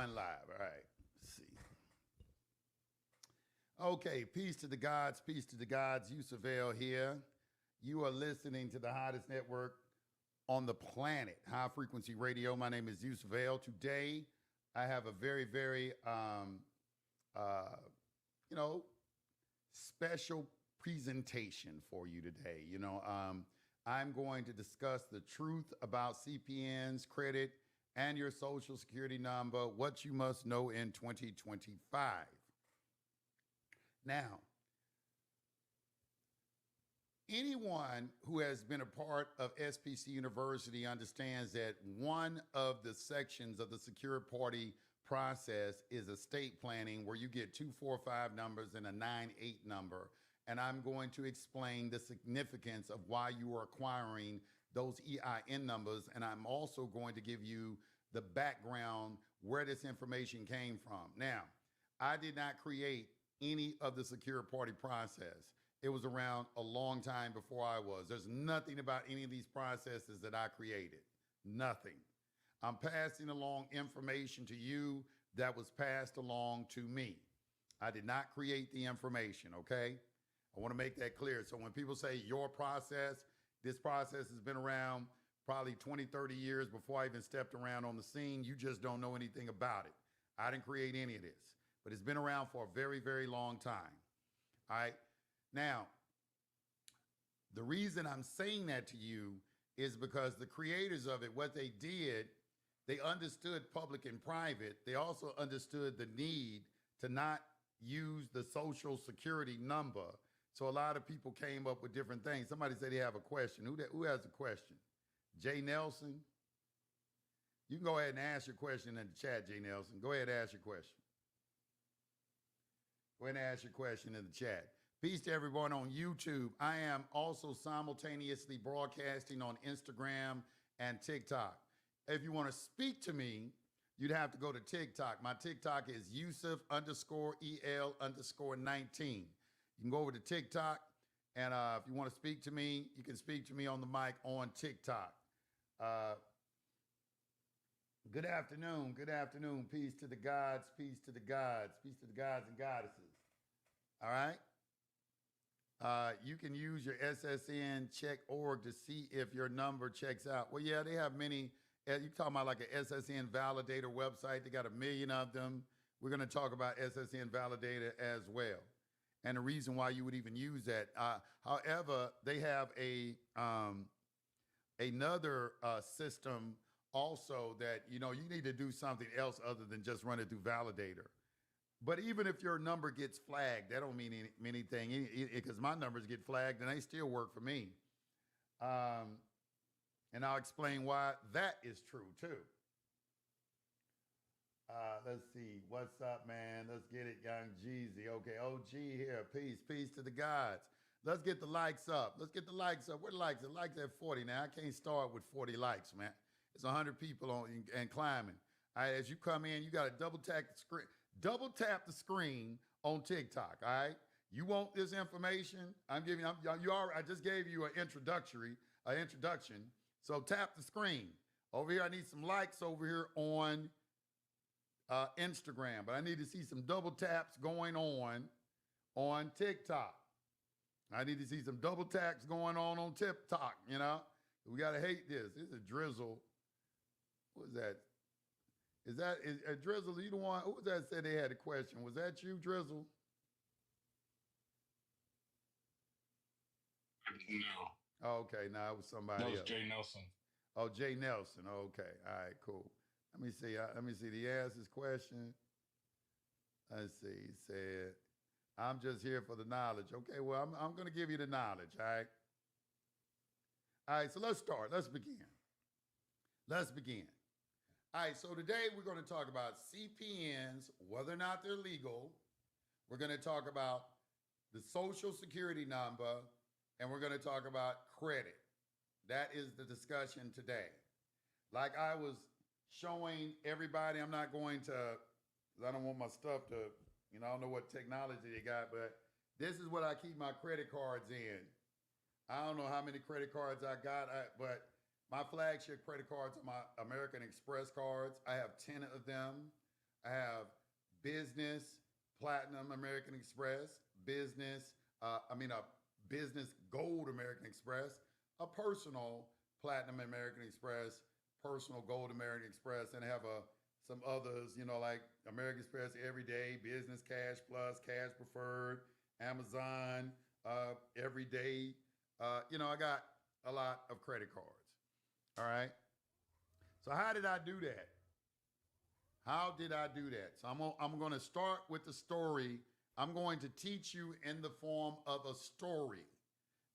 going live. All right. Let's see. Okay. Peace to the gods. Peace to the gods. Yusufel here. You are listening to the hottest network on the planet, High Frequency Radio. My name is Yusufel. Today, I have a very, very, uh, you know, special presentation for you today. I'm going to discuss the truth about CPNs, credit, and your social security number, what you must know in 2025. Now, anyone who has been a part of SPC University understands that one of the sections of the secure party process is estate planning, where you get 245 numbers and a 98 number. And I'm going to explain the significance of why you are acquiring those EIN numbers. And I'm also going to give you the background where this information came from. Now, I did not create any of the secure party process. It was around a long time before I was. There's nothing about any of these processes that I created. Nothing. I'm passing along information to you that was passed along to me. I did not create the information, okay? I want to make that clear. So when people say your process, this process has been around probably 20, 30 years before I even stepped around on the scene. You just don't know anything about it. I didn't create any of this, but it's been around for a very, very long time. All right. Now, the reason I'm saying that to you is because the creators of it, what they did, they understood public and private. They also understood the need to not use the social security number. So a lot of people came up with different things. Somebody said they have a question. Who has a question? Jay Nelson? You can go ahead and ask your question in the chat, Jay Nelson. Go ahead and ask your question. Go ahead and ask your question in the chat. Peace to everyone on YouTube. I am also simultaneously broadcasting on Instagram and TikTok. If you want to speak to me, you'd have to go to TikTok. My TikTok is Yusuf_EL_19. You can go over to TikTok, and if you want to speak to me, you can speak to me on the mic on TikTok. Good afternoon. Good afternoon. Peace to the gods. Peace to the gods. Peace to the gods and goddesses. All right. You can use your SSN check org to see if your number checks out. Well, yeah, they have many. You're talking about like an SSN validator website. They got 1 million of them. We're going to talk about SSN validator as well, and the reason why you would even use that. However, they have another system also that, you need to do something else other than just run it through validator. But even if your number gets flagged, that don't mean anything, because my numbers get flagged and they still work for me. And I'll explain why that is true too. Let's see. What's up, man? Let's get it, Young Jeezy. Okay, OG here. Peace to the gods. Let's get the likes up. Let's get the likes up. Where the likes? The likes at 40 now. I can't start with 40 likes, man. It's 100 people on and climbing. All right, as you come in, you got to double tap the screen. Double tap the screen on TikTok. All right. You want this information? I just gave you an introduction. So tap the screen over here. I need some likes over here on Instagram, but I need to see some double taps going on TikTok. I need to see some double taps going on TikTok. We got to hate this. This is a drizzle. What is that? Is Drizzle, you the one? Who was that said they had a question? Was that you, Drizzle? No. Oh, okay. No, it was somebody else. That was Jay Nelson. Oh, Jay Nelson. Okay. All right, cool. Let me see. Did he ask his question? Let's see. He said, I'm just here for the knowledge. Okay, well, I'm going to give you the knowledge, all right? All right, so let's start. Let's begin. All right, so today we're going to talk about CPNs, whether or not they're legal. We're going to talk about the social security number, and we're going to talk about credit. That is the discussion today. Like I was showing everybody, I'm not going to, because I don't want my stuff to, I don't know what technology they got, but this is what I keep my credit cards in. I don't know how many credit cards I got, but my flagship credit cards are my American Express cards. I have 10 of them. I have business, platinum American Express, business, a business gold American Express, a personal platinum American Express, personal gold American Express, and I have some others, like American Express Everyday, Business Cash Plus, Cash Preferred, Amazon, Everyday. I got a lot of credit cards. All right. So how did I do that? How did I do that? So I'm going to start with the story. I'm going to teach you in the form of a story.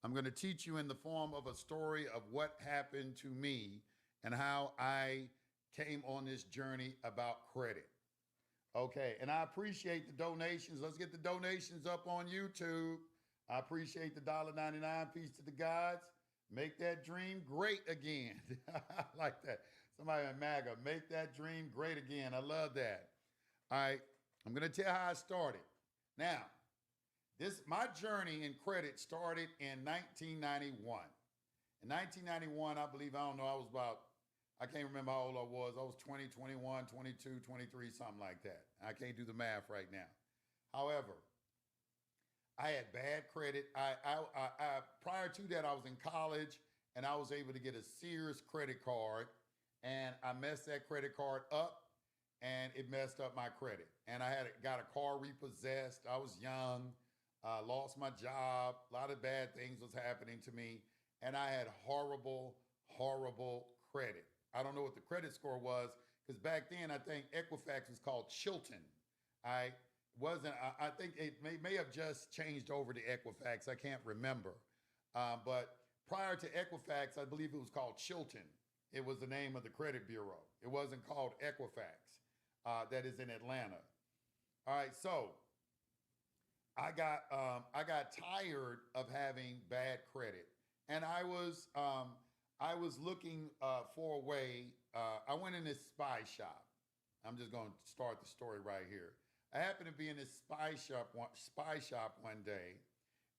I'm going to teach you in the form of a story of what happened to me and how I came on this journey about credit. Okay, and I appreciate the donations. Let's get the donations up on YouTube. I appreciate the $1.99 piece to the gods. Make that dream great again. I like that. Somebody in MAGA, make that dream great again. I love that. All right, I'm going to tell how I started. Now, my journey in credit started in 1991. In 1991, I can't remember how old I was. I was 20, 21, 22, 23, something like that. I can't do the math right now. However, I had bad credit. Prior to that, I was in college and I was able to get a Sears credit card, and I messed that credit card up and it messed up my credit. And I got a car repossessed. I was young, lost my job. A lot of bad things was happening to me, and I had horrible, horrible credit. I don't know what the credit score was, because back then I think Equifax was called Chilton. I wasn't. I think it may have just changed over to Equifax. I can't remember, but prior to Equifax, I believe it was called Chilton. It was the name of the credit bureau. It wasn't called Equifax. That is in Atlanta. All right, so I got tired of having bad credit, and I was looking for a way. I went in this spy shop. I'm just going to start the story right here. I happened to be in this spy shop one day,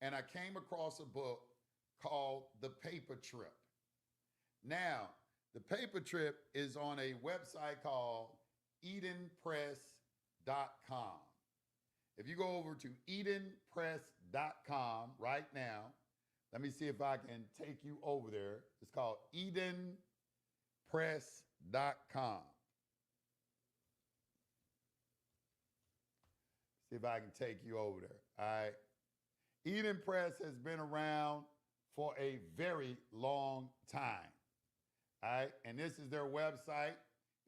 and I came across a book called The Paper Trip. Now, The Paper Trip is on a website called EdenPress.com. If you go over to EdenPress.com right now, let me see if I can take you over there. It's called EdenPress.com. See if I can take you over there. All right. Eden Press has been around for a very long time. All right. And this is their website.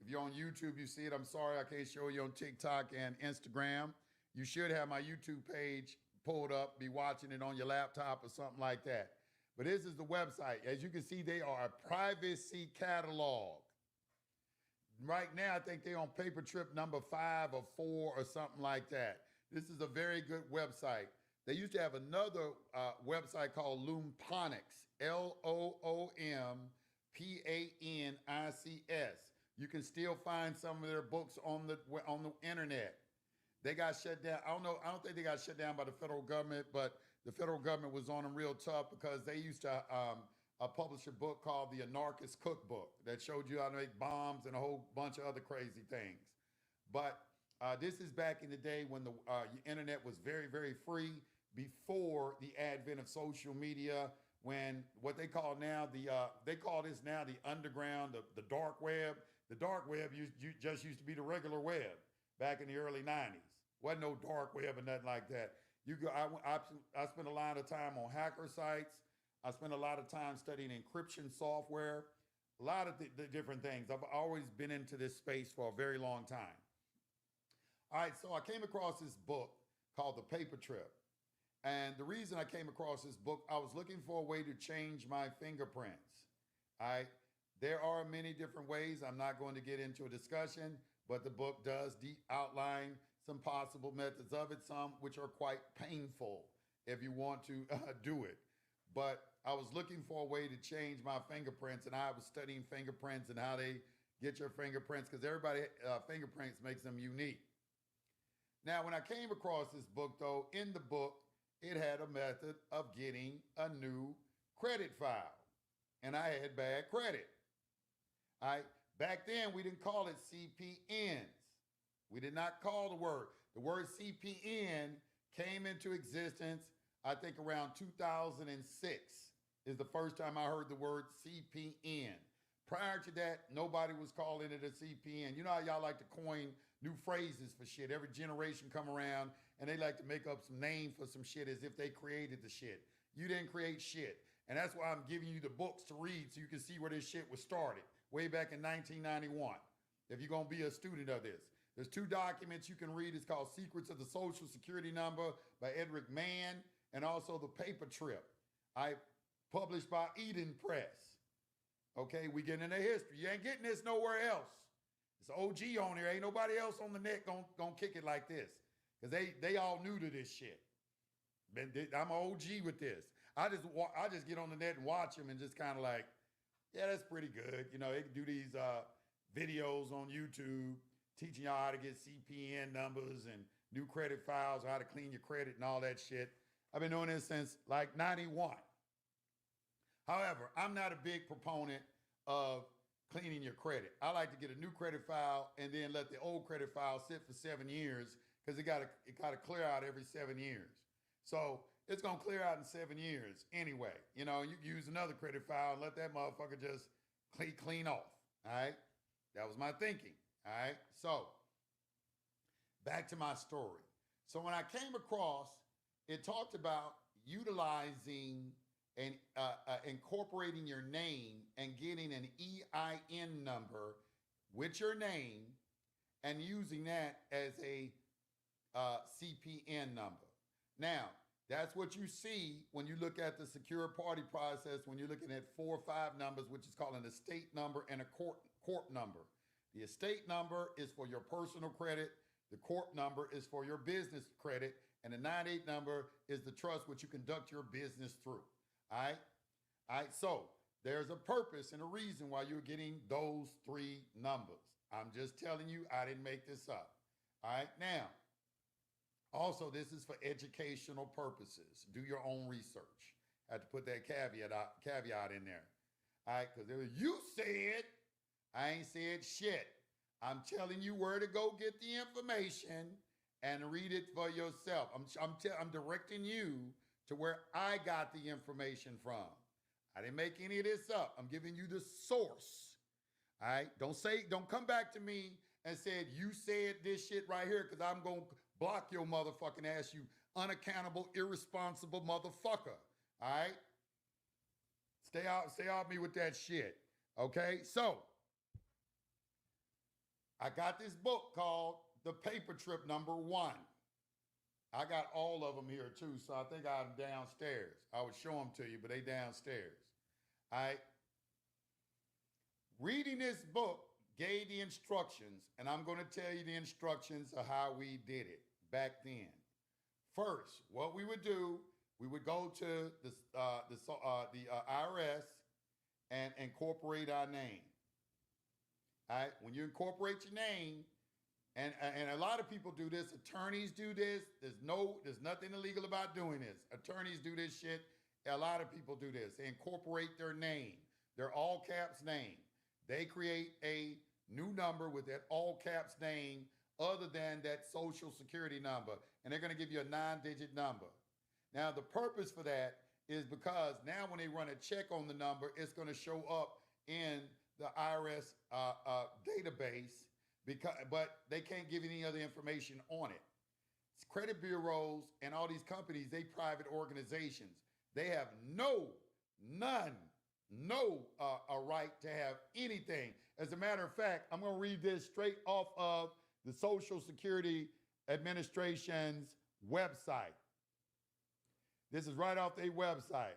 If you're on YouTube, you see it. I'm sorry I can't show you on TikTok and Instagram. You should have my YouTube page pulled up, be watching it on your laptop or something like that. But this is the website. As you can see, they are a privacy catalog. Right now, I think they're on paper trip number 5 or 4 or something like that. This is a very good website. They used to have another website called Loompanics, Lompanics. You can still find some of their books on the internet. They got shut down. I don't think they got shut down by the federal government, but the federal government was on them real tough because they used to publish a book called The Anarchist Cookbook that showed you how to make bombs and a whole bunch of other crazy things. But this is back in the day when the internet was very, very free, before the advent of social media, when what they call now they call this now the underground, the dark web. The dark web just used to be the regular web back in the early 90s. Wasn't no dark web or nothing like that. I spent a lot of time on hacker sites. I spent a lot of time studying encryption software, a lot of the different things. I've always been into this space for a very long time. All right, so I came across this book called The Paper Trip. And the reason I came across this book, I was looking for a way to change my fingerprints. All right, there are many different ways. I'm not going to get into a discussion, but the book does outline some possible methods of it, some which are quite painful if you want to do it. But I was looking for a way to change my fingerprints, and I was studying fingerprints and how they get your fingerprints, because everybody fingerprints makes them unique. Now, when I came across this book, though, in the book, it had a method of getting a new credit file, and I had bad credit. All right. Back then, we didn't call it CPNs. We did not call the word. The word CPN came into existence, I think, around 2006 is the first time I heard the word CPN. Prior to that, nobody was calling it a CPN. You know how y'all like to coin new phrases for shit. Every generation come around and they like to make up some name for some shit as if they created the shit. You didn't create shit. And that's why I'm giving you the books to read so you can see where this shit was started way back in 1991. If you're going to be a student of this. There's two documents you can read. It's called Secrets of the Social Security Number by Edric Mann, and also The Paper Trip, published by Eden Press. Okay, we getting into history. You ain't getting this nowhere else. It's OG on here. Ain't nobody else on the net gonna kick it like this. Because they all new to this shit. I'm an OG with this. I just get on the net and watch them and just kind of like, yeah, that's pretty good. You know, they can do these videos on YouTube teaching y'all how to get CPN numbers and new credit files, how to clean your credit and all that shit. I've been doing this since like 91. However, I'm not a big proponent of cleaning your credit. I like to get a new credit file and then let the old credit file sit for 7 years because it gotta clear out every 7 years. So it's gonna clear out in 7 years anyway. You know, you can use another credit file and let that motherfucker just clean off. All right, that was my thinking. All right, so back to my story. So when I came across, it talked about utilizing and incorporating your name and getting an EIN number with your name and using that as a CPN number. Now, that's what you see when you look at the secure party process, when you're looking at 4 or 5 numbers, which is called an estate number and a corp number. The estate number is for your personal credit. The corp number is for your business credit. And the 98 number is the trust which you conduct your business through. All right? All right, so there's a purpose and a reason why you're getting those 3 numbers. I'm just telling you, I didn't make this up. All right, now, also, this is for educational purposes. Do your own research. I have to put that caveat in there. All right, because you said, I ain't said shit. I'm telling you where to go get the information and read it for yourself. I'm directing you to where I got the information from. I didn't make any of this up. I'm giving you the source. All right, don't come back to me and say you said this shit right here because I'm going to block your motherfucking ass, you unaccountable, irresponsible motherfucker. All right? Stay off me with that shit. Okay? So, I got this book called The Paper Trip #1. I got all of them here too, so I think I'm downstairs. I would show them to you, but they downstairs. All right? Reading this book gave the instructions, and I'm going to tell you the instructions of how we did it back then. First, what we would do, we would go to the IRS and incorporate our name. All right, when you incorporate your name, and a lot of people do this, attorneys do this. There's nothing illegal about doing this. Attorneys do this shit. A lot of people do this. They incorporate their name, their all caps name. They create a new number with that all caps name other than that social security number. And they're going to give you a 9-digit number. Now, the purpose for that is because now when they run a check on the number, it's going to show up in the IRS database, but they can't give any other information on it. It's credit bureaus and all these companies, they private organizations. They have no right to have anything. As a matter of fact, I'm going to read this straight off of the Social Security Administration's website. This is right off their website.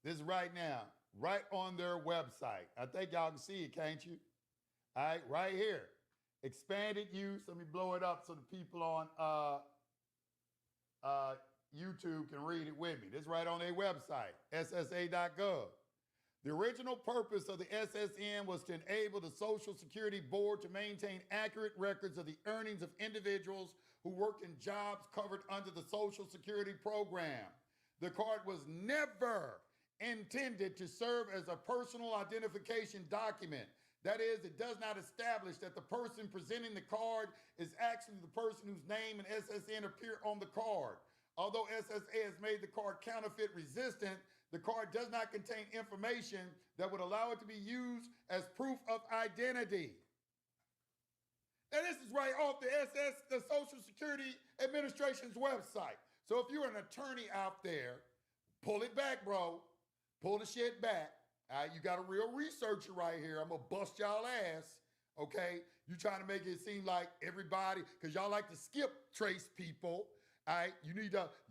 This is right now, right on their website. I think y'all can see it, can't you? All right, right here. Expanded use. Let me blow it up so the people on YouTube can read it with me. This is right on their website, ssa.gov. The original purpose of the SSN was to enable the Social Security Board to maintain accurate records of the earnings of individuals who work in jobs covered under the Social Security program. The card was never intended to serve as a personal identification document. That is, it does not establish that the person presenting the card is actually the person whose name and SSN appear on the card. Although SSA has made the card counterfeit resistant, the card does not contain information that would allow it to be used as proof of identity. And this is right off the Social Security Administration's website. So if you're an attorney out there, pull it back, bro. Pull the shit back. You got a real researcher right here. I'm gonna bust y'all ass. Okay, you trying to make it seem like everybody, because y'all like to skip trace people. All right,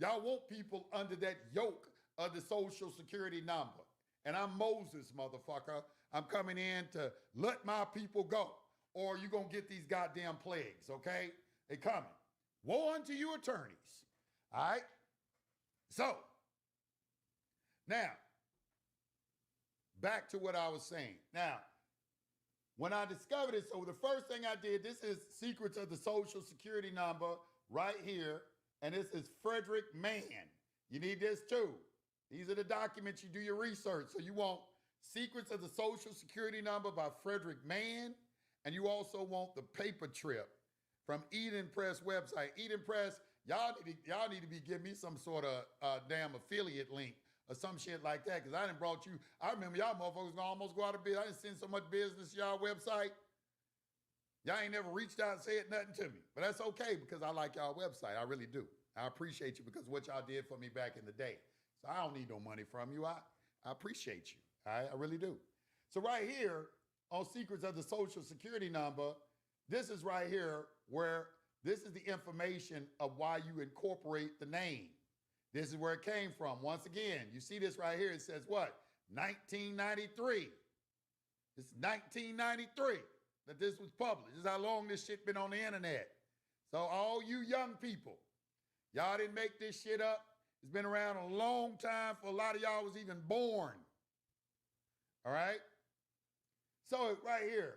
y'all want people under that yoke of the Social Security number. And I'm Moses, motherfucker. I'm coming in to let my people go, or you gonna get these goddamn plagues, okay? They coming. Woe unto you, attorneys. All right? So, now, back to what I was saying. Now, when I discovered it, so the first thing I did, this is Secrets of the Social Security Number right here, and this is Frederick Mann. You need this too. These are the documents you do your research. So you want Secrets of the Social Security Number by Frederick Mann, and you also want the paper trip from Eden Press website. Eden Press, y'all need to be giving me some sort of damn affiliate link or some shit like that, because I done brought you, I remember y'all motherfuckers gonna almost go out of business. I done send so much business to y'all website. Y'all ain't never reached out and said nothing to me, but that's okay because I like y'all website. I really do. I appreciate you because of what y'all did for me back in the day. So I don't need no money from you. I appreciate you. I really do. So right here on Secrets of the Social Security Number, this is right here where this is the information of why you incorporate the name. This is where it came from. Once again, you see this right here. It says what? 1993. It's 1993 that this was published. This is how long this shit been on the internet. So all you young people, y'all didn't make this shit up. It's been around a long time for a lot of y'all was even born. All right? So right here,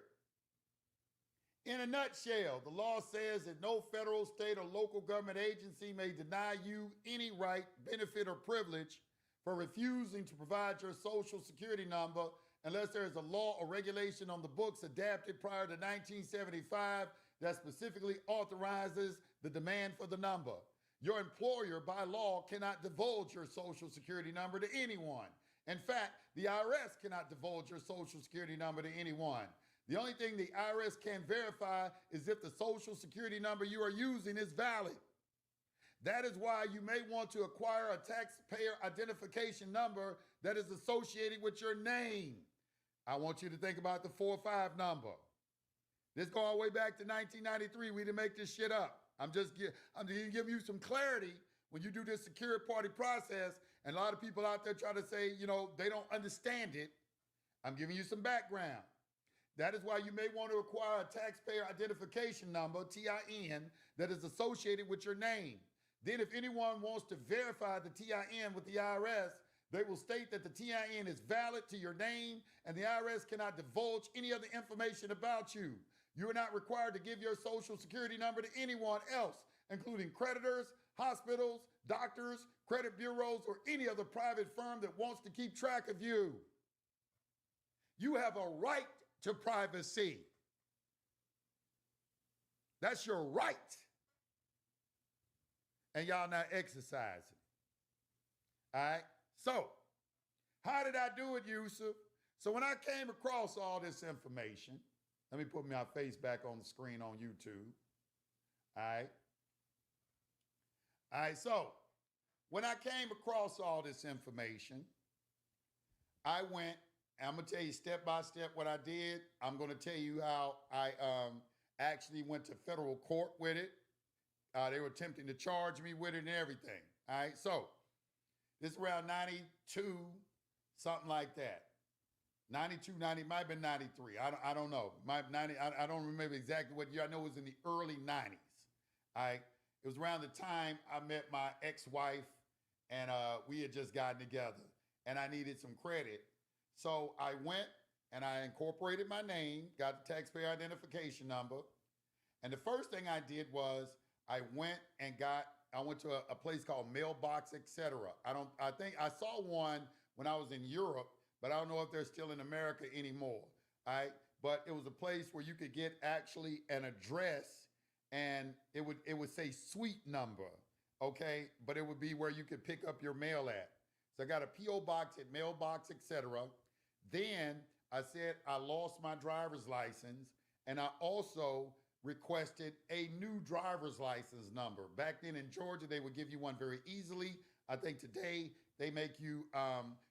in a nutshell, the law says that no federal, state, or local government agency may deny you any right, benefit, or privilege for refusing to provide your Social Security number unless there is a law or regulation on the books adapted prior to 1975 that specifically authorizes the demand for the number. Your employer, by law, cannot divulge your Social Security number to anyone. In fact, the IRS cannot divulge your Social Security number to anyone. The only thing the IRS can verify is if the Social Security number you are using is valid. That is why you may want to acquire a taxpayer identification number that is associated with your name. I want you to think about the 45 number. This go all the way back to 1993. We didn't make this shit up. I'm just giving you some clarity when you do this secure party process, and a lot of people out there try to say, they don't understand it. I'm giving you some background. That is why you may want to acquire a taxpayer identification number, TIN, that is associated with your name. Then if anyone wants to verify the TIN with the IRS, they will state that the TIN is valid to your name and the IRS cannot divulge any other information about you. You are not required to give your Social Security number to anyone else, including creditors, hospitals, doctors, credit bureaus, or any other private firm that wants to keep track of you. You have a right to privacy. That's your right. And y'all not exercising. All right? So, how did I do it, Yusuf? So when I came across all this information, let me put my face back on the screen on YouTube. All right? All right, so when I came across all this information, I went, I'm going to tell you step by step what I did. I'm going to tell you how I actually went to federal court with it. They were attempting to charge me with it and everything. All right, so this is around 92, something like that. 92, 90, might have been 93. I don't know. I don't remember exactly what year. I know it was in the early 90s. All right, it was around the time I met my ex-wife, and we had just gotten together, and I needed some credit. So I went and I incorporated my name, got the taxpayer identification number. And the first thing I did was I went to a place called Mailbox, etc. I think I saw one when I was in Europe, but I don't know if they're still in America anymore. All right. But it was a place where you could get actually an address and it would say suite number. Okay. But it would be where you could pick up your mail at. So I got a P.O. box at mailbox, etc. Then I said I lost my driver's license and I also requested a new driver's license number. Back then in Georgia, they would give you one very easily. I think today they make you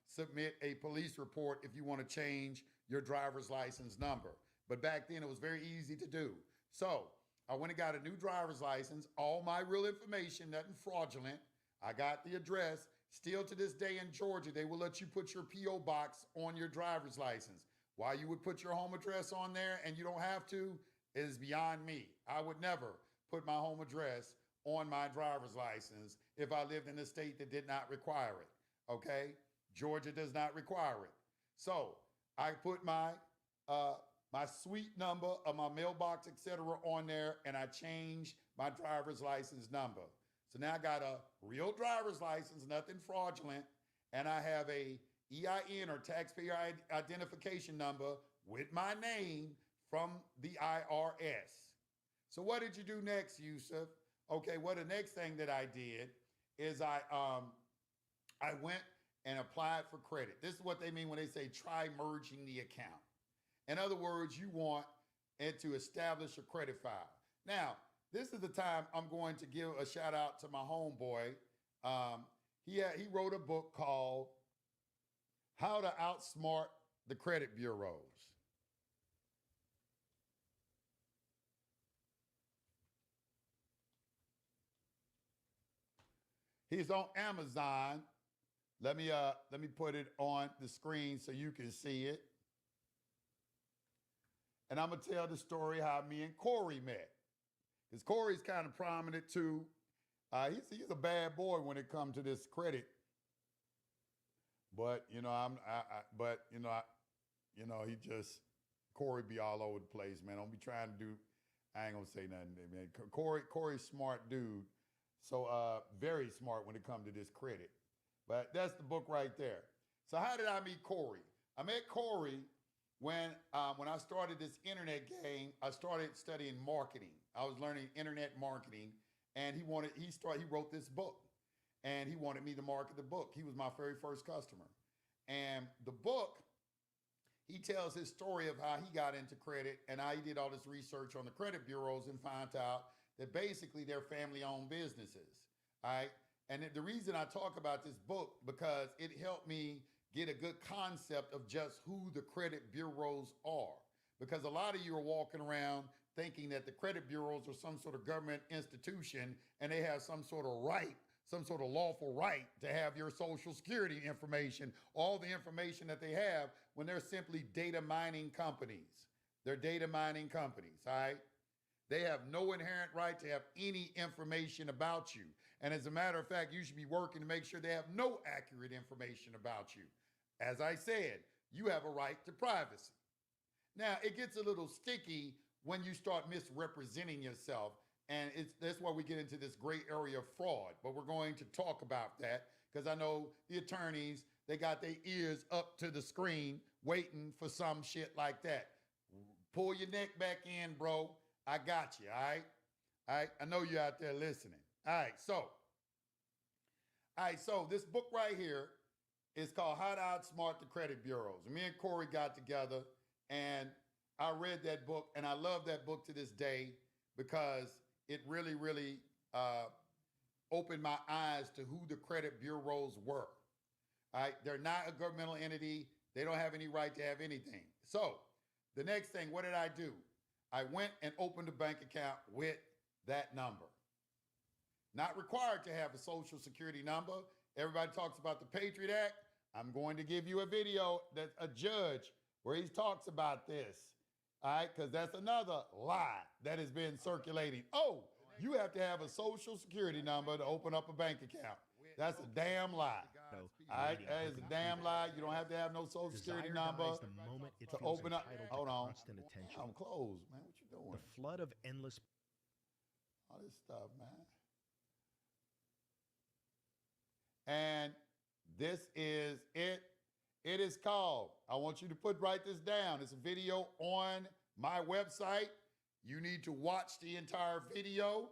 submit a police report if you want to change your driver's license number. But back then it was very easy to do. So I went and got a new driver's license, all my real information, nothing fraudulent. I got the address. Still to this day in Georgia, they will let you put your P.O. box on your driver's license. Why you would put your home address on there and you don't have to is beyond me. I would never put my home address on my driver's license if I lived in a state that did not require it. Okay? Georgia does not require it. So I put my suite number of my mailbox, etc., on there, and I changed my driver's license number. So now I got a real driver's license, nothing fraudulent, and I have a EIN or taxpayer identification number with my name from the IRS. So what did you do next, Yusuf? Okay, well, the next thing that I did is I went and applied for credit. This is what they mean when they say try merging the account. In other words, you want it to establish a credit file. Now, this is the time I'm going to give a shout out to my homeboy. He wrote a book called How to Outsmart the Credit Bureaus. He's on Amazon. Let me put it on the screen so you can see it. And I'm gonna tell the story how me and Corey met. Because Corey's kind of prominent too. He's a bad boy when it comes to this credit. But he just Corey be all over the place, man. Don't be trying to do. I ain't gonna say nothing, man. Corey's smart dude. So very smart when it comes to this credit. But that's the book right there. So how did I meet Corey? I met Corey when I started this internet game. I started studying marketing. I was learning internet marketing, and he wrote this book, and he wanted me to market the book. He was my very first customer. And the book, he tells his story of how he got into credit and how he did all this research on the credit bureaus and found out that basically they're family-owned businesses, all right? And the reason I talk about this book, because it helped me get a good concept of just who the credit bureaus are. Because a lot of you are walking around thinking that the credit bureaus are some sort of government institution and they have some sort of right, some sort of lawful right to have your social security information, all the information that they have, when they're simply data mining companies. They're data mining companies, all right? They have no inherent right to have any information about you. And as a matter of fact, you should be working to make sure they have no accurate information about you. As I said, you have a right to privacy. Now, it gets a little sticky when you start misrepresenting yourself. And that's why we get into this gray area of fraud. But we're going to talk about that because I know the attorneys, they got their ears up to the screen waiting for some shit like that. Pull your neck back in, bro. I got you, all right? All right, I know you're out there listening. All right, so this book right here is called How to Outsmart the Credit Bureaus. Me and Corey got together and I read that book, and I love that book to this day because it really, really opened my eyes to who the credit bureaus were. All right, they're not a governmental entity. They don't have any right to have anything. So the next thing, what did I do? I went and opened a bank account with that number. Not required to have a social security number. Everybody talks about the Patriot Act. I'm going to give you a video that's a judge where he talks about this. All right, because that's another lie that has been circulating. Oh, you have to have a social security number to open up a bank account. That's a damn lie. All right, that is a damn lie. You don't have to have no social security number to open up. Hold on. I'm closed, man. What you doing? The flood of endless. All this stuff, man. And this is it. It is called, I want you to write this down. It's a video on my website. You need to watch the entire video.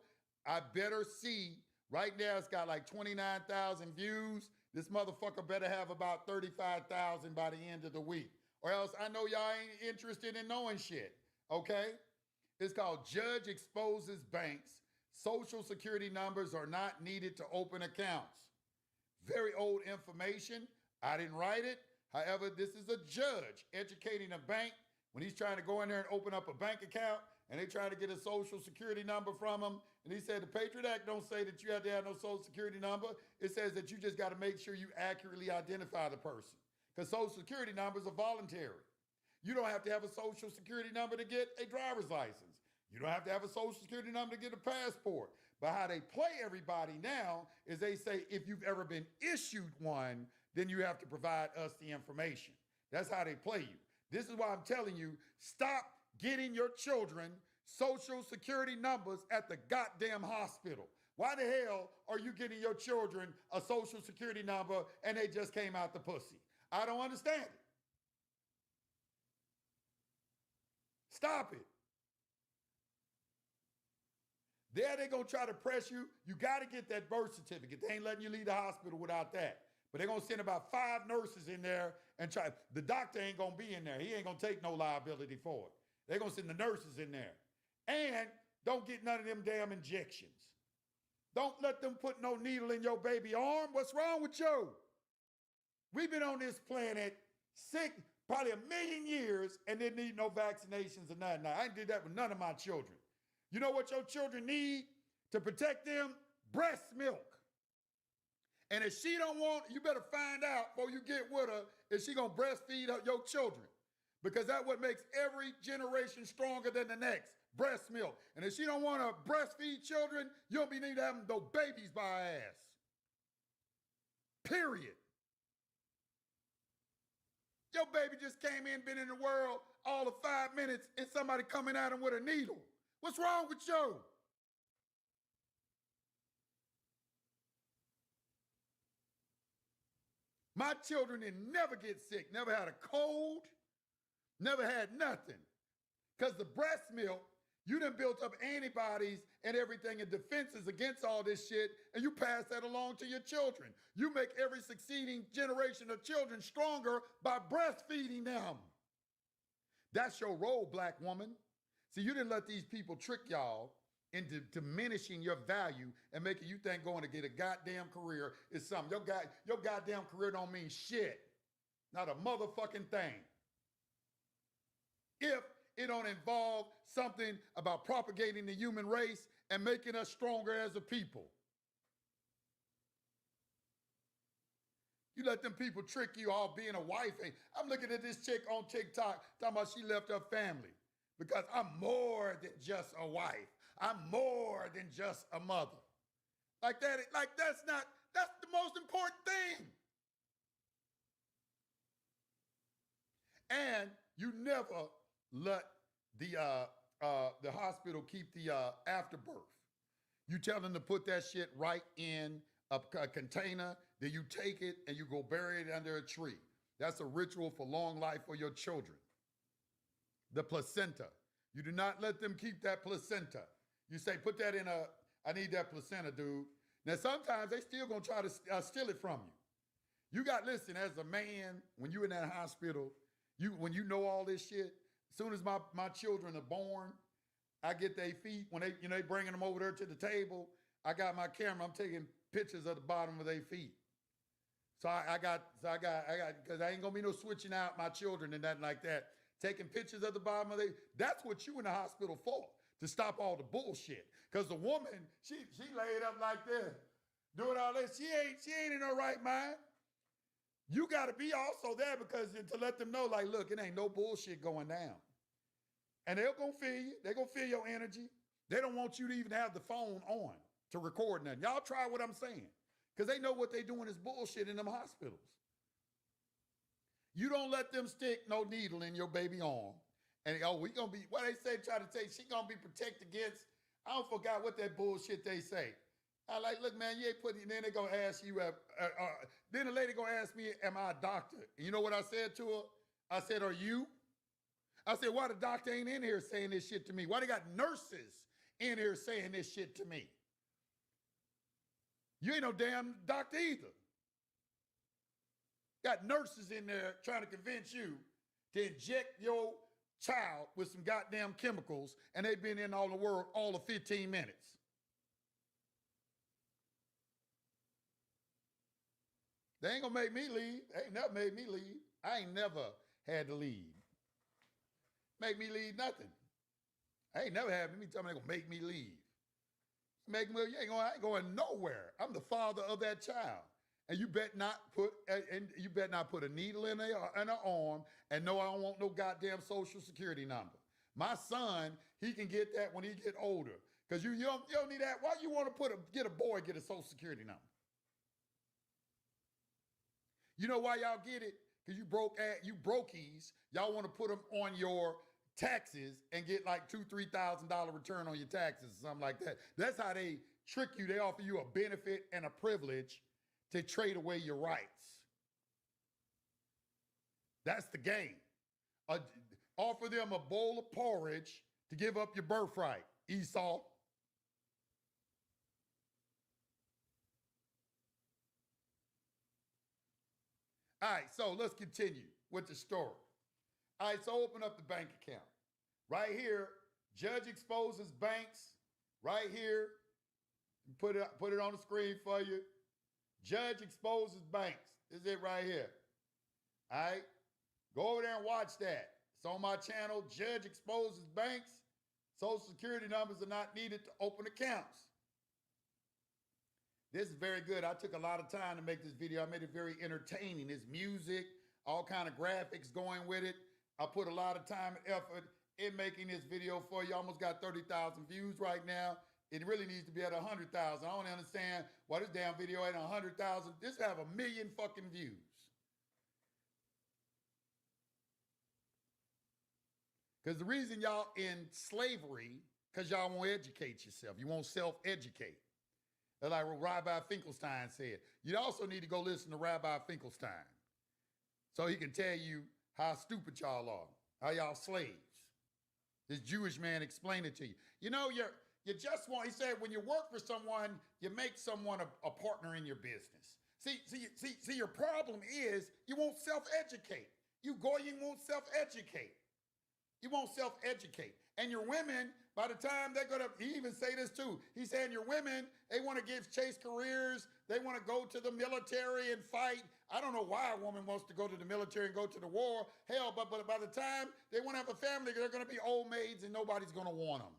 I better see, right now it's got like 29,000 views. This motherfucker better have about 35,000 by the end of the week. Or else I know y'all ain't interested in knowing shit, okay? It's called Judge Exposes Banks. Social Security numbers are not needed to open accounts. Very old information. I didn't write it. However, this is a judge educating a bank when he's trying to go in there and open up a bank account and they try to get a social security number from him. And he said, the Patriot Act don't say that you have to have no social security number. It says that you just got to make sure you accurately identify the person, because social security numbers are voluntary. You don't have to have a social security number to get a driver's license. You don't have to have a social security number to get a passport. But how they play everybody now is they say, if you've ever been issued one, then you have to provide us the information. That's how they play you. This is why I'm telling you, stop getting your children social security numbers at the goddamn hospital. Why the hell are you getting your children a social security number and they just came out the pussy? I don't understand it. Stop it. There they're going to try to press you. You got to get that birth certificate. They ain't letting you leave the hospital without that. But they're going to send about 5 nurses in there and try. The doctor ain't going to be in there. He ain't going to take no liability for it. They're going to send the nurses in there. And don't get none of them damn injections. Don't let them put no needle in your baby arm. What's wrong with you? We've been on this planet sick probably 1 million years and didn't need no vaccinations or nothing. Now, I did that with none of my children. You know what your children need to protect them? Breast milk. And if she don't want, you better find out before you get with her if she gonna breastfeed your children. Because that's what makes every generation stronger than the next. Breast milk. And if she don't want to breastfeed children, you don't be need to have no babies by her ass. Period. Your baby just came in, been in the world all of 5 minutes, and somebody coming at him with a needle. What's wrong with you? My children didn't never get sick, never had a cold, never had nothing. Because the breast milk, you done built up antibodies and everything and defenses against all this shit, and you pass that along to your children. You make every succeeding generation of children stronger by breastfeeding them. That's your role, black woman. See, you didn't let these people trick y'all into diminishing your value and making you think going to get a goddamn career is something. Your goddamn career don't mean shit. Not a motherfucking thing. If it don't involve something about propagating the human race and making us stronger as a people. You let them people trick you all being a wife. I'm looking at this chick on TikTok talking about she left her family because I'm more than just a wife. I'm more than just a mother. Like that's the most important thing. And you never let the hospital keep the afterbirth. You tell them to put that shit right in a container, then you take it and you go bury it under a tree. That's a ritual for long life for your children. The placenta. You do not let them keep that placenta. You say, put that in I need that placenta, dude. Now, sometimes they still gonna try to steal it from you. You got, listen, as a man, when you in that hospital, when you know all this shit, as soon as my children are born, I get their feet, when they bringing them over there to the table, I got my camera, I'm taking pictures of the bottom of their feet. So I got, because I ain't gonna be no switching out my children and nothing like that. Taking pictures of the bottom of that's what you in the hospital for, to stop all the bullshit. Because the woman, she laid up like this, doing all this, she ain't in her right mind. You got to be also there because to let them know, like, look, it ain't no bullshit going down. And they're going to feel you. They're going to feel your energy. They don't want you to even have the phone on to record nothing. Y'all try what I'm saying. Because they know what they doing is bullshit in them hospitals. You don't let them stick no needle in your baby arm. And, we going to be, what they say, try to say, she going to be protected against, I don't forgot what that bullshit they say. I like, look, man, you ain't putting. Then they gonna ask you. Then the lady gonna ask me, "Am I a doctor?" And you know what I said to her? I said, "Are you?" I said, "Why the doctor ain't in here saying this shit to me? Why they got nurses in here saying this shit to me? You ain't no damn doctor either. Got nurses in there trying to convince you to inject your child with some goddamn chemicals, and they've been in all the world all of 15 minutes." They ain't gonna make me leave. They ain't never made me leave. I ain't never had to leave. Make me leave nothing. I ain't never had me tell me they gonna make me leave. Make me, I ain't going nowhere. I'm the father of that child. And you bet not put a needle in an arm, and no, I don't want no goddamn social security number. My son, he can get that when he get older. Because you don't need that. Why you want to get a boy get a social security number? You know why y'all get it? Because you brokies. Y'all want to put them on your taxes and get like $2,000-$3,000 return on your taxes or something like that. That's how they trick you. They offer you a benefit and a privilege to trade away your rights. That's the game. Offer them a bowl of porridge to give up your birthright, Esau. All right, so let's continue with the story. All right, so open up the bank account. Right here, judge exposes banks. Right here, put it on the screen for you. Judge exposes banks. This is it right here. All right, go over there and watch that. It's on my channel. Judge exposes banks. Social security numbers are not needed to open accounts. This is very good. I took a lot of time to make this video. I made it very entertaining. There's music, all kind of graphics going with it. I put a lot of time and effort in making this video for you. Almost got 30,000 views right now. It really needs to be at 100,000. I don't understand why this damn video ain't 100,000. This have 1 million fucking views. Because the reason y'all in slavery, because y'all won't educate yourself. You won't self-educate. Like what Rabbi Finkelstein said. You also need to go listen to Rabbi Finkelstein so he can tell you how stupid y'all are, how y'all slaves. This Jewish man explained it to you. You know, you just want, he said, when you work for someone, you make someone a partner in your business. See, your problem is you won't self-educate. You won't self-educate. You won't self-educate. And your women, by the time they're gonna, he even say this too. He's saying your women, they want to chase careers. They want to go to the military and fight. I don't know why a woman wants to go to the military and go to the war. Hell, but by the time they want to have a family, they're going to be old maids and nobody's going to want them.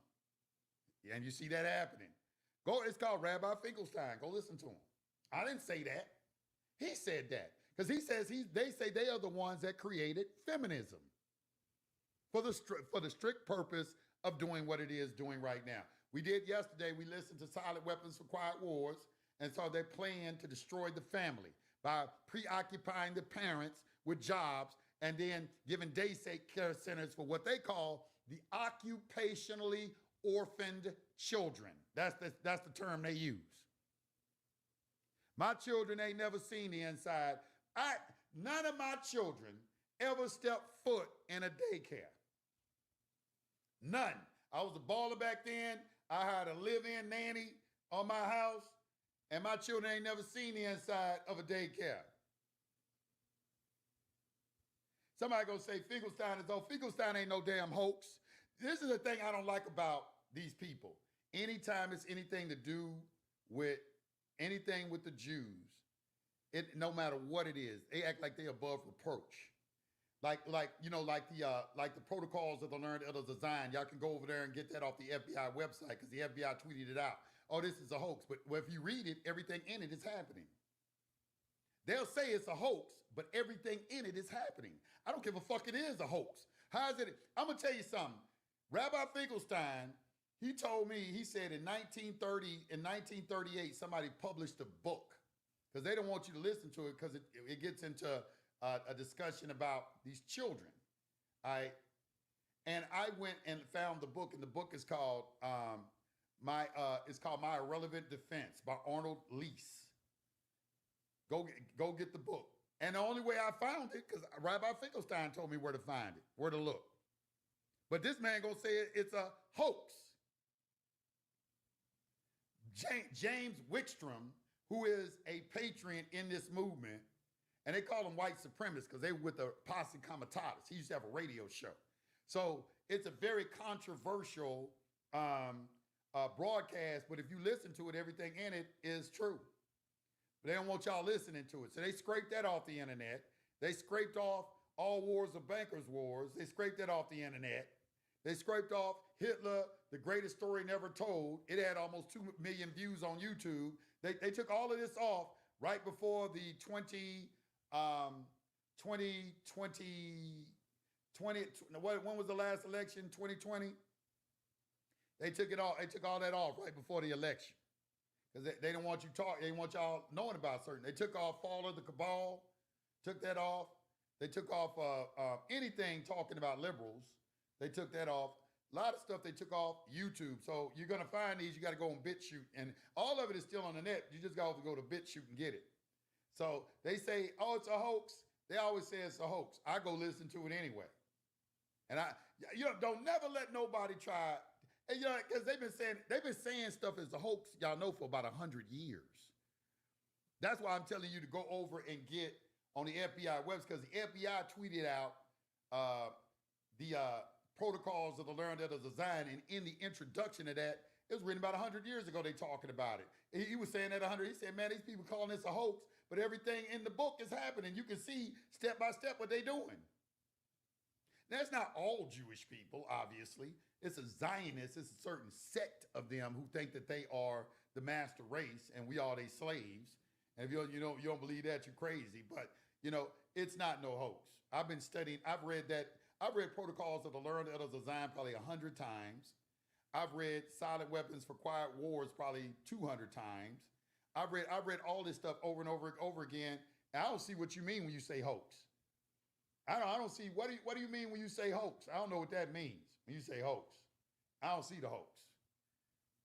And you see that happening. It's called Rabbi Finkelstein. Go listen to him. I didn't say that. He said that because he says they say they are the ones that created feminism for the strict purpose of doing what it is doing right now. We did yesterday. We listened to Silent Weapons for Quiet Wars, and so they plan to destroy the family by preoccupying the parents with jobs and then giving day care centers for what they call the occupationally orphaned children. That's the term they use. My children ain't never seen the inside. None of my children ever stepped foot in a daycare. None. I was a baller back then. I had a live-in nanny on my house, and my children ain't never seen the inside of a daycare. Somebody gonna say Finkelstein is old. Finkelstein ain't no damn hoax. This is the thing I don't like about these people. Anytime it's anything to do with anything with the Jews, no matter what it is, they act like they above reproach. Like the protocols of the learned elders of Zion. Y'all can go over there and get that off the FBI website because the FBI tweeted it out. Oh, this is a hoax. But if you read it, everything in it is happening. They'll say it's a hoax, but everything in it is happening. I don't give a fuck it is a hoax. How is it? I'm going to tell you something. Rabbi Finkelstein, he told me, he said in 1938, somebody published a book because they don't want you to listen to it because it gets into a discussion about these children. And I went and found the book, and the book is called It's called My Irrelevant Defense by Arnold Lease. Go get the book. And the only way I found it, because Rabbi Finkelstein told me where to find it, where to look. But this man gonna say it's a hoax. James Wickstrom, who is a patriot in this movement, and they call him white supremacists because they were with the Posse Comitatus. He used to have a radio show. So it's a very controversial broadcast, but if you listen to it, everything in it is true. But they don't want y'all listening to it. So they scraped that off the internet. They scraped off All Wars Are Bankers' Wars. They scraped that off the internet. They scraped off Hitler, the greatest story never told. It had almost 2 million views on YouTube. They took all of this off right before the 2020, when was the last election? 2020? They took it all. They took all that off right before the election because they don't want you talk. They want y'all knowing about certain. They took off Fall of the Cabal, took that off. They took off anything talking about liberals. They took that off. A lot of stuff they took off YouTube. So you're gonna find these. You got to go on BitChute, and all of it is still on the net. You just got to go to BitChute and get it. So they say, "Oh, it's a hoax." They always say it's a hoax. I go listen to it anyway, and don't never let nobody try. And because they've been saying stuff as a hoax, y'all know, for about 100 years. That's why I'm telling you to go over and get on the FBI website, because the FBI tweeted out the protocols of the learned of the Zion, and in the introduction of that, it was written about 100 years ago. They talking about it. He was saying that 100. He said, "Man, these people calling this a hoax, but everything in the book is happening. You can see step by step what they're doing." That's not all Jewish people, obviously. It's a Zionist. It's a certain sect of them who think that they are the master race and we are their slaves. And if you don't believe that, you're crazy. But it's not no hoax. I've been studying. I've read Protocols of the Learned Elders of Zion probably 100 times. I've read Silent Weapons for Quiet Wars probably 200 times. I've read all this stuff over and over again. And I don't see what you mean when you say hoax. I don't see what do you mean when you say hoax? I don't know what that means when you say hoax. I don't see the hoax.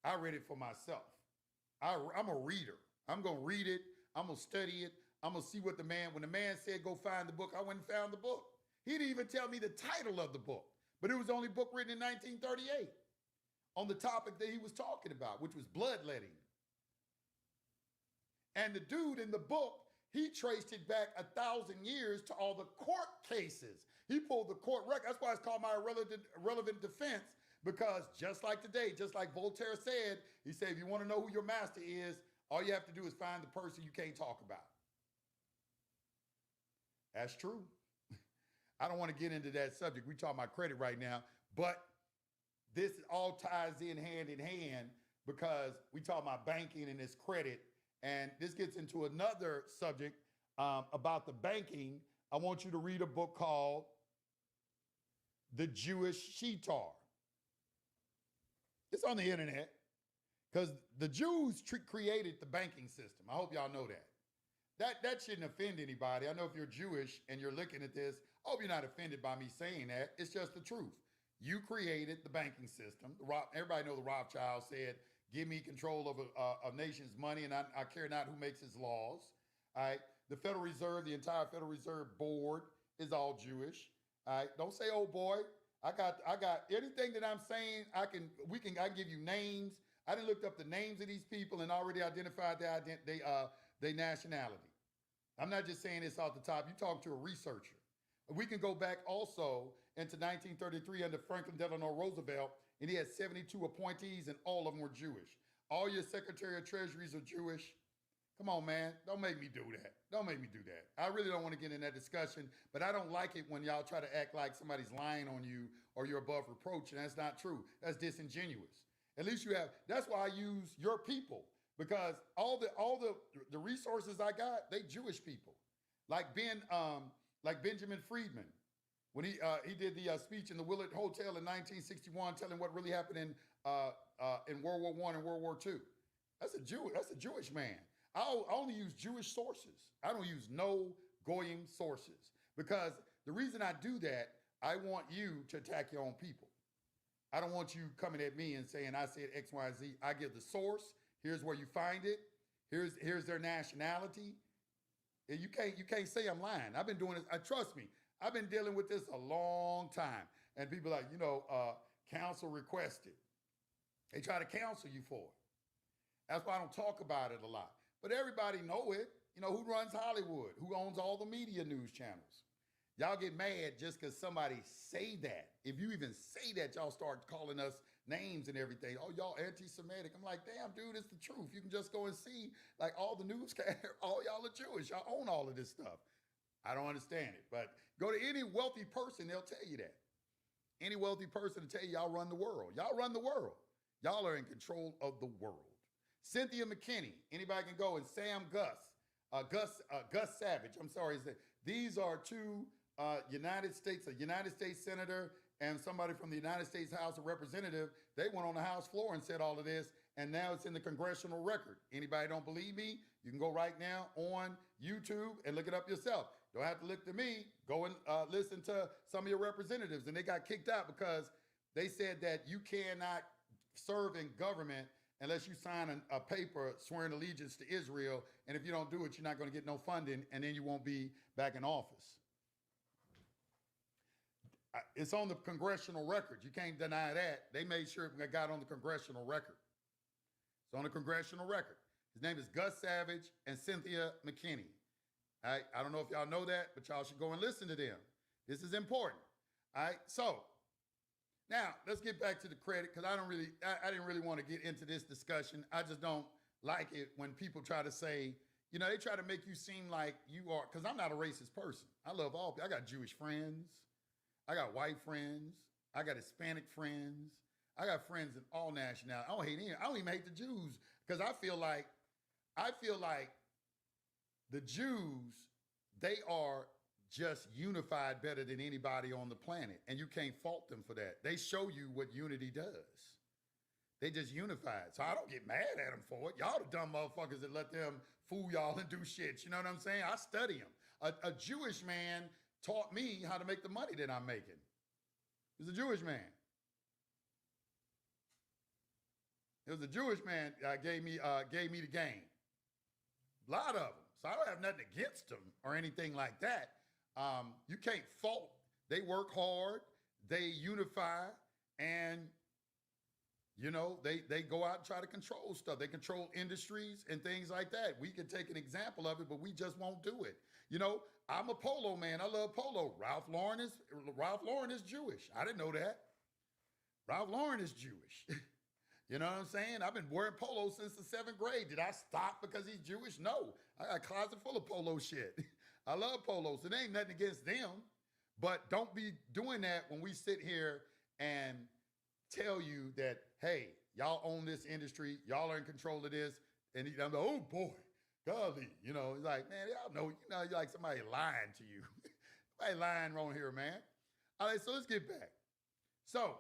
I read it for myself. I'm a reader. I'm gonna read it. I'm gonna study it. I'm gonna see what when the man said go find the book, I went and found the book. He didn't even tell me the title of the book, but it was the only book written in 1938 on the topic that he was talking about, which was bloodletting. And the dude in the book, he traced it back 1,000 years to all the court cases. He pulled the court record. That's why it's called My Irrelevant Defense, because just like today, just like Voltaire said, he said, if you want to know who your master is, all you have to do is find the person you can't talk about. That's true. I don't want to get into that subject. We're talking about credit right now, but this all ties in hand, because we talk about banking and this credit. And this gets into another subject about the banking. I want you to read a book called The Jewish Shitar. It's on the internet because the Jews created the banking system. I hope y'all know that. That shouldn't offend anybody. I know if you're Jewish and you're looking at this, I hope you're not offended by me saying that. It's just the truth. You created the banking system. Everybody know the Rothschild said, "Give me control of a nation's money, and I care not who makes its laws." All right. The Federal Reserve, the entire Federal Reserve Board is all Jewish. All right. Don't say, "Oh boy, I got anything that I'm saying. I can give you names. I done looked up the names of these people and already identified their nationality. I'm not just saying this off the top. You talk to a researcher. We can go back also into 1933 under Franklin Delano Roosevelt, and he had 72 appointees, and all of them were Jewish. All your Secretary of Treasuries are Jewish. Come on, man. Don't make me do that. Don't make me do that. I really don't want to get in that discussion, but I don't like it when y'all try to act like somebody's lying on you or you're above reproach, and that's not true. That's disingenuous. At least you have, that's why I use your people, because all the resources I got, they Jewish people. Like Benjamin Friedman, when he did the speech in the Willard Hotel in 1961, telling what really happened in World War I and World War II. That's a Jewish man. I only use Jewish sources. I don't use no Goyim sources, because the reason I do that, I want you to attack your own people. I don't want you coming at me and saying I said X, Y, Z. I give the source. Here's where you find it. Here's their nationality. And you can't say I'm lying. I've been doing this. Trust me. I've been dealing with this a long time. And people like, counsel requested. They try to counsel you for it. That's why I don't talk about it a lot. But everybody know it. Who runs Hollywood? Who owns all the media news channels? Y'all get mad just because somebody say that. If you even say that, y'all start calling us names and everything. Oh, y'all anti-Semitic. I'm like, damn, dude, it's the truth. You can just go and see, like, all the newscasters, all y'all are Jewish. Y'all own all of this stuff. I don't understand it. But go to any wealthy person, they'll tell you that. Any wealthy person will tell you y'all run the world. Y'all run the world. Y'all are in control of the world. Cynthia McKinney, anybody can go, and Sam Gus Savage. I'm sorry. These are two a United States senator and somebody from the United States House of Representatives. They went on the House floor and said all of this, and now it's in the congressional record. Anybody don't believe me? You can go right now on YouTube and look it up yourself. Don't have to look to me. Go and listen to some of your representatives, and they got kicked out because they said that you cannot serve in government unless you sign a paper swearing allegiance to Israel, and if you don't do it, you're not going to get no funding, and then you won't be back in office. It's on the congressional record. You can't deny that. They made sure it got on the congressional record. It's on the congressional record. His name is Gus Savage and Cynthia McKinney. All right? I don't know if y'all know that, but y'all should go and listen to them. This is important. All right? So now let's get back to the credit, because I didn't really want to get into this discussion. I just don't like it when people try to say, they try to make you seem like you are, because I'm not a racist person. I love all people. I got Jewish friends. I got white friends. I got Hispanic friends. I got friends in all nationalities. I don't hate any. I don't even hate the Jews, because I feel like the Jews, they are just unified better than anybody on the planet, and you can't fault them for that. They show you what unity does. They just unified. So I don't get mad at them for it. Y'all the dumb motherfuckers that let them fool y'all and do shit. You know what I'm saying? I study them. A Jewish man taught me how to make the money that I'm making. He was a Jewish man. It was a Jewish man that gave me the game. A lot of them. So I don't have nothing against them or anything like that. You can't fault. They work hard. They unify, and they go out and try to control stuff. They control industries and things like that. We can take an example of it, but we just won't do it. I'm a polo man. I love polo. Ralph Lauren is Jewish. I didn't know that. Ralph Lauren is Jewish. You know what I'm saying? I've been wearing polo since the 7th grade. Did I stop because he's Jewish? No. I got a closet full of polo shit. I love polos. It ain't nothing against them. But don't be doing that when we sit here and tell you that, hey, y'all own this industry. Y'all are in control of this. And I'm like, oh, boy. Golly, it's like, man, y'all know, you're like somebody lying to you. Somebody lying wrong here, man. All right, so let's get back. So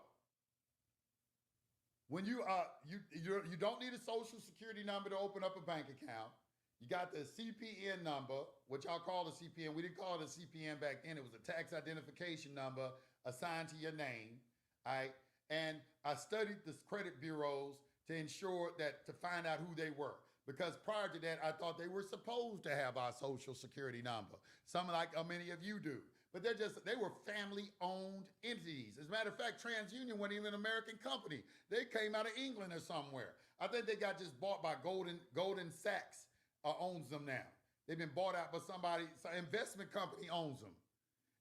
when you don't need a social security number to open up a bank account. You got the CPN number, which I'll call the CPN. We didn't call it a CPN back then. It was a tax identification number assigned to your name. All right. And I studied the credit bureaus to ensure that, to find out who they were. Because prior to that, I thought they were supposed to have our social security number. Some like many of you do. But they were family-owned entities. As a matter of fact, TransUnion wasn't even an American company. They came out of England or somewhere. I think they got just bought by Goldman Sachs owns them now. They've been bought out by somebody, some investment company owns them.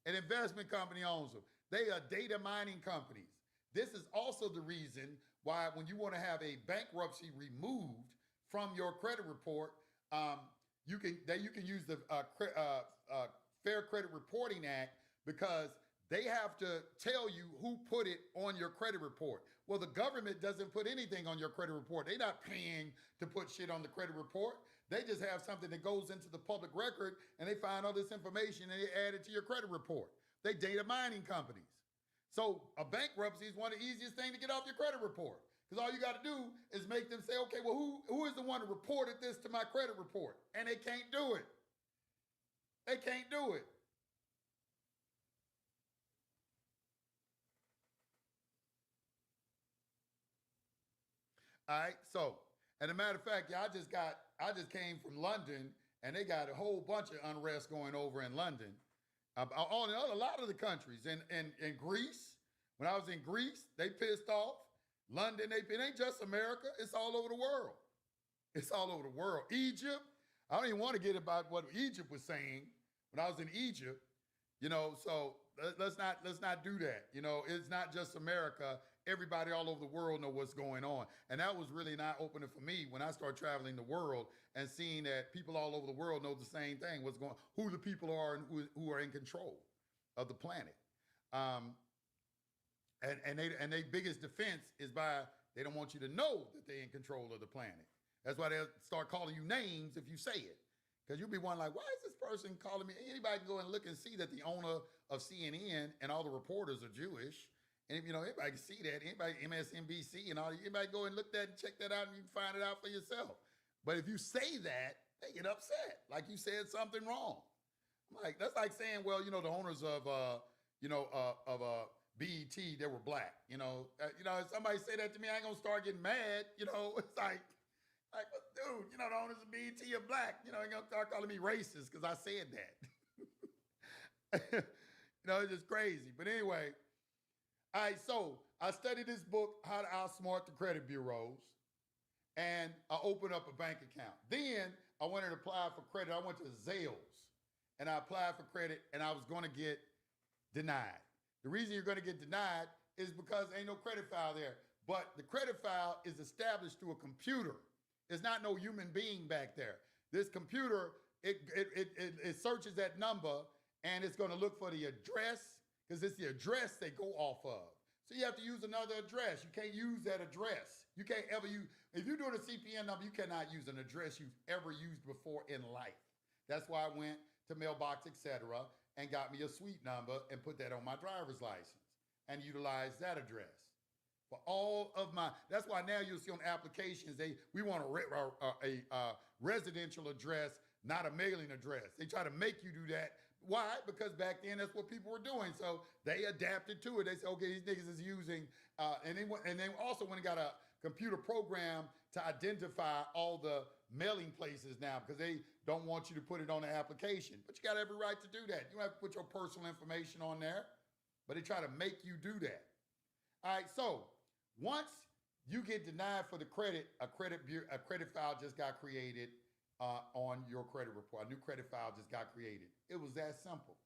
An investment company owns them. They are data mining companies. This is also the reason why when you want to have a bankruptcy removed from your credit report, you can use the Fair Credit Reporting Act, because they have to tell you who put it on your credit report. Well, the government doesn't put anything on your credit report. They're not paying to put shit on the credit report. They just have something that goes into the public record, and they find all this information and they add it to your credit report. They data mining companies. So a bankruptcy is one of the easiest things to get off your credit report, because all you got to do is make them say, okay, well, who is the one who reported this to my credit report? And they can't do it. They can't do it. All right. So, and a matter of fact, yeah, I just came from London, and they got a whole bunch of unrest going over in London. All in a lot of the countries, in Greece. When I was in Greece, they pissed off. London, it ain't just America. It's all over the world. It's all over the world. Egypt. I don't even want to get about what Egypt was saying when I was in Egypt. So let's not do that. It's not just America. Everybody all over the world know what's going on, and that was really not opening for me when I started traveling the world and seeing that people all over the world know the same thing. What's going, who the people are, and who are in control of the planet. Um, and their biggest defense is by they don't want you to know that they're in control of the planet. That's why they'll start calling you names if you say it. Because you'll be one like, why is this person calling me? Anybody can go and look and see that the owner of CNN and all the reporters are Jewish. And anybody can see that. Anybody, MSNBC and all, anybody go and look that and check that out, and you can find it out for yourself. But if you say that, they get upset, like you said something wrong. I'm like, that's like saying, well, the owners of BET, they were black. If somebody say that to me, I ain't gonna start getting mad. It's like, dude, the owners of BET are black. Ain't gonna start calling me racist because I said that. It's just crazy. But anyway, all right, so I studied this book, How to Outsmart the Credit Bureaus, and I opened up a bank account. Then I wanted to apply for credit. I went to Zales, and I applied for credit, and I was going to get denied. The reason you're going to get denied is because ain't no credit file there. But the credit file is established through a computer. There's not no human being back there. This computer, it searches that number, and it's going to look for the address, because it's the address they go off of. So you have to use another address. You can't use that address. You can't ever use, if you're doing a CPN number, you cannot use an address you've ever used before in life. That's why I went to Mailbox, etc., and got me a suite number and put that on my driver's license and utilize that address. For all of my, that's why now you'll see on applications, we want a residential address, not a mailing address. They try to make you do that. Why? Because back then that's what people were doing. So they adapted to it. They said, okay, these niggas is using, and then also when they got a computer program to identify all the mailing places now, because they don't want you to put it on the application. But you got every right to do that. You don't have to put your personal information on there, but they try to make you do that. All right, so once you get denied for the credit, a credit file just got created on your credit report. A new credit file just got created. It was that simple.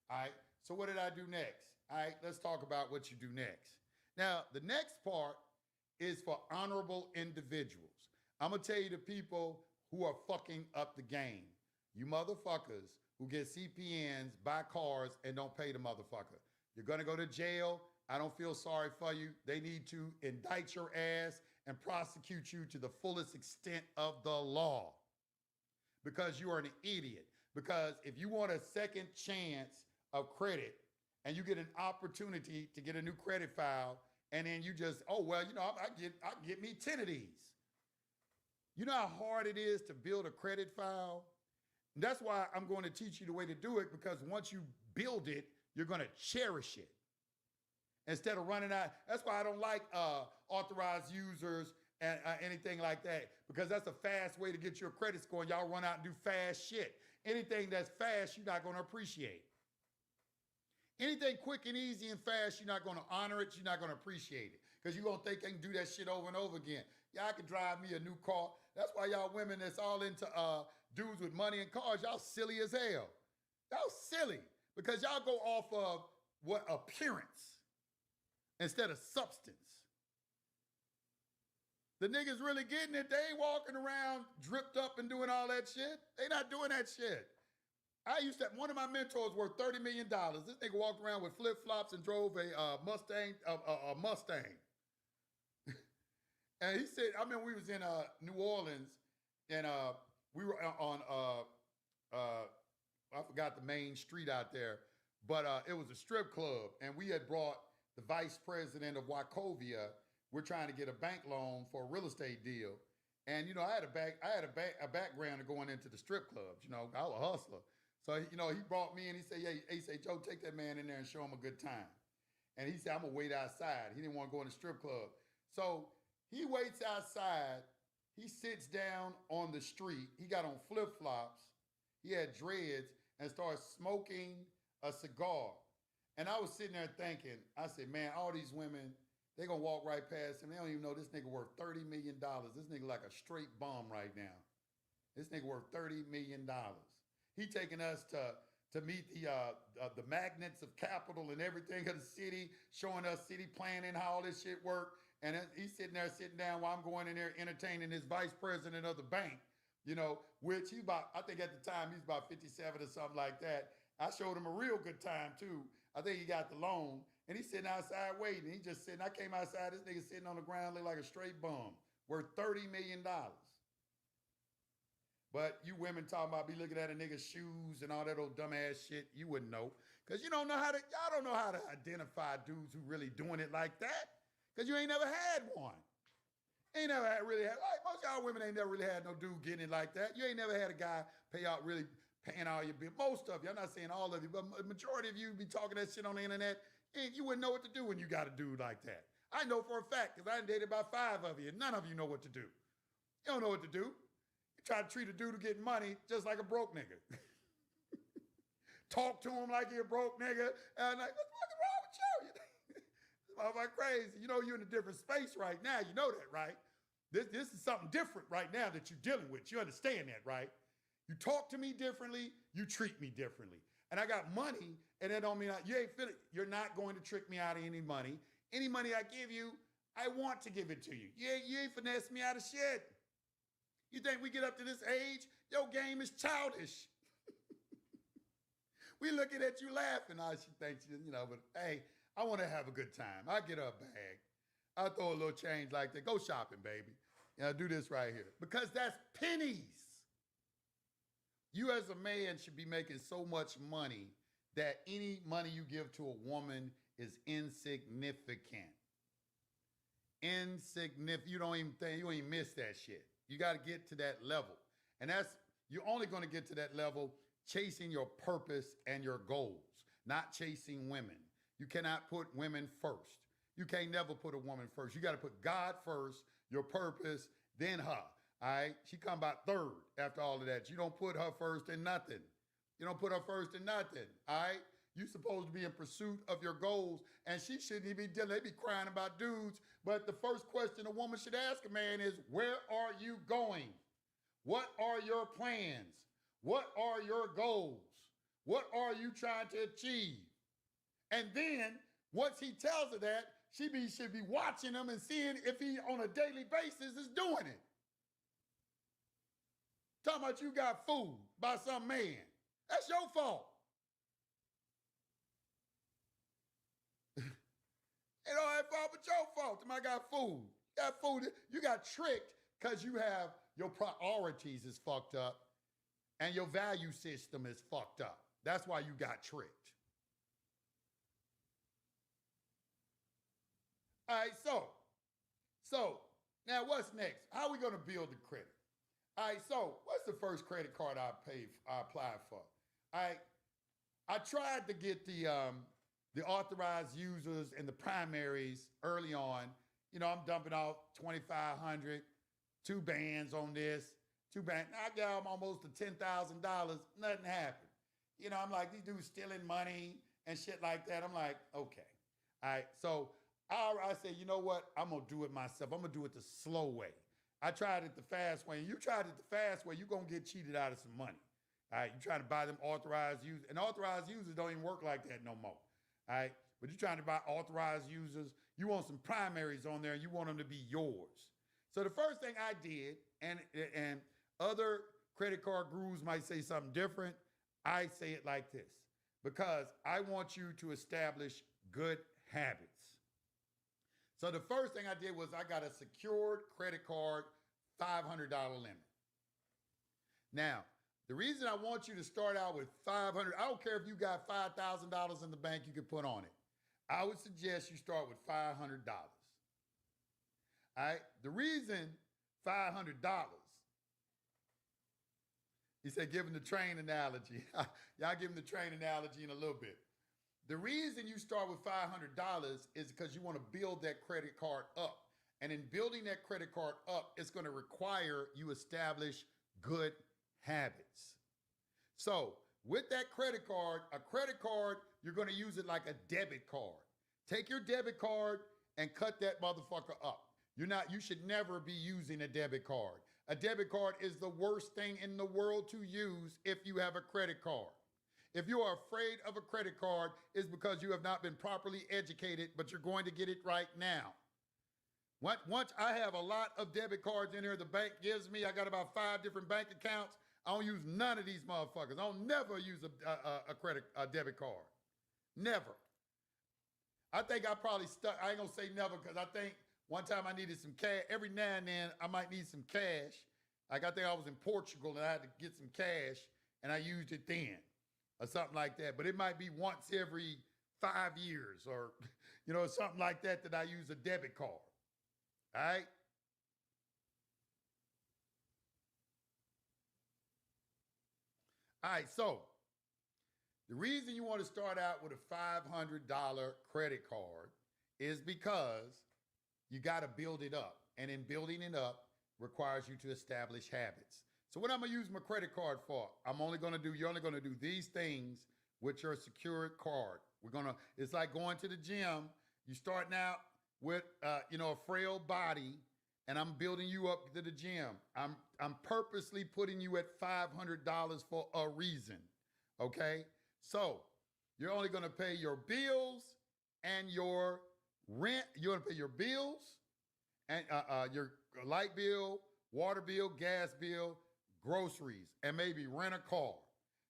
All right, so what did I do next? All right, let's talk about what you do next. Now, the next part is for honorable individuals. I'm gonna tell you the people who are fucking up the game. You motherfuckers who get CPNs, buy cars, and don't pay the motherfucker. You're gonna go to jail. I don't feel sorry for you. They need to indict your ass and prosecute you to the fullest extent of the law because you are an idiot. Because if you want a second chance of credit and you get an opportunity to get a new credit file, and then you just, oh, well, I get me 10 of these. You know how hard it is to build a credit file? And that's why I'm going to teach you the way to do it, because once you build it, you're going to cherish it instead of running out. That's why I don't like authorized users and anything like that, because that's a fast way to get your credit score, and y'all run out and do fast shit. Anything that's fast, you're not going to appreciate. Anything quick and easy and fast, you're not going to honor it. You're not going to appreciate it, because you're going to think they can do that shit over and over again. Y'all can drive me a new car. That's why y'all women that's all into dudes with money and cars, y'all silly as hell. Y'all silly because y'all go off of what appearance instead of substance. The niggas really getting it. They ain't walking around dripped up and doing all that shit. They not doing that shit. One of my mentors worth $30 million. This nigga walked around with flip-flops and drove a Mustang. And he said, we was in New Orleans, and we were on, I forgot the main street out there, but it was a strip club, and we had brought the vice president of Wachovia. We're trying to get a bank loan for a real estate deal. And, I had a background of going into the strip clubs. I was a hustler. So, he brought me in. He said, Joe, take that man in there and show him a good time. And he said, I'm going to wait outside. He didn't want to go in the strip club. So He waits outside. He sits down on the street. He got on flip flops. He had dreads and started smoking a cigar. And I was sitting there thinking, I said, man, all these women, they gonna walk right past him. They don't even know this nigga worth $30 million. This nigga like a straight bum right now. This nigga worth $30 million. He taking us to meet the magnets of capital and everything of the city, showing us city planning, how all this shit work. And he's sitting there, sitting down while I'm going in there entertaining his vice president of the bank, you know, which he's about, I think at the time he's about 57 or something like that. I showed him a real good time too. I think he got the loan. And he's sitting outside waiting. He just sitting, I came outside, this nigga sitting on the ground look like a straight bum, worth $30 million. But you women talking about be looking at a nigga's shoes and all that old dumbass shit, you wouldn't know. Because you don't know how to, y'all don't know how to identify dudes who really doing it like that. Because you ain't never had one. Ain't never really had, like most y'all women ain't never really had no dude getting it like that. You ain't never had a guy pay out really paying all your bills. Most of you, I'm not saying all of you, but a majority of you be talking that shit on the internet. And you wouldn't know what to do when you got a dude like that. I know for a fact, because I dated about 5 of you, and none of you know what to do. You don't know what to do. You try to treat a dude who getting money just like a broke nigga. Talk to him like he a broke nigga. And I'm like, what's fucking wrong with you? This motherfucker crazy. You know you're in a different space right now. You know that, right? This is something different right now that you're dealing with. You understand that, right? You talk to me differently. You treat me differently. And I got money, and that don't mean you ain't feeling. You're not going to trick me out of any money. Any money I give you, I want to give it to you. You ain't finesse me out of shit. You think we get up to this age, your game is childish. We looking at you laughing. Oh, she thinks, you know, but hey, I want to have a good time. I get her a bag. I'll throw a little change like that. Go shopping, baby. You know, do this right here. Because that's pennies. You as a man should be making so much money that any money you give to a woman is insignificant. Insignificant. You don't even miss that shit. You got to get to that level. And you're only going to get to that level chasing your purpose and your goals, not chasing women. You cannot put women first. You can't never put a woman first. You got to put God first, your purpose, then her. All right, she come about third after all of that. You don't put her first in nothing. You don't put her first in nothing. All right, you supposed to be in pursuit of your goals, and she shouldn't even be dealing. They be crying about dudes, but the first question a woman should ask a man is, "Where are you going? What are your plans? What are your goals? What are you trying to achieve?" And then once he tells her that, she should be watching him and seeing if he on a daily basis is doing it. Talking about you got fooled by some man. That's your fault. It all that fault but your fault. I got fooled. You got fooled. You got tricked because you have your priorities is fucked up and your value system is fucked up. That's why you got tricked. All right, so now what's next? How are we going to build the credit? All right, so what's the first credit card I applied for? All right, I tried to get the authorized users and the primaries early on. You know, I'm dumping off 2,500, 2 bands on this, 2 bands. I got them almost to $10,000. Nothing happened. You know, I'm like, these dudes stealing money and shit like that. I'm like, okay. All right, so I said, you know what? I'm going to do it myself. I'm going to do it the slow way. I tried it the fast way. And you tried it the fast way, you're going to get cheated out of some money. All right, you're trying to buy them authorized users. And authorized users don't even work like that no more. All right, but you're trying to buy authorized users. You want some primaries on there. And you want them to be yours. So the first thing I did, and other credit card gurus might say something different, I say it like this, because I want you to establish good habits. So the first thing I did was I got a secured credit card, $500 limit. Now, the reason I want you to start out with $500, I don't care if you got $5,000 in the bank you could put on it. I would suggest you start with $500. All right, the reason $500, he said, give him the train analogy. Y'all give him the train analogy in a little bit. The reason you start with $500 is because you want to build that credit card up. And in building that credit card up, it's going to require you establish good habits. So, with that credit card, a credit card, you're going to use it like a debit card. Take your debit card and cut that motherfucker up. You should never be using a debit card. A debit card is the worst thing in the world to use if you have a credit card. If you are afraid of a credit card, it's because you have not been properly educated, but you're going to get it right now. Once I have a lot of debit cards in here the bank gives me, I got about 5 different bank accounts. I don't use none of these motherfuckers. I don't never use a debit card. Never. I think I probably stuck, I ain't gonna say never because I think one time I needed some cash. Every now and then I might need some cash. Like I think I was in Portugal and I had to get some cash and I used it then or something like that. But it might be once every 5 years or, something like that I use a debit card. All right? All right, so the reason you want to start out with a $500 credit card is because you got to build it up. And in building it up requires you to establish habits. So what I'm going to use my credit card for, you're only going to do these things with your secured card. It's like going to the gym. You starting out with, a frail body and I'm building you up to the gym. I'm purposely putting you at $500 for a reason. Okay. So you're only going to pay your bills and your rent. You're going to pay your bills and your light bill, water bill, gas bill, groceries, and maybe rent a car.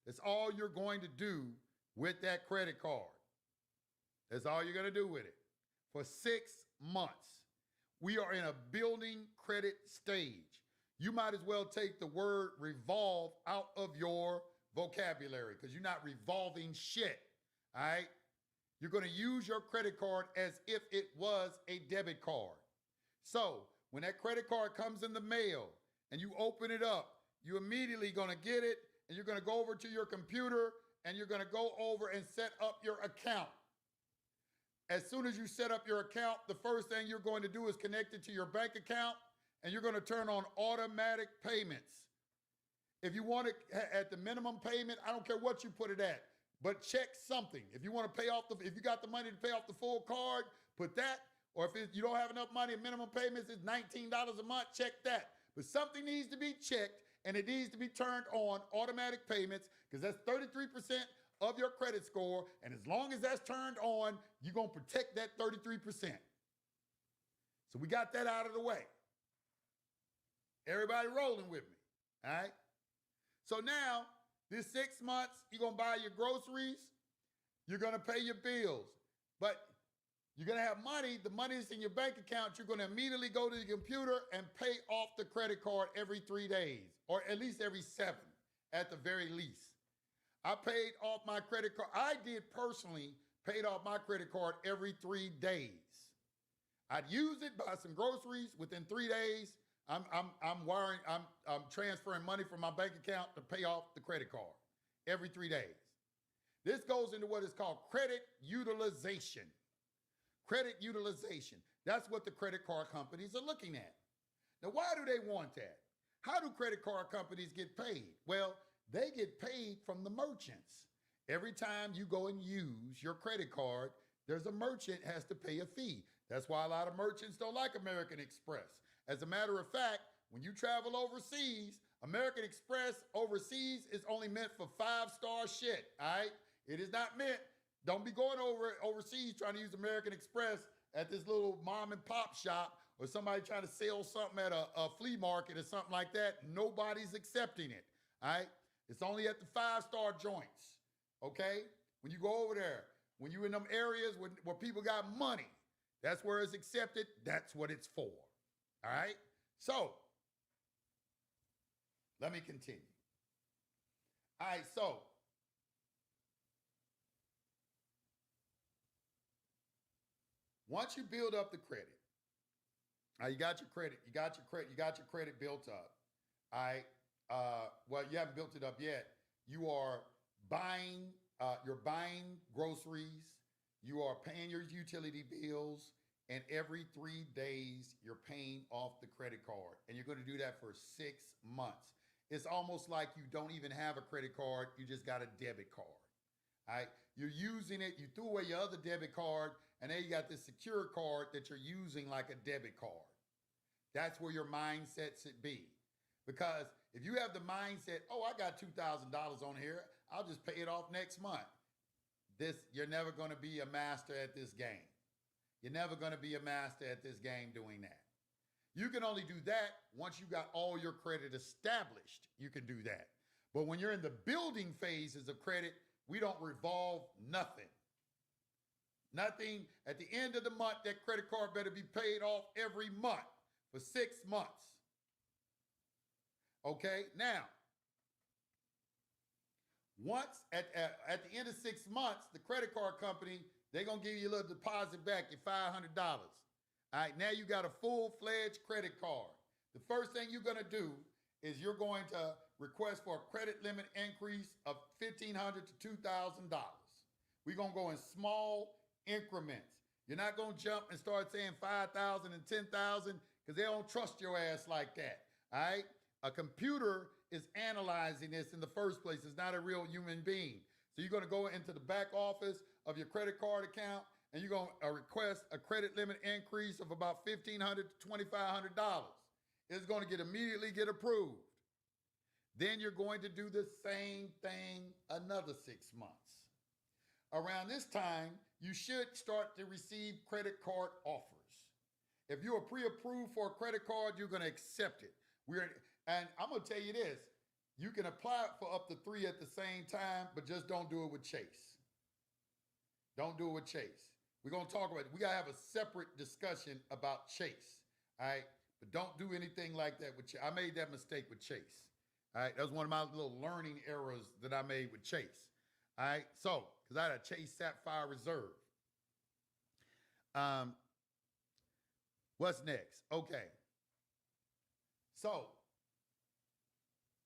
That's all you're going to do with that credit card. That's all you're going to do with it for 6 months. We are in a building credit stage. You might as well take the word revolve out of your vocabulary because you're not revolving shit. All right. You're going to use your credit card as if it was a debit card. So when that credit card comes in the mail and you open it up, you're immediately going to get it and you're going to go over to your computer and you're going to go over and set up your account. As soon as you set up your account, the first thing you're going to do is connect it to your bank account and you're going to turn on automatic payments. If you want it at the minimum payment, I don't care what you put it at, but check something. If you want to pay off if you got the money to pay off the full card, put that. Or if you don't have enough money, minimum payments is $19 a month, check that. But something needs to be checked and it needs to be turned on automatic payments because that's 33% of your credit score. And as long as that's turned on, you're going to protect that 33%. So we got that out of the way. Everybody rolling with me, all right? So now, this 6 months, you're going to buy your groceries, you're going to pay your bills, but you're going to have money, the money is in your bank account, you're going to immediately go to the computer and pay off the credit card every 3 days, or at least every 7, at the very least. I paid off my credit card. I did personally paid off my credit card every 3 days. I'd use it, buy some groceries. Within 3 days, I'm transferring money from my bank account to pay off the credit card every 3 days. This goes into what is called credit utilization. Credit utilization. That's what the credit card companies are looking at. Now, why do they want that? How do credit card companies get paid? Well, they get paid from the merchants. Every time you go and use your credit card, there's a merchant has to pay a fee. That's why a lot of merchants don't like American Express. As a matter of fact, when you travel overseas, American Express overseas is only meant for 5-star shit, all right? It is not meant, don't be going overseas trying to use American Express at this little mom and pop shop or somebody trying to sell something at a flea market or something like that. Nobody's accepting it, all right? It's only at the 5-star joints, okay? When you go over there, when you're in them areas where people got money, that's where it's accepted. That's what it's for, all right? So, let me continue. All right, so once you build up the credit, you got your credit built up. All right. Well, you haven't built it up yet. You're buying groceries. You are paying your utility bills and every 3 days you're paying off the credit card, and you're going to do that for 6 months. It's almost like you don't even have a credit card, you just got a debit card. All right, you're using it, you threw away your other debit card, and then you got this secure card that you're using like a debit card. That's where your mindset should be. Because if you have the mindset, oh, I got $2,000 on here, I'll just pay it off next month. You're never going to be a master at this game. You're never going to be a master at this game doing that. You can only do that once you got all your credit established. You can do that. But when you're in the building phases of credit, we don't revolve nothing. Nothing. At the end of the month, that credit card better be paid off every month for 6 months. Okay, now, once at the end of 6 months, the credit card company, they're going to give you a little deposit back, your $500. All right, now you got a full-fledged credit card. The first thing you're going to do is you're going to request for a credit limit increase of $1,500 to $2,000. We're going to go in small increments. You're not going to jump and start saying 5,000 and 10,000 because they don't trust your ass like that. All right? A computer is analyzing this in the first place. It's not a real human being. So you're going to go into the back office of your credit card account and you're going to request a credit limit increase of about $1,500 to $2,500. It's going to immediately get approved. Then you're going to do the same thing another 6 months. Around this time, you should start to receive credit card offers. If you are pre-approved for a credit card, you're going to accept it. And I'm going to tell you this, you can apply for up to 3 at the same time, but just don't do it with Chase. Don't do it with Chase. We're going to talk about it. We got to have a separate discussion about Chase, all right? But don't do anything like that with Chase. I made that mistake with Chase, all right? That was one of my little learning errors that I made with Chase, all right? So, because I had a Chase Sapphire Reserve. What's next? Okay. So,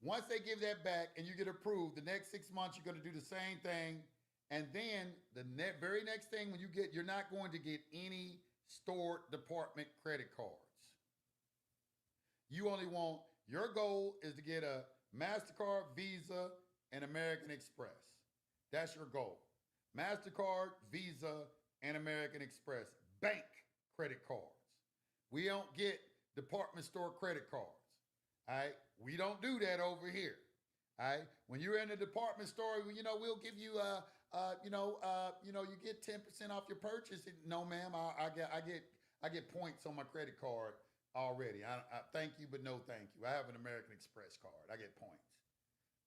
once they give that back and you get approved, the next 6 months you're going to do the same thing. And then the very next thing when you're not going to get any store department credit cards. You only want, your goal is to get a MasterCard, Visa, and American Express. That's your goal. MasterCard, Visa, and American Express. Bank credit cards. We don't get department store credit cards. All right, we don't do that over here. All right, when you're in a department store, we'll give you you get 10% off your purchase. No, ma'am, I get points on my credit card already. I thank you, but no thank you. I have an American Express card. I get points.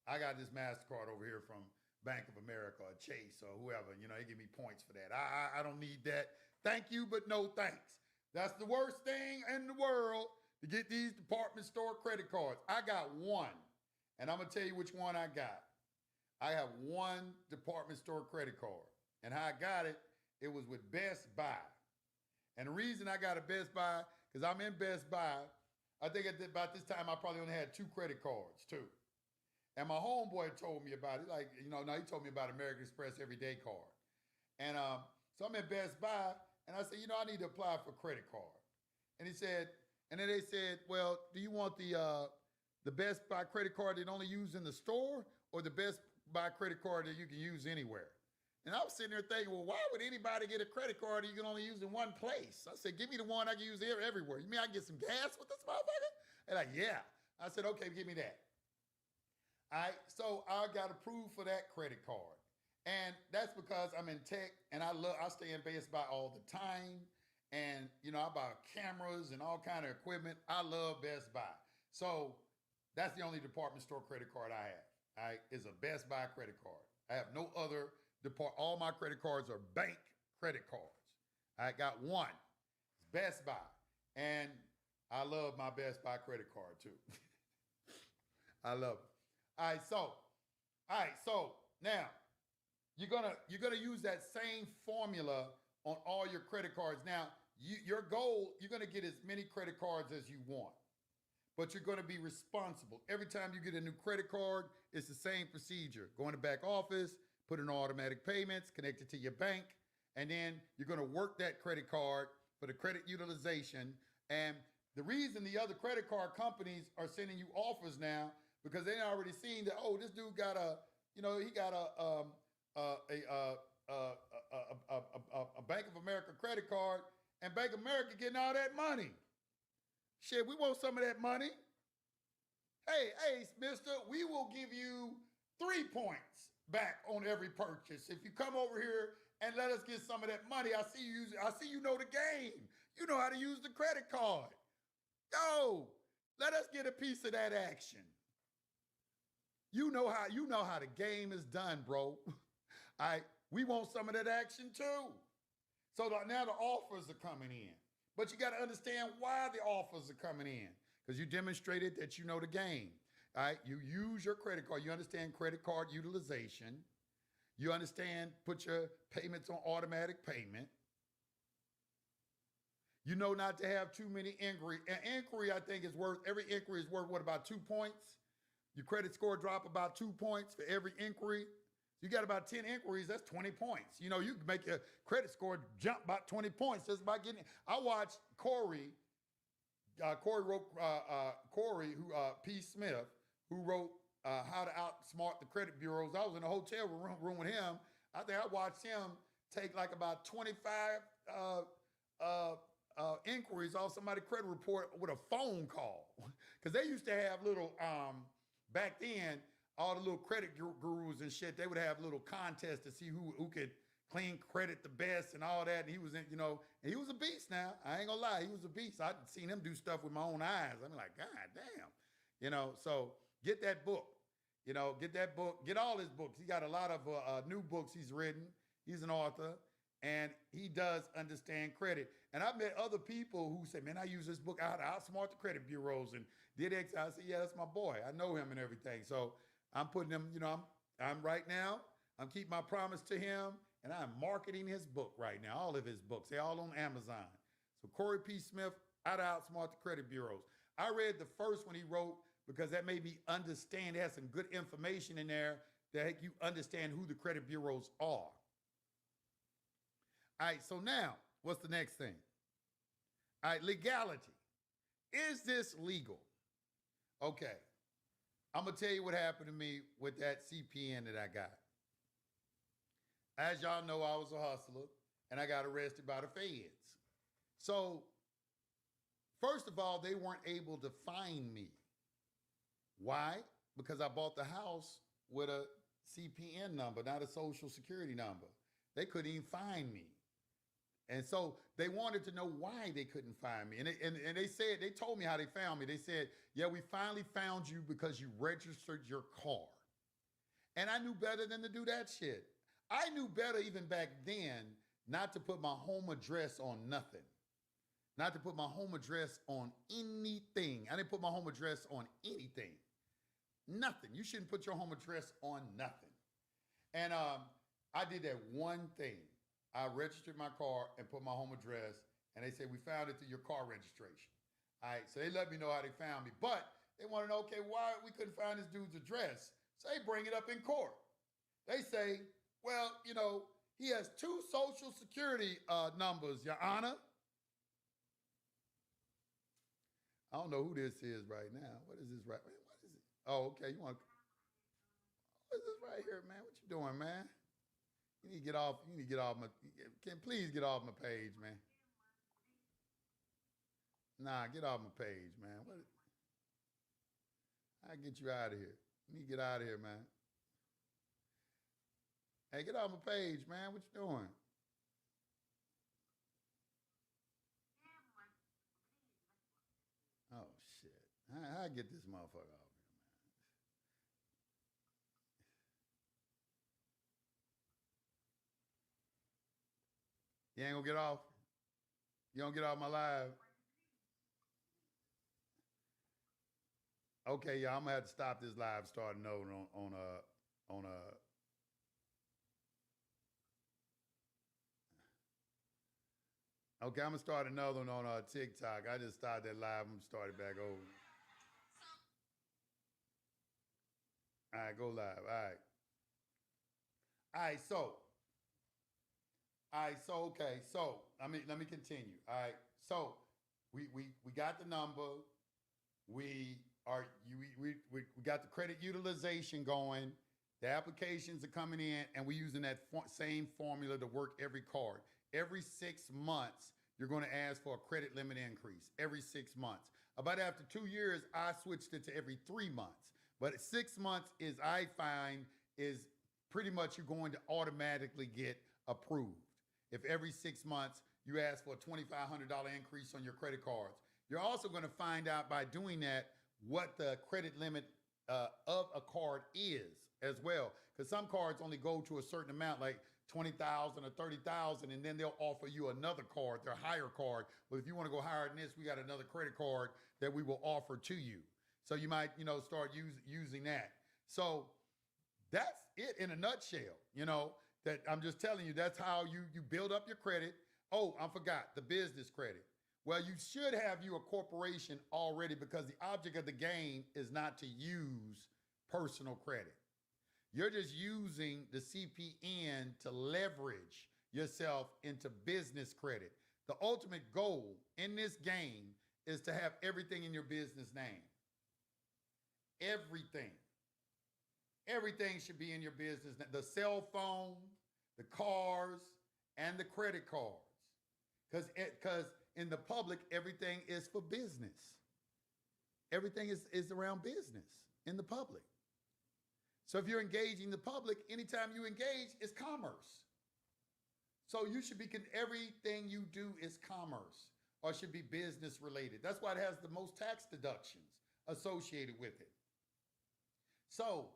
I got this MasterCard over here from Bank of America or Chase or whoever. They give me points for that. I don't need that. Thank you, but no thanks. That's the worst thing in the world. To get these department store credit cards. I got one, and I'm going to tell you which one I got. I have one department store credit card, and how I got it, it was with Best Buy. And the reason I got a Best Buy, because I'm in Best Buy, I think about this time I probably only had 2 credit cards, too. And my homeboy told me about it, he told me about American Express Everyday Card. And so I'm in Best Buy, and I said, I need to apply for a credit card. And he said, and then they said, well, do you want the Best Buy credit card that only used in the store or the Best Buy credit card that you can use anywhere? And I was sitting there thinking, well, why would anybody get a credit card that you can only use in one place? I said, give me the one I can use everywhere. You mean I can get some gas with this motherfucker? They're like, yeah. I said, okay, give me that. All right, so I got approved for that credit card. And that's because I'm in tech and I stay in Best Buy all the time. And, I buy cameras and all kind of equipment. I love Best Buy. So that's the only department store credit card I have. All right, is a Best Buy credit card. I have no other all my credit cards are bank credit cards. I got one. It's Best Buy. And I love my Best Buy credit card too. I love it. All right, so now you're gonna use that same formula on all your credit cards. Now, your goal, you're going to get as many credit cards as you want, but you're going to be responsible. Every time you get a new credit card, it's the same procedure. Go in the back office, put in automatic payments, connect it to your bank, and then you're going to work that credit card for the credit utilization. And the reason the other credit card companies are sending you offers now because they already seen that, oh, this dude got a, he got a Bank of America credit card, and Bank of America getting all that money. Shit, we want some of that money. Hey, mister, we will give you 3 points back on every purchase if you come over here and let us get some of that money. I see you know the game. You know how to use the credit card. Yo, let us get a piece of that action. You know how the game is done, bro. All right, we want some of that action too. So now the offers are coming in. But you got to understand why the offers are coming in. Because you demonstrated that you know the game. All right, you use your credit card. You understand credit card utilization. You understand put your payments on automatic payment. You know not to have too many inquiry. An inquiry, I think, every inquiry is worth, what, about 2 points? Your credit score drop about 2 points for every inquiry. You got about 10 inquiries, that's 20 points. You can make your credit score jump about 20 points just by getting it. I watched Corey P. Smith, who wrote How to Outsmart the Credit Bureaus. I was in a hotel room with him. I think I watched him take like about 25 inquiries off somebody's credit report with a phone call. Because they used to have little, back then, all the little credit gurus and shit, they would have little contests to see who could clean credit the best and all that. And he was in, and he was a beast now. I ain't gonna lie, he was a beast. I'd seen him do stuff with my own eyes. I'm like, God damn. So get that book. Get that book. Get all his books. He got a lot of new books he's written. He's an author, and he does understand credit. And I've met other people who say, man, I use this book out to outsmart the credit bureaus and did X. I said, yeah, that's my boy. I know him and everything. So I'm putting him, I'm right now, I'm keeping my promise to him, and I'm marketing his book right now, all of his books. They're all on Amazon. So Corey P. Smith, How to Outsmart the Credit Bureaus. I read the first one he wrote because that made me understand. It has some good information in there that you understand who the credit bureaus are. All right, so now, what's the next thing? All right, legality. Is this legal? Okay. I'm going to tell you what happened to me with that CPN that I got. As y'all know, I was a hustler, and I got arrested by the feds. So, first of all, they weren't able to find me. Why? Because I bought the house with a CPN number, not a social security number. They couldn't even find me. And so they wanted to know why they couldn't find me. And they told me how they found me. They said, yeah, we finally found you because you registered your car. And I knew better than to do that shit. I knew better even back then not to put my home address on nothing. Not to put my home address on anything. I didn't put my home address on anything. Nothing. You shouldn't put your home address on nothing. And I did that one thing. I registered my car and put my home address, and they said, we found it through your car registration. All right, so they let me know how they found me. But they want to know, okay, why we couldn't find this dude's address? So they bring it up in court. They say, well, he has 2 social security numbers, Your Honor. I don't know who this is right now. What is this right? What is it? Oh, okay. What is this right here, man? What you doing, man? You need to get off my, please get off my page, man. Nah, get off my page, man. I get you out of here. You need to get out of here, man. Hey, get off my page, man. What you doing? Oh, shit. How I get this motherfucker off here, man? You ain't gonna get off? You don't get off my live? Okay, yeah, I'm gonna have to stop this live starting over on okay, I'm gonna start another one on TikTok. I just started that live. I'm gonna start it back over. All right, go live. All right. All right, so, all All right, so okay, so let me continue. All right, so we got the number. We got the credit utilization going. The applications are coming in, and we're using that same formula to work every card. Every 6 months, you're going to ask for a credit limit increase. Every 6 months. About after 2 years, I switched it to every 3 months. But 6 months is I find is pretty much you're going to automatically get approved. If every 6 months you ask for a $2,500 increase on your credit cards, you're also going to find out by doing that what the credit limit of a card is as well. Because some cards only go to a certain amount, like 20,000 or 30,000, and then they'll offer you another card, their higher card. But if you want to go higher than this, we got another credit card that we will offer to you. So you might, start using that. So that's it in a nutshell. That I'm just telling you, that's how you build up your credit. Oh, I forgot the business credit. Well, you should have you a corporation already, because the object of the game is not to use personal credit. You're just using the CPN to leverage yourself into business credit. The ultimate goal in this game is to have everything in your business name. Everything. Everything should be in your business name. The cell phone, the cars, and the credit cards. Because in the public, everything is for business. Everything is around business in the public. So if you're engaging the public, anytime you engage, it's commerce. So you should be, everything you do is commerce or should be business related. That's why it has the most tax deductions associated with it. So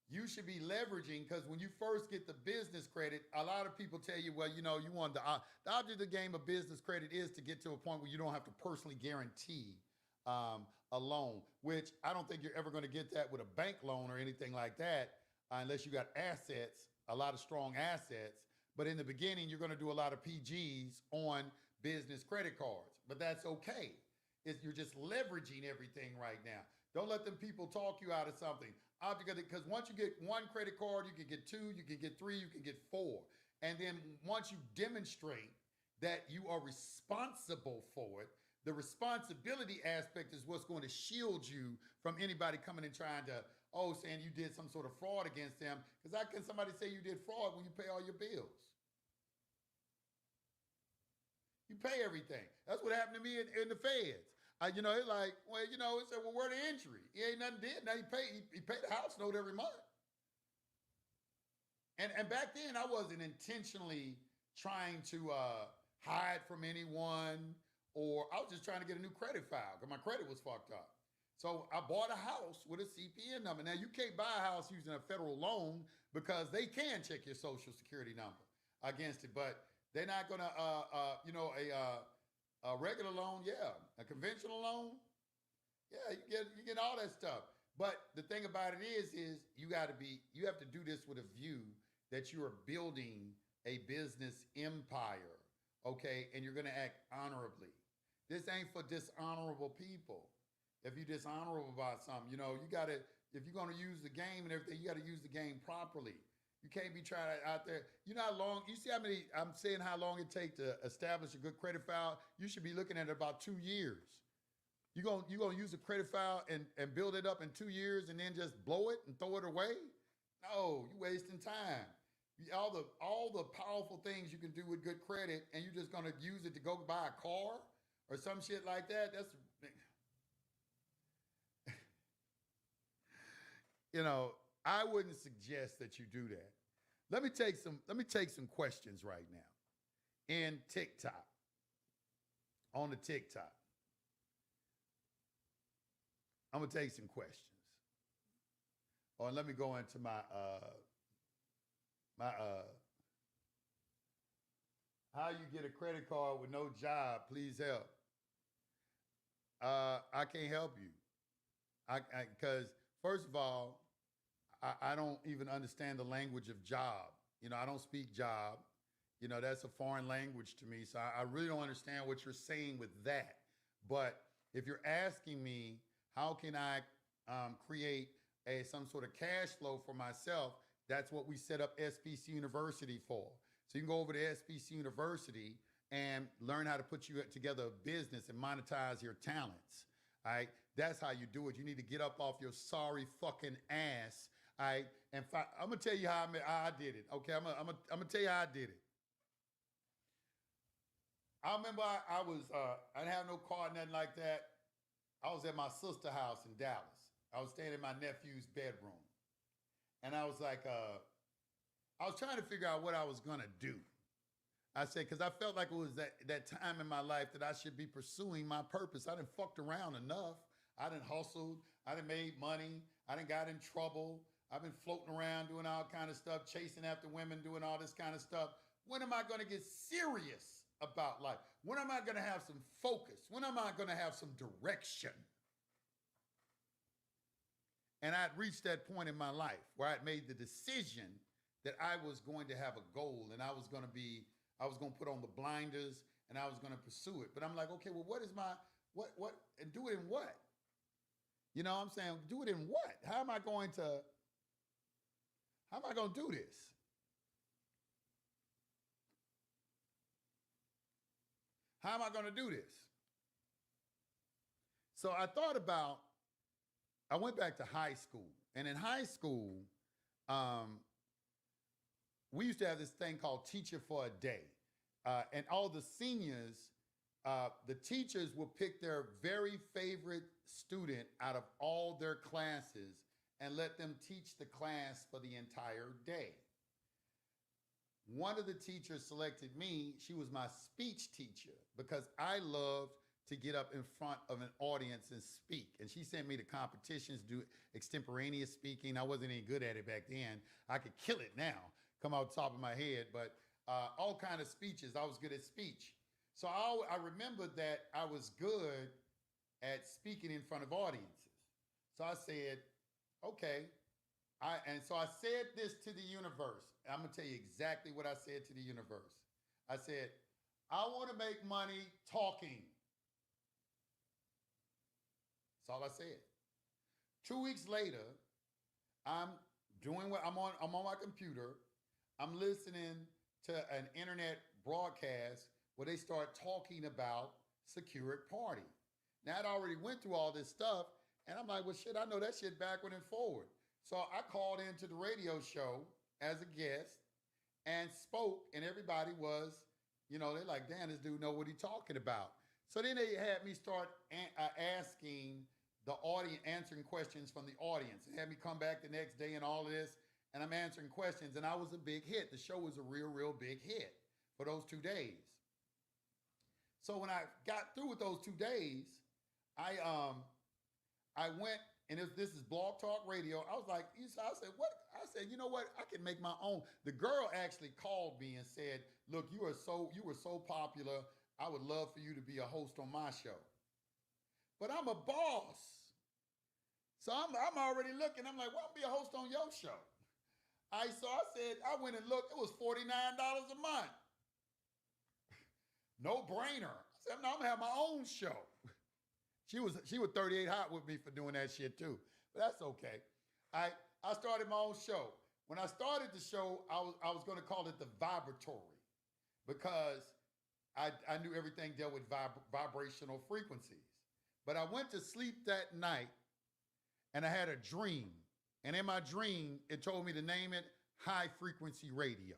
you should be leveraging, because when you first get the business credit, a lot of people tell you, well, you want the object of the game of business credit is to get to a point where you don't have to personally guarantee a loan, which I don't think you're ever going to get that with a bank loan or anything like that, unless you got assets, a lot of strong assets. But in the beginning, you're going to do a lot of PGs on business credit cards, but that's okay. You're just leveraging everything right now. Don't let them people talk you out of something. Because once you get one credit card, you can get two, you can get three, you can get four. And then once you demonstrate that you are responsible for it, the responsibility aspect is what's going to shield you from anybody coming and trying to, saying you did some sort of fraud against them. Because how can somebody say you did fraud when you pay all your bills? You pay everything. That's what happened to me in the feds. It's like, it said, well, where the injury? He ain't nothing did. Now he paid the house note every month. And back then I wasn't intentionally trying to hide from anyone, or I was just trying to get a new credit file because my credit was fucked up. So I bought a house with a CPN number. Now you can't buy a house using a federal loan because they can check your social security number against it, but they're not gonna, a regular loan, yeah. A conventional loan, yeah, you get all that stuff. But the thing about it is you have to do this with a view that you are building a business empire, okay? And you're gonna act honorably. This ain't for dishonorable people. If you're dishonorable about something, if you're gonna use the game and everything, you gotta use the game properly. You can't be trying out there. You know how long, you see I'm saying how long it takes to establish a good credit file? You should be looking at about 2 years. You gonna use a credit file and build it up in 2 years and then just blow it and throw it away? No, you're wasting time. All the powerful things you can do with good credit, and you're just gonna use it to go buy a car or some shit like that. That's, I wouldn't suggest that you do that. Let me take some questions right now in TikTok. On the TikTok. I'm gonna take some questions. Oh, and let me go into my how you get a credit card with no job, please help. I can't help you. Because first of all, I don't even understand the language of job. I don't speak job. That's a foreign language to me. So I really don't understand what you're saying with that. But if you're asking me, how can I create some sort of cash flow for myself? That's what we set up SPC University for. So you can go over to SPC University and learn how to put you together a business and monetize your talents. All right. That's how you do it. You need to get up off your sorry fucking ass. All right. And I'm going to tell you how I did it. Okay. I'm going to tell you how I did it. I remember I didn't have no car, nothing like that. I was at my sister's house in Dallas. I was staying in my nephew's bedroom. And I was like, I was trying to figure out what I was going to do. I said, because I felt like it was that time in my life that I should be pursuing my purpose. I done fucked around enough. I done hustled. I done made money. I done got in trouble. I've been floating around doing all kind of stuff, chasing after women, doing all this kind of stuff. When am I going to get serious about life? When am I going to have some focus? When am I going to have some direction? And I'd reached that point in my life where I'd made the decision that I was going to have a goal and I was going to put on the blinders and I was going to pursue it. But I'm like, okay, well, what is my, what, and do it in what? You know what I'm saying? Do it in what? How am I going to do this? How am I going to do this? So I went back to high school. And in high school, we used to have this thing called Teacher for a Day. And all the seniors, the teachers will pick their very favorite student out of all their classes and let them teach the class for the entire day. One of the teachers selected me. She was my speech teacher because I loved to get up in front of an audience and speak. And she sent me to competitions, do extemporaneous speaking. I wasn't any good at it back then. I could kill it now, come out the top of my head, but all kind of speeches. I was good at speech. So I remember that I was good at speaking in front of audiences. So I said, okay. So I said this to the universe. I'm going to tell you exactly what I said to the universe. I said, I want to make money talking. That's all I said. 2 weeks later, I'm on my computer. I'm listening to an internet broadcast where they start talking about Secured Party. Now, I'd already went through all this stuff, and I'm like, well, shit, I know that shit backward and forward. So I called into the radio show as a guest and spoke, and everybody was, they're like, damn, this dude know what he's talking about. So then they had me start asking the audience, answering questions from the audience, and had me come back the next day and all of this, and I'm answering questions, and I was a big hit. The show was a real, real big hit for those 2 days. So when I got through with those 2 days, I went, and this is Blog Talk Radio. I was like, I said, what? I said, you know what? I can make my own. The girl actually called me and said, look, you were so popular. I would love for you to be a host on my show. But I'm a boss. So I'm already looking. I'm like, well, I'll be a host on your show. So I said, I went and looked. It was $49 a month. No brainer. I said, no, I'm going to have my own show. She was 38 hot with me for doing that shit too. But that's okay. I started my own show. When I started the show, I was going to call it The Vibratory because I knew everything dealt with vibrational frequencies. But I went to sleep that night and I had a dream. And in my dream, it told me to name it High Frequency Radio.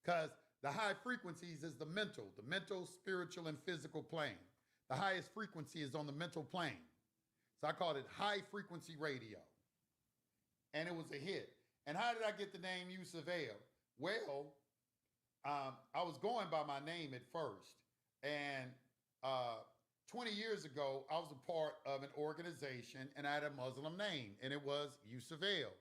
Because the high frequencies is the mental, spiritual, and physical plane. The highest frequency is on the mental plane. So I called it High Frequency Radio. And it was a hit. And how did I get the name Yusuf Ale? Well, I was going by my name at first. And 20 years ago, I was a part of an organization and I had a Muslim name, and it was Yusuf Ale.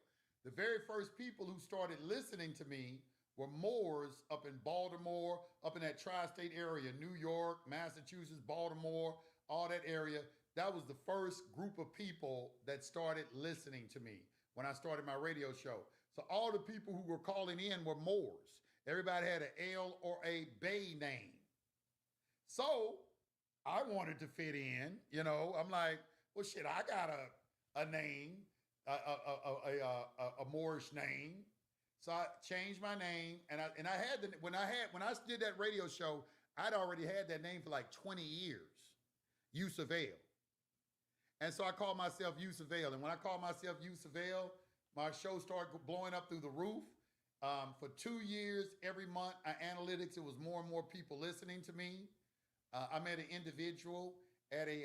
The very first people who started listening to me were Moors up in Baltimore, up in that tri-state area, New York, Massachusetts, Baltimore, all that area. That was the first group of people that started listening to me when I started my radio show. So all the people who were calling in were Moors. Everybody had an L or a Bay name. So I wanted to fit in, I'm like, well, shit, I got a name, a Moorish name. So I changed my name, and I had when I did that radio show, I'd already had that name for like 20 years, Yusuf Ale. And so I called myself Yusuf Ale. And when I called myself Yusuf Ale, my show started blowing up through the roof. For 2 years, every month, I analytics, it was more and more people listening to me. I met an individual at a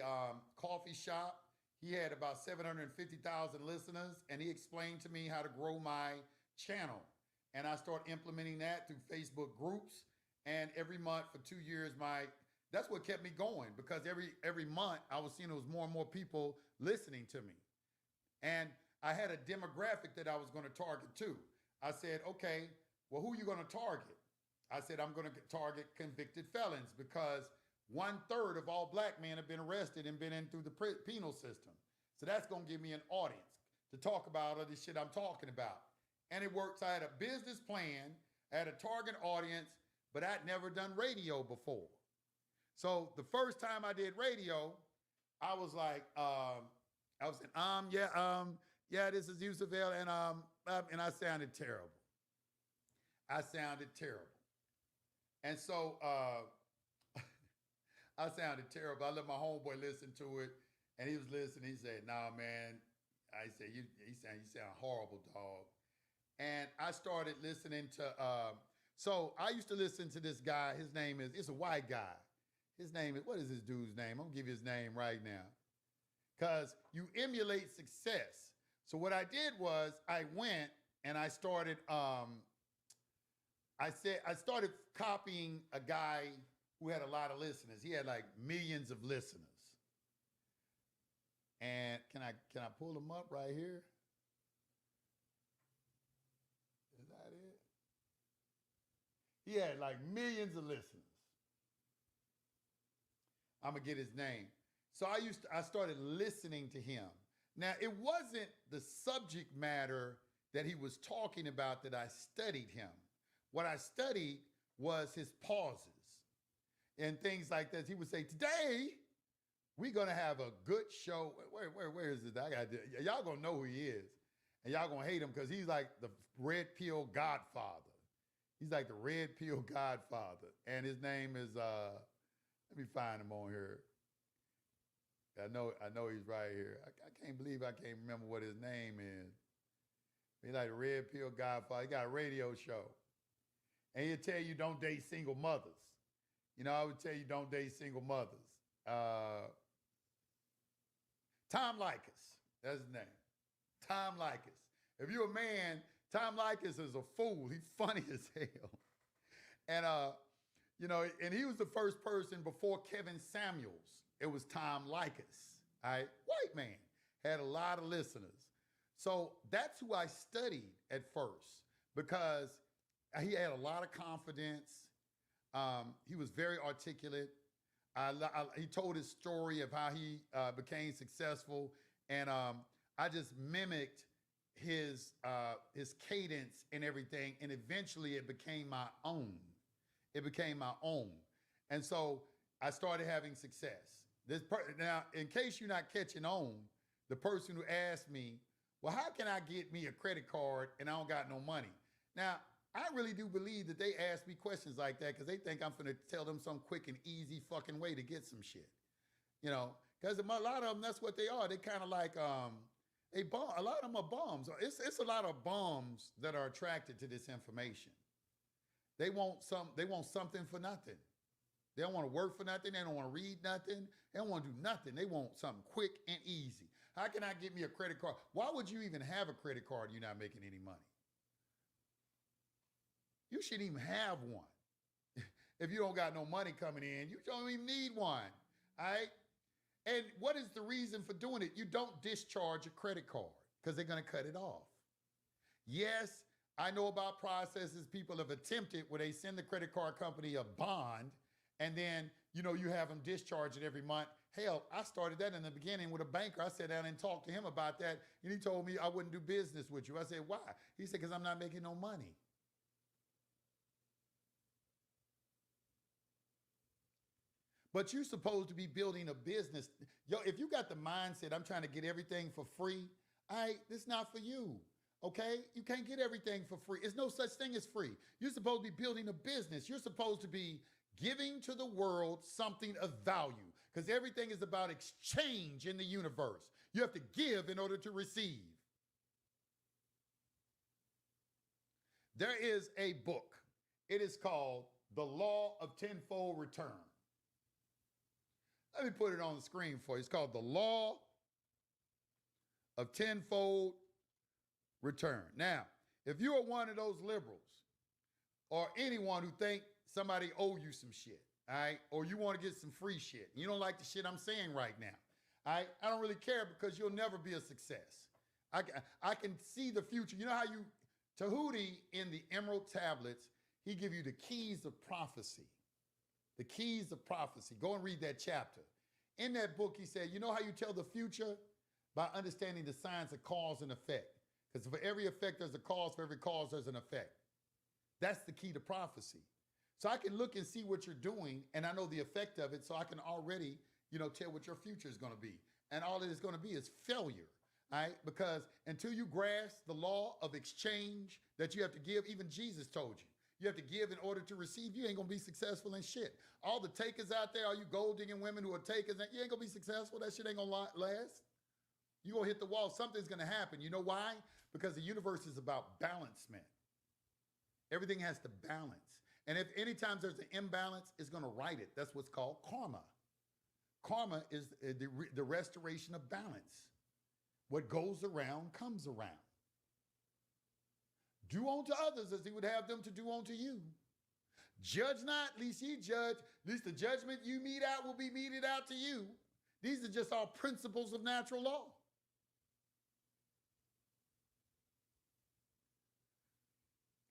coffee shop. He had about 750,000 listeners, and he explained to me how to grow my channel. And I started implementing that through Facebook groups. And every month for 2 years, that's what kept me going, because every month I was seeing there was more and more people listening to me. And I had a demographic that I was going to target too. I said, okay, well, who are you going to target? I said, I'm going to target convicted felons, because 1/3 of all black men have been arrested and been in through the penal system. So that's going to give me an audience to talk about all this shit I'm talking about. And it works. I had a business plan, I had a target audience, but I'd never done radio before. So the first time I did radio, I was like, yeah, this is Yusuf El, and I sounded terrible. I sounded terrible. And so I sounded terrible. I let my homeboy listen to it, and he was listening. He said, "Nah, man." I said, "You sound horrible, dog." And I started listening to. So I used to listen to this guy. His name is. It's a white guy. His name is. What is this dude's name? I'm gonna give you his name right now, because you emulate success. So what I did was I went and I started. I started copying a guy who had a lot of listeners. He had like millions of listeners. And can I pull him up right here? Is that it? He had like millions of listeners. I'm gonna get his name. So I started listening to him. Now, it wasn't the subject matter that he was talking about that I studied him. What I studied was his pauses and things like this. He would say, "Today, we're gonna have a good show." Where is it? Y'all gonna know who he is. And y'all gonna hate him because he's like the red pill godfather. He's like the red pill godfather. And his name is, let me find him on here. I know he's right here. I can't believe I can't remember what his name is. He's like the red pill godfather. He got a radio show. And he'll tell you don't date single mothers. You know, I would tell you don't date single mothers. Tom Leykis, that's his name. Tom Leykis. If you're a man, Tom Leykis is a fool. He's funny as hell. And, and he was the first person before Kevin Samuels. It was Tom Leykis, all right? White man, had a lot of listeners. So that's who I studied at first, because he had a lot of confidence. He was very articulate. He told his story of how he became successful, and I just mimicked his cadence and everything, and eventually it became my own. It became my own, and so I started having success. Now, in case you're not catching on, the person who asked me, "Well, how can I get me a credit card and I don't got no money?" Now, I really do believe that they ask me questions like that because they think I'm going to tell them some quick and easy fucking way to get some shit. You know, because a lot of them, that's what they are. They kind of like, a lot of them are bums. It's a lot of bums that are attracted to this information. They want something for nothing. They don't want to work for nothing. They don't want to read nothing. They don't want to do nothing. They want something quick and easy. How can I get me a credit card? Why would you even have a credit card? You're not making any money. You shouldn't even have one. If you don't got no money coming in, you don't even need one, all right? And what is the reason for doing it? You don't discharge a credit card because they're going to cut it off. Yes, I know about processes people have attempted where they send the credit card company a bond, and then, you have them discharge it every month. Hell, I started that in the beginning with a banker. I sat down and talked to him about that, and he told me I wouldn't do business with you. I said, "Why?" He said, "Because I'm not making no money." But you're supposed to be building a business. Yo, if you got the mindset, I'm trying to get everything for free, all right, this not for you. Okay? You can't get everything for free. There's no such thing as free. You're supposed to be building a business. You're supposed to be giving to the world something of value because everything is about exchange in the universe. You have to give in order to receive. There is a book. It is called The Law of Tenfold Return. Let me put it on the screen for you. It's called The Law of Tenfold Return. Now, if you are one of those liberals or anyone who think somebody owe you some shit, all right, or you want to get some free shit, you don't like the shit I'm saying right now, all right, I don't really care because you'll never be a success. I can see the future. You know how you, Tahuti in the Emerald Tablets, he give you the keys of prophecy. The keys of prophecy. Go and read that chapter. In that book, he said, you know how you tell the future? By understanding the science of cause and effect. Because for every effect, there's a cause. For every cause, there's an effect. That's the key to prophecy. So I can look and see what you're doing, and I know the effect of it, so I can already, tell what your future is going to be. And all it is going to be is failure. All right? Because until you grasp the law of exchange that you have to give, even Jesus told you, you have to give in order to receive. You ain't going to be successful in shit. All the takers out there, all you gold digging women who are takers, you ain't going to be successful. That shit ain't going to last. You're going to hit the wall. Something's going to happen. You know why? Because the universe is about balancement. Everything has to balance. And if anytime there's an imbalance, it's going to right it. That's what's called karma. Karma is the restoration of balance. What goes around comes around. Do unto others as he would have them to do unto you. Judge not, lest ye judge. Lest the judgment you mete out will be meted out to you. These are just all principles of natural law.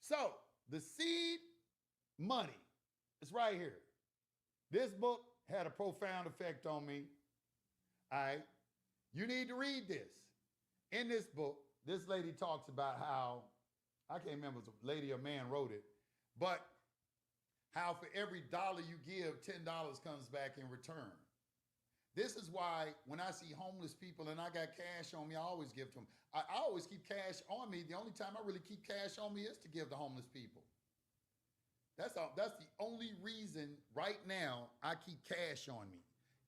So, the seed money is right here. This book had a profound effect on me. All right. You need to read this. In this book, this lady talks about how, I can't remember if it was a lady or man wrote it, but how for every dollar you give, $10 comes back in return. This is why when I see homeless people and I got cash on me, I always give to them. I always keep cash on me. The only time I really keep cash on me is to give to homeless people. That's the only reason right now I keep cash on me,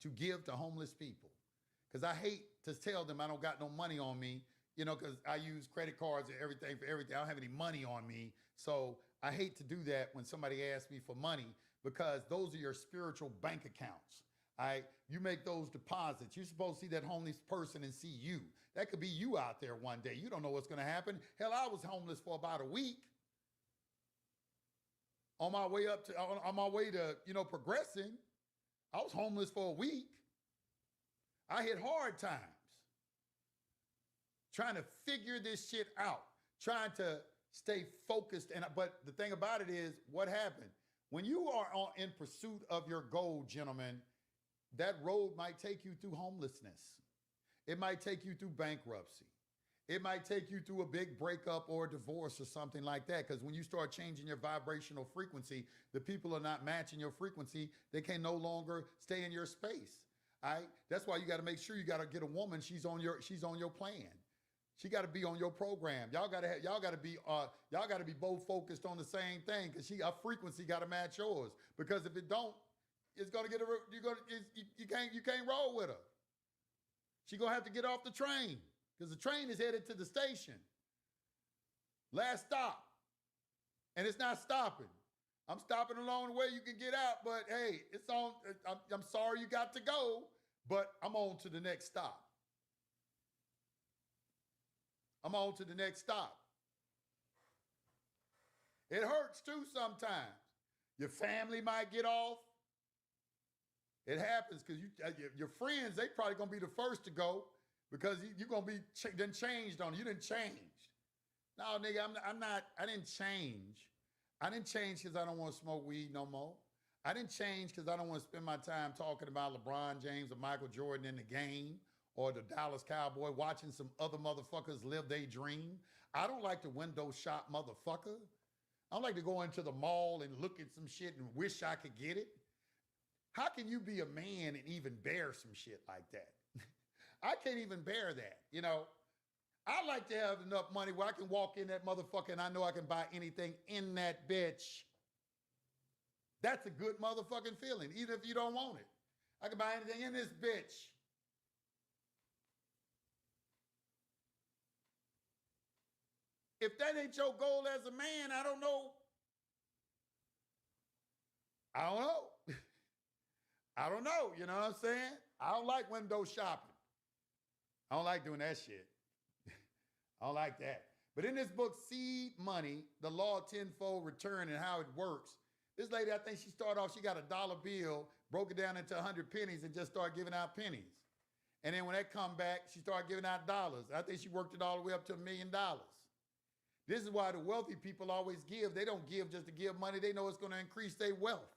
to give to homeless people. Because I hate to tell them I don't got no money on me, because I use credit cards and everything for everything. I don't have any money on me. So I hate to do that when somebody asks me for money, because those are your spiritual bank accounts. All right? You make those deposits. You're supposed to see that homeless person and see you. That could be you out there one day. You don't know what's going to happen. Hell, I was homeless for about a week. On my way to progressing, I was homeless for a week. I hit hard times trying to figure this shit out, trying to stay focused. But the thing about it is, what happened? When you are in pursuit of your goal, gentlemen, that road might take you through homelessness. It might take you through bankruptcy. It might take you through a big breakup or a divorce or something like that. Because when you start changing your vibrational frequency, the people are not matching your frequency. They can no longer stay in your space. All right? That's why you got to make sure you got to get a woman. She's on your plan. She got to be on your program. Y'all got to be both focused on the same thing, because her frequency got to match yours. Because if it don't, it's gonna get you can't roll with her. She gonna have to get off the train, because the train is headed to the station. Last stop. And it's not stopping. I'm stopping along the way you can get out, but hey, it's on. I'm sorry you got to go, but I'm on to the next stop. I'm on to the next stop. It hurts too sometimes. Your family might get off. It happens because your friends, they probably gonna be the first to go, because you're gonna be done changed on. You didn't change. No, nigga, I didn't change. I didn't change because I don't want to smoke weed no more. I didn't change because I don't want to spend my time talking about LeBron James or Michael Jordan in the game, or the Dallas Cowboy, watching some other motherfuckers live their dream. I don't like to window shop, motherfucker. I don't like to go into the mall and look at some shit and wish I could get it. How can you be a man and even bear some shit like that? I can't even bear that, I like to have enough money where I can walk in that motherfucker and I know I can buy anything in that bitch. That's a good motherfucking feeling, even if you don't want it. I can buy anything in this bitch. If that ain't your goal as a man, I don't know. I don't know. I don't know. You know what I'm saying? I don't like window shopping. I don't like doing that shit. I don't like that. But in this book, Seed Money, The Law of Tenfold Return and How It Works, this lady, I think she started off, she got a dollar bill, broke it down into 100 pennies and just started giving out pennies. And then when that come back, she started giving out dollars. I think she worked it all the way up to $1,000,000. This is why the wealthy people always give. They don't give just to give money. They know it's going to increase their wealth.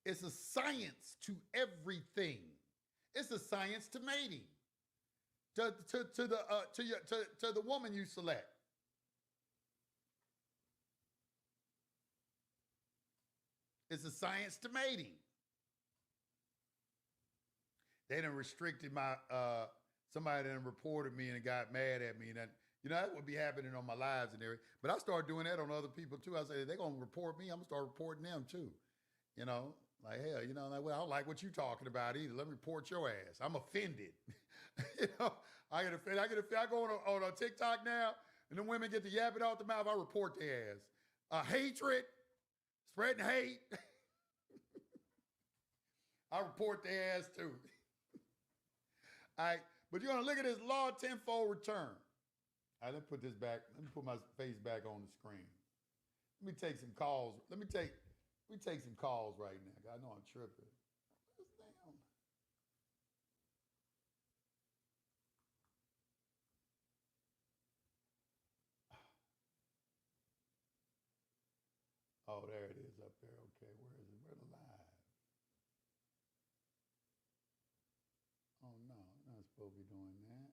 It's a science to everything. It's a science to mating, to the woman you select. It's a science to mating. They done restricted my somebody done reported me and got mad at me, and that, you know, that would be happening on my lives and everything. But I started doing that on other people too. I said they're gonna report me. I'm gonna start reporting them too. You know, like hell, you know, like, well, I don't like what you talking about either. Let me report your ass. I'm offended. You know, I get offended. I go on a TikTok now, and the women get to yap it out the mouth. I report their ass. Hatred, spreading hate. I report their ass too. All right, but you're gonna look at this law of tenfold return. All right, let's put this back. Let me put my face back on the screen. Let me take some calls. Let me take some calls right now. I know I'm tripping. Damn. Oh, there it is up there. Okay, where is it? Where the live? Oh no, I'm not supposed to be doing that.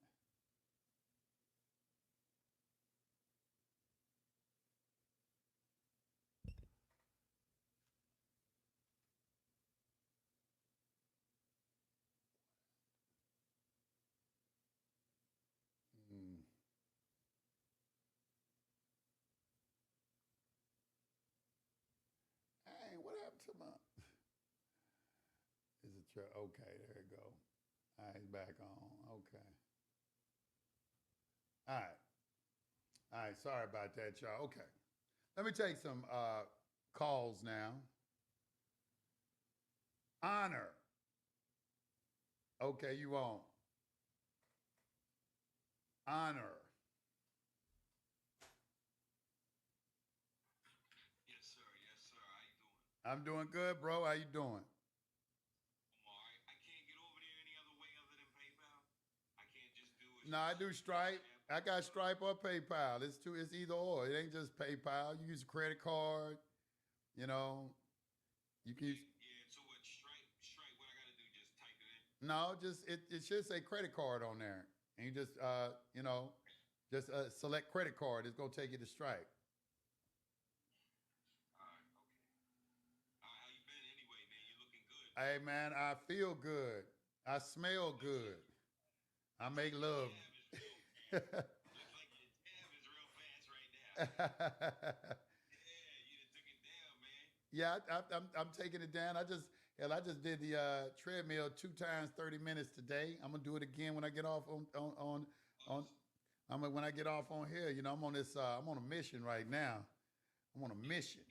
Mm. Hey, what happened to my? Is it okay? There you go. All right, it's back on. Okay. All right. All right. Sorry about that, y'all. Okay. Let me take some calls now. Honor. Okay, you won't. Honor. Yes, sir. Yes, sir. How you doing? I'm doing good, bro. How you doing? I'm all right. I can't get over there any other way other than PayPal. I can't just do it No, I do through Cash Stripe. App I or got Stripe or PayPal. It's either or. It ain't just PayPal. You use a credit card. You know, you can use. yeah, yeah. So what? Stripe. What I gotta do? Just type it in. No, just it should say credit card on there, and you just just select credit card. It's gonna take you to Stripe. All right. Okay. All right. How you been anyway, man? You looking good? Hey man, I feel good. I smell Looks good. like I looks make like your love. dab is real fast. Looks like your dab is real fast right now. Yeah, you done took it down, man. Yeah, I'm taking it down. I just did the treadmill 2 times 30 minutes today. I'm gonna do it again when I get off on Awesome. when I get off on here. You know, I'm on this. I'm on a mission right now. I'm on a Yeah. mission.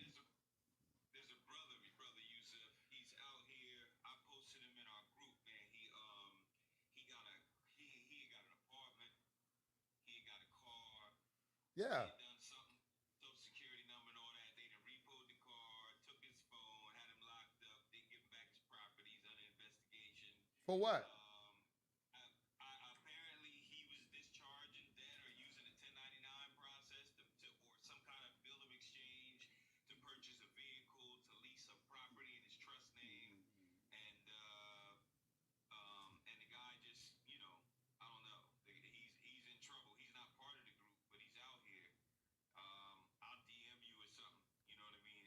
There's a brother, my brother Yusuf. He's out here. I posted him in our group, man. He got a he got an apartment. He ain't got a car. He Yeah. had done something, social security number and all that. They done repoed the car, took his phone, had him locked up, didn't give him back his properties under investigation. For what? Um, Apparently he was discharging debt or using a 1099 process or some kind of bill of exchange to purchase a vehicle, to lease a property in his trust name, and the guy just, I don't know. He's in trouble. He's not part of the group, but he's out here. I'll DM you or something. You know what I mean?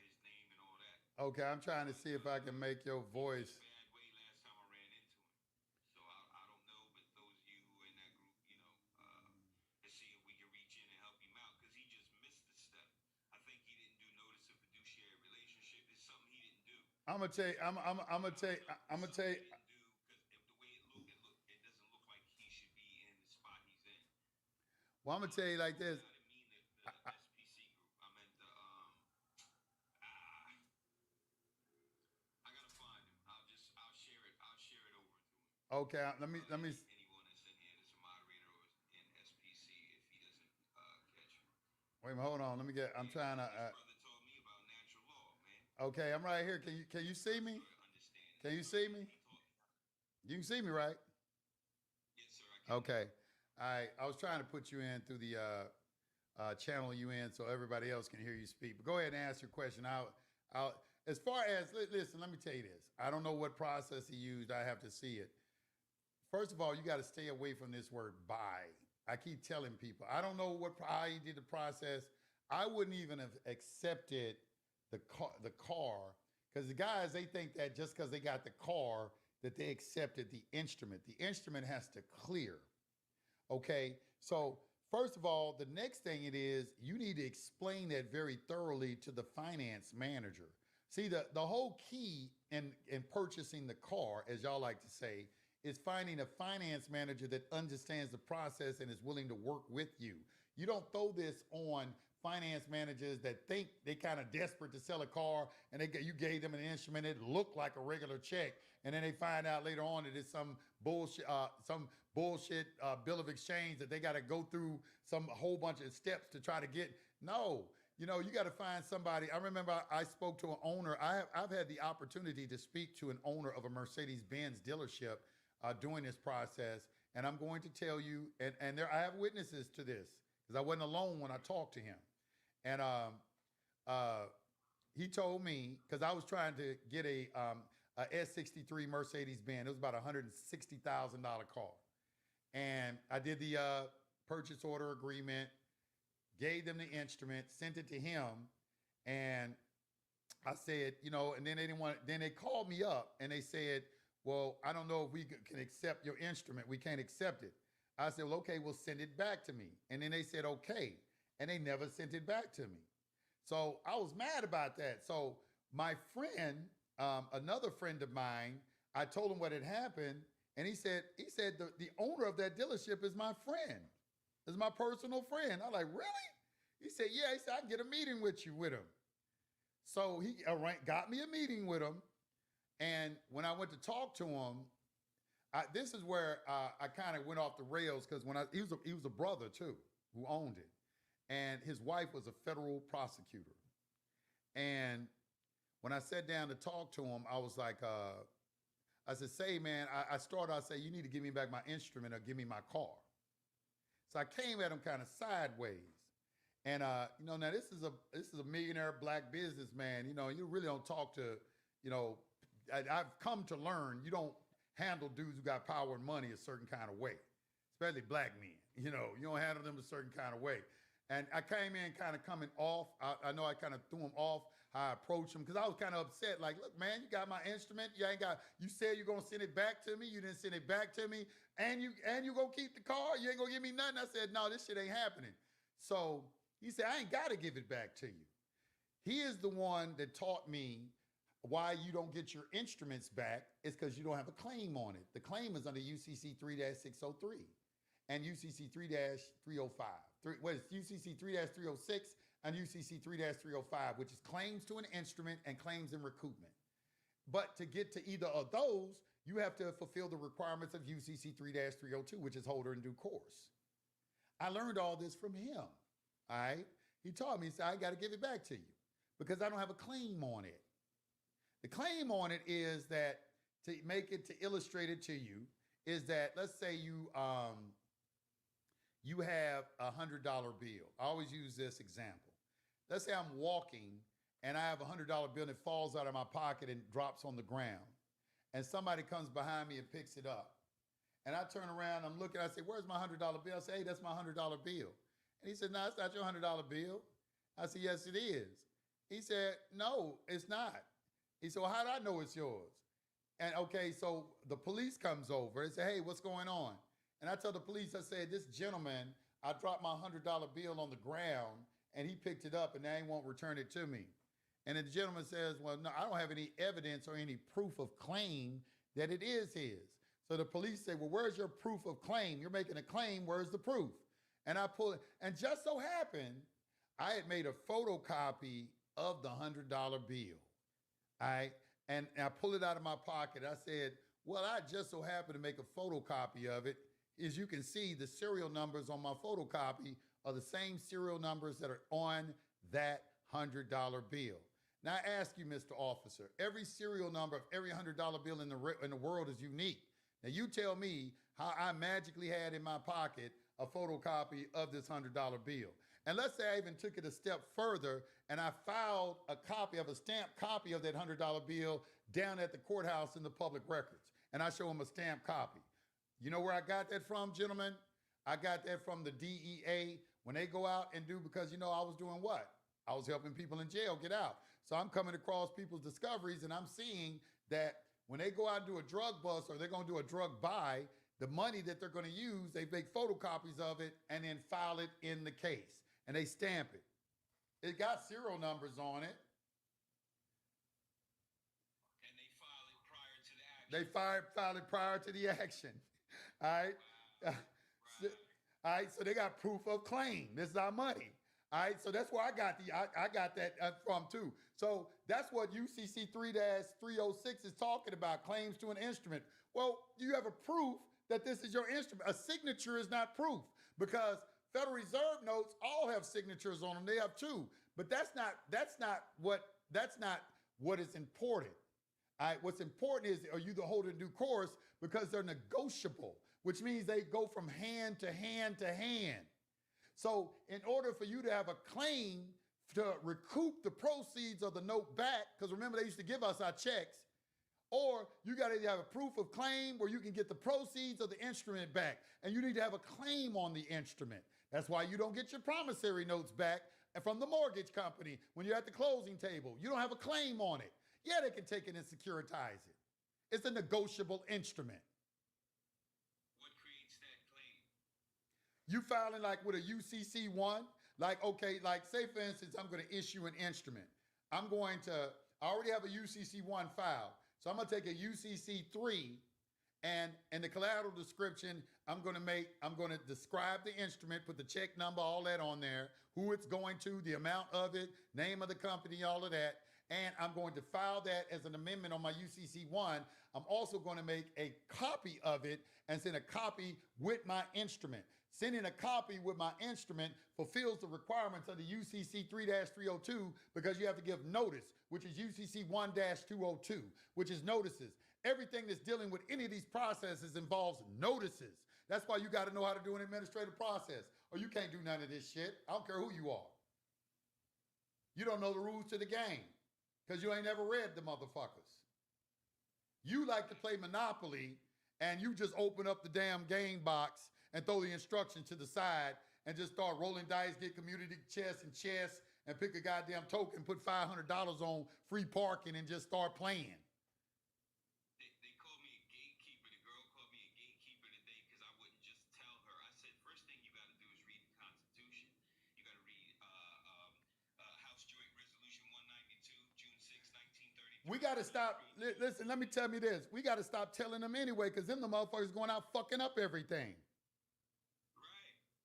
His name and all that. Okay, I'm trying to But see if I can make your he was in voice. a bad way last time I ran I'm gonna tell you. I'm gonna tell you. I'm gonna tell you. Something he didn't do because if the way it doesn't look like he should be in the spot he's in. Well, I'm gonna tell you like Oh, this. and I didn't mean the SPC group. I meant the ah, I gotta find him. I'll share it. I'll share it over to him. Okay, let me. Anyone that's in here that's a moderator or is in SPC if he doesn't catch me. Wait a minute, hold on. Let me get. I'm trying to. This brother taught me about natural law, man. Okay, I'm right here. Can you see me? Understanding. Can you see me? He taught me. You can see me, right? Yes, sir. I can. Okay. All right. I was trying to put you in through the channel you in so everybody else can hear you speak. But go ahead and ask your question. I'll. As far as listen, let me tell you this. I don't know what process he used. I have to see it. First of all, you got to stay away from this word buy. I keep telling people, I don't know how he did the process. I wouldn't even have accepted the car because the guys, they think that just because they got the car that they accepted the instrument. The instrument has to clear. Okay. So first of all, the next thing it is, you need to explain that very thoroughly to the finance manager. See, the whole key in purchasing the car, as y'all like to say, is finding a finance manager that understands the process and is willing to work with you. You don't throw this on finance managers that think they kind of desperate to sell a car and you gave them an instrument, it looked like a regular check, and then they find out later on that it's some bullshit bill of exchange that they got to go through some whole bunch of steps to try to get. No, you know, you got to find somebody. I remember I spoke to an owner. I've had the opportunity to speak to an owner of a Mercedes-Benz dealership during this process, and I'm going to tell you, and there I have witnesses to this because I wasn't alone when I talked to him, and he told me because I was trying to get a S63 Mercedes-Benz. It was about $160,000 car, and I did the purchase order agreement, gave them the instrument, sent it to him, and I said, you know, and then they didn't want. Then they called me up and they said, well, I don't know if we can accept your instrument. We can't accept it. I said, well, okay, well, send it back to me. And then they said, okay. And they never sent it back to me. So I was mad about that. So my friend, another friend of mine, I told him what had happened. And he said the owner of that dealership is my friend, is my personal friend. I'm like, really? He said, yeah. He said, I can get a meeting with him. So he got me a meeting with him. And when I went to talk to him, this is where I kind of went off the rails because he was a brother too who owned it, and his wife was a federal prosecutor. And when I sat down to talk to him, I was like, I said, say, man, I say, you need to give me back my instrument or give me my car. So I came at him kind of sideways. And you know, now this is a millionaire black businessman. You know, you really don't talk to, you know. I've come to learn you don't handle dudes who got power and money a certain kind of way, especially black men. You know, you don't handle them a certain kind of way. And I came in kind of coming off. I know I kind of threw him off how I approached him because I was kind of upset. Like, look, man, you got my instrument. You said you're gonna send it back to me. You didn't send it back to me, and you gonna keep the car. You ain't gonna give me nothing. I said, no, this shit ain't happening. So he said, I ain't gotta give it back to you. He is the one that taught me why you don't get your instruments back is because you don't have a claim on it. The claim is under UCC 3-603 and UCC 3-305. UCC 3-306 and UCC 3-305, which is claims to an instrument and claims in recoupment. But to get to either of those, you have to fulfill the requirements of UCC 3-302, which is holder in due course. I learned all this from him. All right. He taught me, he said, I got to give it back to you because I don't have a claim on it. The claim on it is that to make it to illustrate it to you is that let's say you have $100 bill. I always use this example. Let's say I'm walking and I have $100 bill and it falls out of my pocket and drops on the ground. And somebody comes behind me and picks it up. And I turn around, I'm looking, I say, where's my $100 bill? I say, hey, that's my $100 bill. And he said, no, it's not your $100 bill. I said, yes, it is. He said, no, it's not. He said, well, how do I know it's yours? And okay, so the police comes over and say, hey, what's going on? And I tell the police, I said, this gentleman, I dropped my $100 bill on the ground and he picked it up and now he won't return it to me. And the gentleman says, well, no, I don't have any evidence or any proof of claim that it is his. So the police say, well, where's your proof of claim? You're making a claim. Where's the proof? And I pull it. And just so happened, I had made a photocopy of the $100 bill. All right. And I pulled it out of my pocket. I said, well, I just so happened to make a photocopy of it. As you can see, the serial numbers on my photocopy are the same serial numbers that are on that $100 bill. Now I ask you, Mr. Officer, every serial number of every $100 bill in the world is unique. Now you tell me how I magically had in my pocket a photocopy of this $100 bill. And let's say I even took it a step further and I filed a copy of a stamped copy of that $100 bill down at the courthouse in the public records. And I show them a stamped copy. You know where I got that from, gentlemen? I got that from the DEA when they go out and do, because you know I was doing what? I was helping people in jail get out. So I'm coming across people's discoveries and I'm seeing that when they go out and do a drug bust or they're going to do a drug buy, the money that they're going to use, they make photocopies of it and then file it in the case. And they stamp it. It got serial numbers on it. And they file it prior to the action. They filed it prior to the action. All right. Wow. So, all right. So they got proof of claim. This is our money. All right. So that's where I got that from too. So that's what UCC 3-306 is talking about, claims to an instrument. Well, you have a proof that this is your instrument. A signature is not proof, because Federal Reserve notes all have signatures on them. They have two, but that's not what is important. All right, what's important is, are you the holder in due course, because they're negotiable, which means they go from hand to hand to hand. So in order for you to have a claim to recoup the proceeds of the note back, because remember they used to give us our checks, or you got to have a proof of claim where you can get the proceeds of the instrument back, and you need to have a claim on the instrument. That's why you don't get your promissory notes back from the mortgage company when you're at the closing table. You don't have a claim on it. Yeah, they can take it and securitize it. It's a negotiable instrument. What creates that claim? You filing like with a UCC1, like, okay, like say for instance, I'm going to issue an instrument. I already have a UCC1 file. So I'm going to take a UCC3 and in the collateral description, I'm going to describe the instrument, put the check number, all that on there, who it's going to, the amount of it, name of the company, all of that. And I'm going to file that as an amendment on my UCC1. I'm also going to make a copy of it and send a copy with my instrument. Sending a copy with my instrument fulfills the requirements of the UCC 3-302 because you have to give notice, which is UCC 1-202, which is notices. Everything that's dealing with any of these processes involves notices. That's why you got to know how to do an administrative process, or you can't do none of this shit. I don't care who you are. You don't know the rules to the game because you ain't never read the motherfuckers. You like to play Monopoly and you just open up the damn game box and throw the instructions to the side and just start rolling dice, get community chess and pick a goddamn token, put $500 on free parking and just start playing. They called me a gatekeeper. The girl called me a gatekeeper today because I wouldn't just tell her. I said, first thing you got to do is read the Constitution. You got to read House Joint Resolution 192, June 6, 1933. We got to stop. Listen, let me tell you this. We got to stop telling them anyway, because them the motherfuckers going out fucking up everything.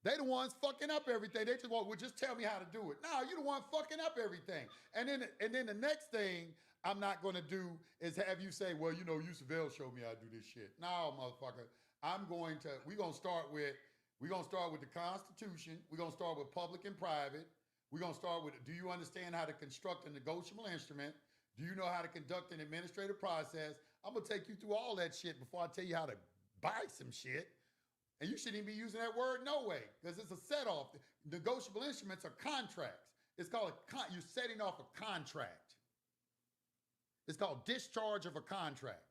They the ones fucking up everything. They just well, just tell me how to do it. No, you the one fucking up everything. And then the next thing I'm not going to do is have you say, well, you know, Yusufel showed me how to do this shit. No, motherfucker. We're going to start with the Constitution. We're going to start with public and private. We're going to start with, do you understand how to construct a negotiable instrument? Do you know how to conduct an administrative process? I'm going to take you through all that shit before I tell you how to buy some shit. And you shouldn't even be using that word no way, because it's a set-off. Negotiable instruments are contracts. It's called you're setting off a contract. It's called discharge of a contract.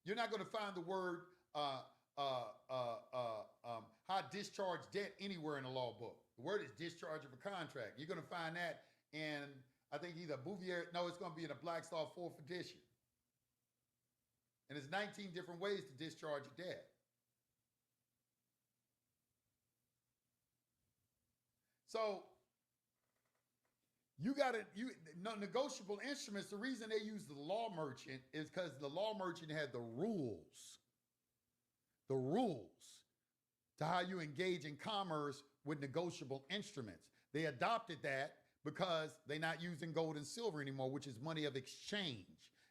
You're not going to find the word how to discharge debt anywhere in the law book. The word is discharge of a contract. You're going to find that in, I think, either Bouvier. No, it's going to be in a Blackstone 4th edition. And there's 19 different ways to discharge a debt. So You got to you no negotiable instruments. The reason they use the law merchant is because the law merchant had the rules to how you engage in commerce with negotiable instruments. They adopted that because they're not using gold and silver anymore, which is money of exchange.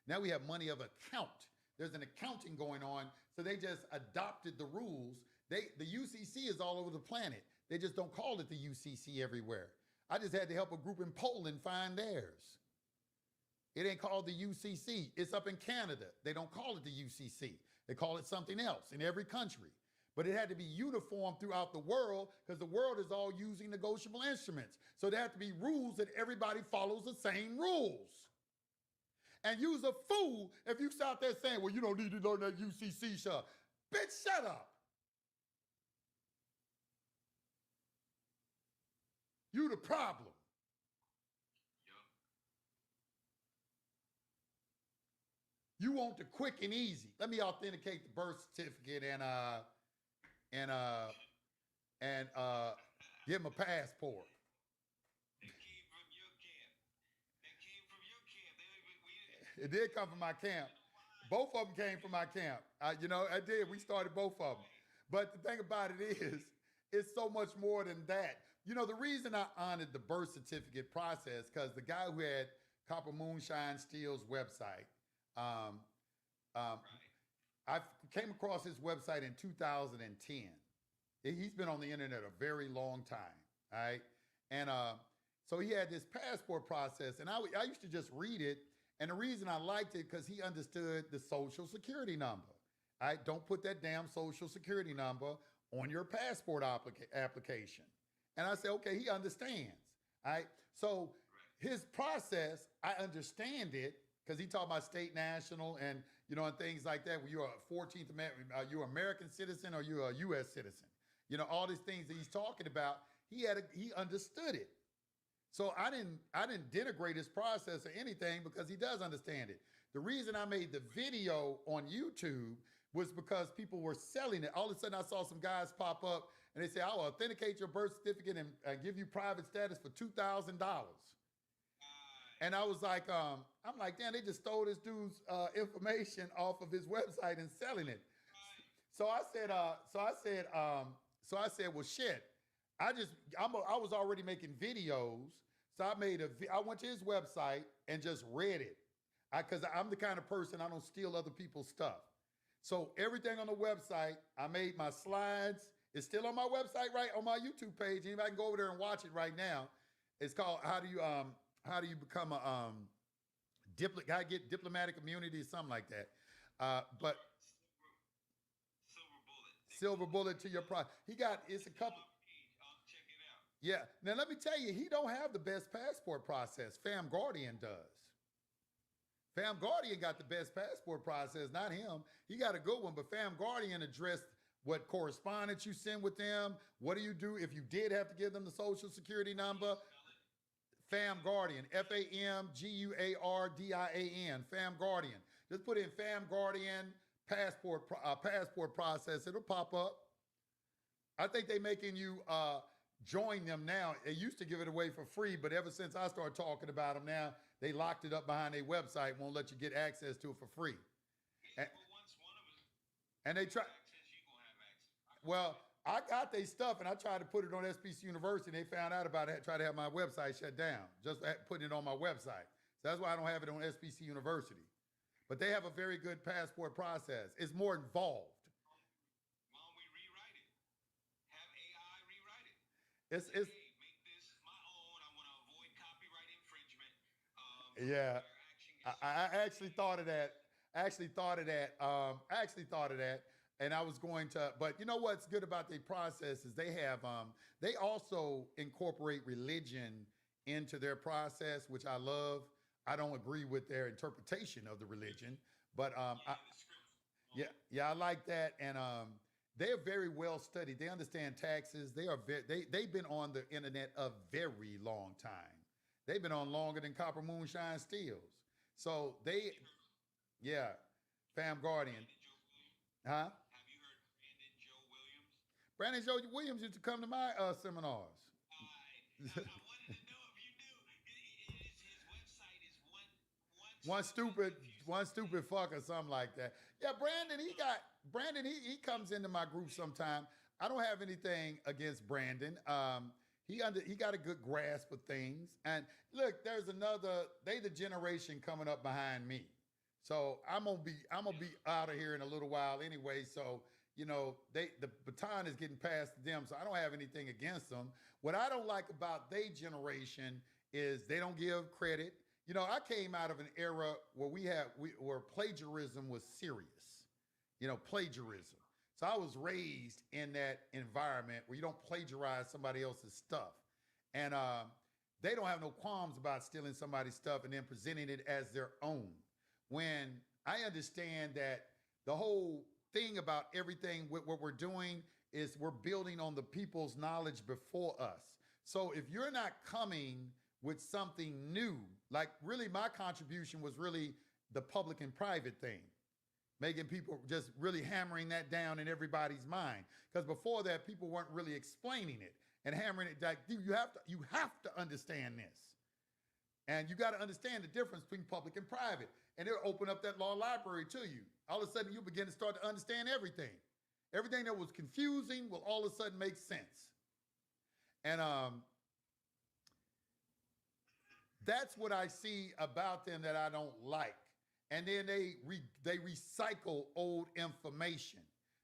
Now we have money of account. There's an accounting going on, so they just adopted the rules. The UCC is all over the planet. They just don't call it the UCC everywhere. I just had to help a group in Poland find theirs. It ain't called the UCC. It's up in Canada. They don't call it the UCC. They call it something else in every country. But it had to be uniform throughout the world because the world is all using negotiable instruments. So there have to be rules that everybody follows the same rules. And you's a fool if you start there saying, well, you don't need to learn that UCC stuff. Bitch, shut up. You the problem. You want the quick and easy. Let me authenticate the birth certificate and give him a passport. That came from your camp. That came from your camp. It did come from my camp. Both of them came from my camp. I did. We started both of them. But the thing about it is, it's so much more than that. The reason I honored the birth certificate process, because the guy who had Copper Moonshine Steel's website, I came across his website in 2010. He's been on the internet a very long time, all right? And so he had this passport process, and I used to just read it, and the reason I liked it because he understood the social security number. All right, don't put that damn social security number on your passport application. And I said, okay, he understands, all right? So his process, I understand it, because he talked about state, national, and and things like that. When you're a 14th Amendment, you're an American citizen or you're a U.S. citizen. All these things that he's talking about. He understood it. So I didn't denigrate his process or anything because he does understand it. The reason I made the video on YouTube was because people were selling it. All of a sudden, I saw some guys pop up and they say, "I will authenticate your birth certificate and give you private status for $2,000." And I was like, I'm like, damn, they just stole this dude's information off of his website and selling it. So I said, well, shit. I was already making videos, so I went to his website and just read it, because I'm the kind of person I don't steal other people's stuff. So everything on the website, I made my slides. It's still on my website, right on my YouTube page. Anybody can go over there and watch it right now. It's called How do you become a get diplomatic immunity, something like that. But silver bullet to your product. It's a couple. Check it out. Yeah. Now let me tell you, he don't have the best passport process. Fam Guardian does. Fam Guardian got the best passport process, not him. He got a good one, but Fam Guardian addressed what correspondence you send with them. What do you do if you did have to give them the social security number? Fam Guardian, FAMGUARDIAN, Fam Guardian. Just put in Fam Guardian passport process. It'll pop up. I think they're making you join them now. They used to give it away for free, but ever since I started talking about them now, they locked it up behind their website, won't let you get access to it for free. And they try. Well, I got their stuff and I tried to put it on SPC University and they found out about it, tried to have my website shut down, just putting it on my website. So that's why I don't have it on SPC University. But they have a very good passport process. It's more involved. Why don't we rewrite it? Have AI rewrite it. It's Hey, make this my own. I want to avoid copyright infringement. Yeah. I actually thought of that. I actually thought of that. And I was going to, but you know what's good about their process is they also incorporate religion into their process, which I love. I don't agree with their interpretation of the religion, but I like that. And they're very well studied. They understand taxes. They've been on the internet a very long time. They've been on longer than Copper Moonshine Steels. So Fam Guardian. Huh? Have you heard Brandon Joe Williams? Brandon Joe Williams used to come to my seminars. I wanted to know if you knew. one stupid, one stupid fuck or something like that. Yeah, Brandon. He comes into my group sometime. I don't have anything against Brandon. He got a good grasp of things. And look, there's another. They the generation coming up behind me. So I'm gonna be out of here in a little while anyway. So the baton is getting passed to them. So I don't have anything against them. What I don't like about their generation is they don't give credit. I came out of an era where where plagiarism was serious. Plagiarism. So I was raised in that environment where you don't plagiarize somebody else's stuff, and they don't have no qualms about stealing somebody's stuff and then presenting it as their own. When I understand that the whole thing about everything what we're doing is we're building on the people's knowledge before us. So if you're not coming with something new, like really my contribution was really the public and private thing, making people just really hammering that down in everybody's mind. Because before that, people weren't really explaining it and hammering it like, dude, you have to understand this. And you got to understand the difference between public and private. And it'll open up that law library to you. All of a sudden, you begin to start to understand everything. Everything that was confusing will all of a sudden make sense. And that's what I see about them that I don't like. And then they recycle old information.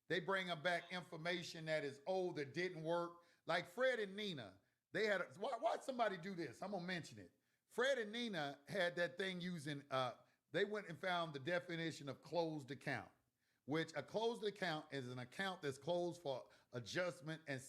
They bring them back information that is old, that didn't work. Like Fred and Nina, why'd somebody do this? I'm gonna mention it. Fred and Nina had that thing using, they went and found the definition of closed account, which a closed account is an account that's closed for adjustment and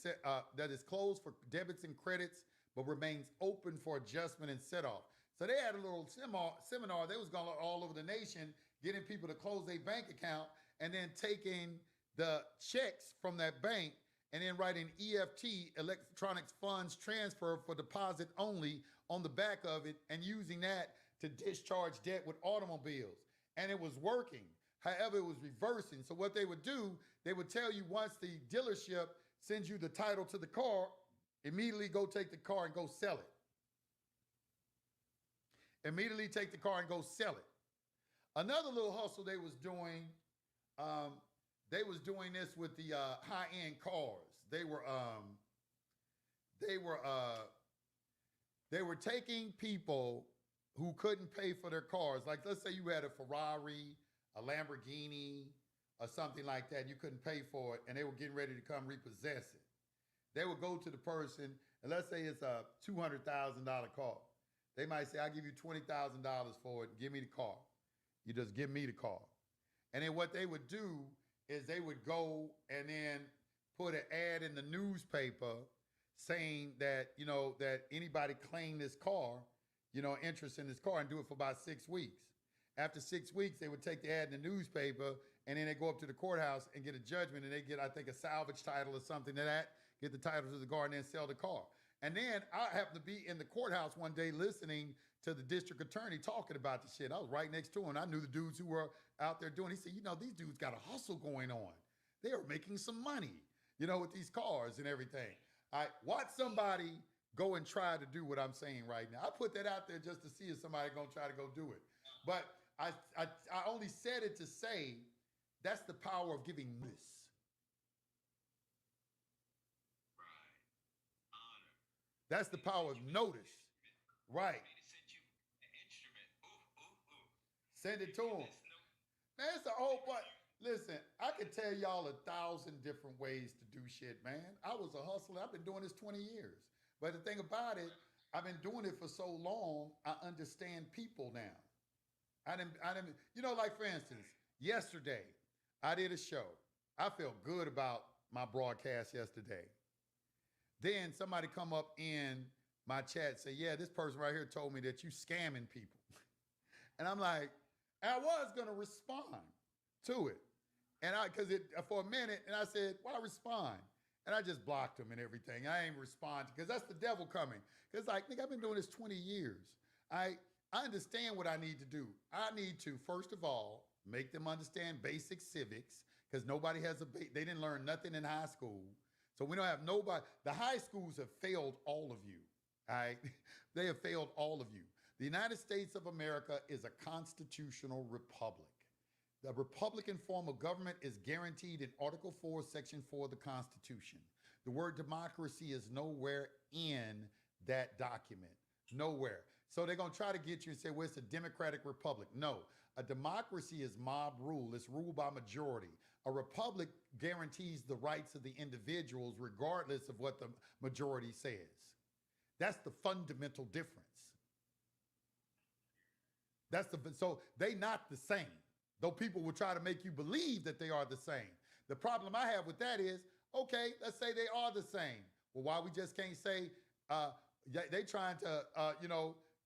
that is closed for debits and credits, but remains open for adjustment and set off. So they had a little seminar. They was going all over the nation, getting people to close their bank account and then taking the checks from that bank and then writing EFT, electronic funds transfer for deposit only, on the back of it and using that to discharge debt with automobiles. And it was working. However, it was reversing. So what they would do, they would tell you once the dealership sends you the title to the car, immediately go take the car and go sell it. Immediately take the car and go sell it. Another little hustle they was doing this with the high-end cars. They were taking people who couldn't pay for their cars. Like, let's say you had a Ferrari, a Lamborghini, or something like that, and you couldn't pay for it, and they were getting ready to come repossess it. They would go to the person, and let's say it's a $200,000 car. They might say, I'll give you $20,000 for it. Give me the car. You just give me the car. And then what they would do is they would go and then put an ad in the newspaper saying that, that anybody claim this car, interest in this car, and do it for about 6 weeks. After 6 weeks, they would take the ad in the newspaper and then they go up to the courthouse and get a judgment, and they get, I think, a salvage title or something to that, get the title to the car, and then sell the car. And then I happened to be in the courthouse one day listening to the district attorney talking about the shit. I was right next to him. I knew the dudes who were out there doing it. He said, these dudes got a hustle going on. They are making some money, with these cars and everything. I watch somebody go and try to do what I'm saying right now. I put that out there just to see if somebody gonna try to go do it. But I only said it to say that's the power of giving this. That's the power of notice. Right. Send it to them. Man, it's a whole bunch. Listen, I could tell y'all 1,000 different ways to do shit, man. I was a hustler. I've been doing this 20 years. But the thing about it, I've been doing it for so long, I understand people now. I didn't, like for instance, yesterday, I did a show. I felt good about my broadcast yesterday. Then somebody come up in my chat and say, yeah, this person right here told me that you scamming people. And I'm like, I was going to respond to it. And for a minute, and I said, why respond? And I just blocked them and everything. I ain't respond because that's the devil coming. Because like, nigga, I've been doing this 20 years. I understand what I need to do. I need to, first of all, make them understand basic civics, because nobody has they didn't learn nothing in high school. So we don't have nobody. The high schools have failed all of you. All right? They have failed all of you. The United States of America is a constitutional republic. The Republican form of government is guaranteed in Article 4, Section 4 of the Constitution. The word democracy is nowhere in that document. Nowhere. So they're going to try to get you and say, well, it's a democratic republic. No, a democracy is mob rule. It's ruled by majority. A republic guarantees the rights of the individuals regardless of what the majority says. That's the fundamental difference. So they not the same. Though people will try to make you believe that they are the same. The problem I have with that is, okay, let's say they are the same. Well, why we just can't say they trying to,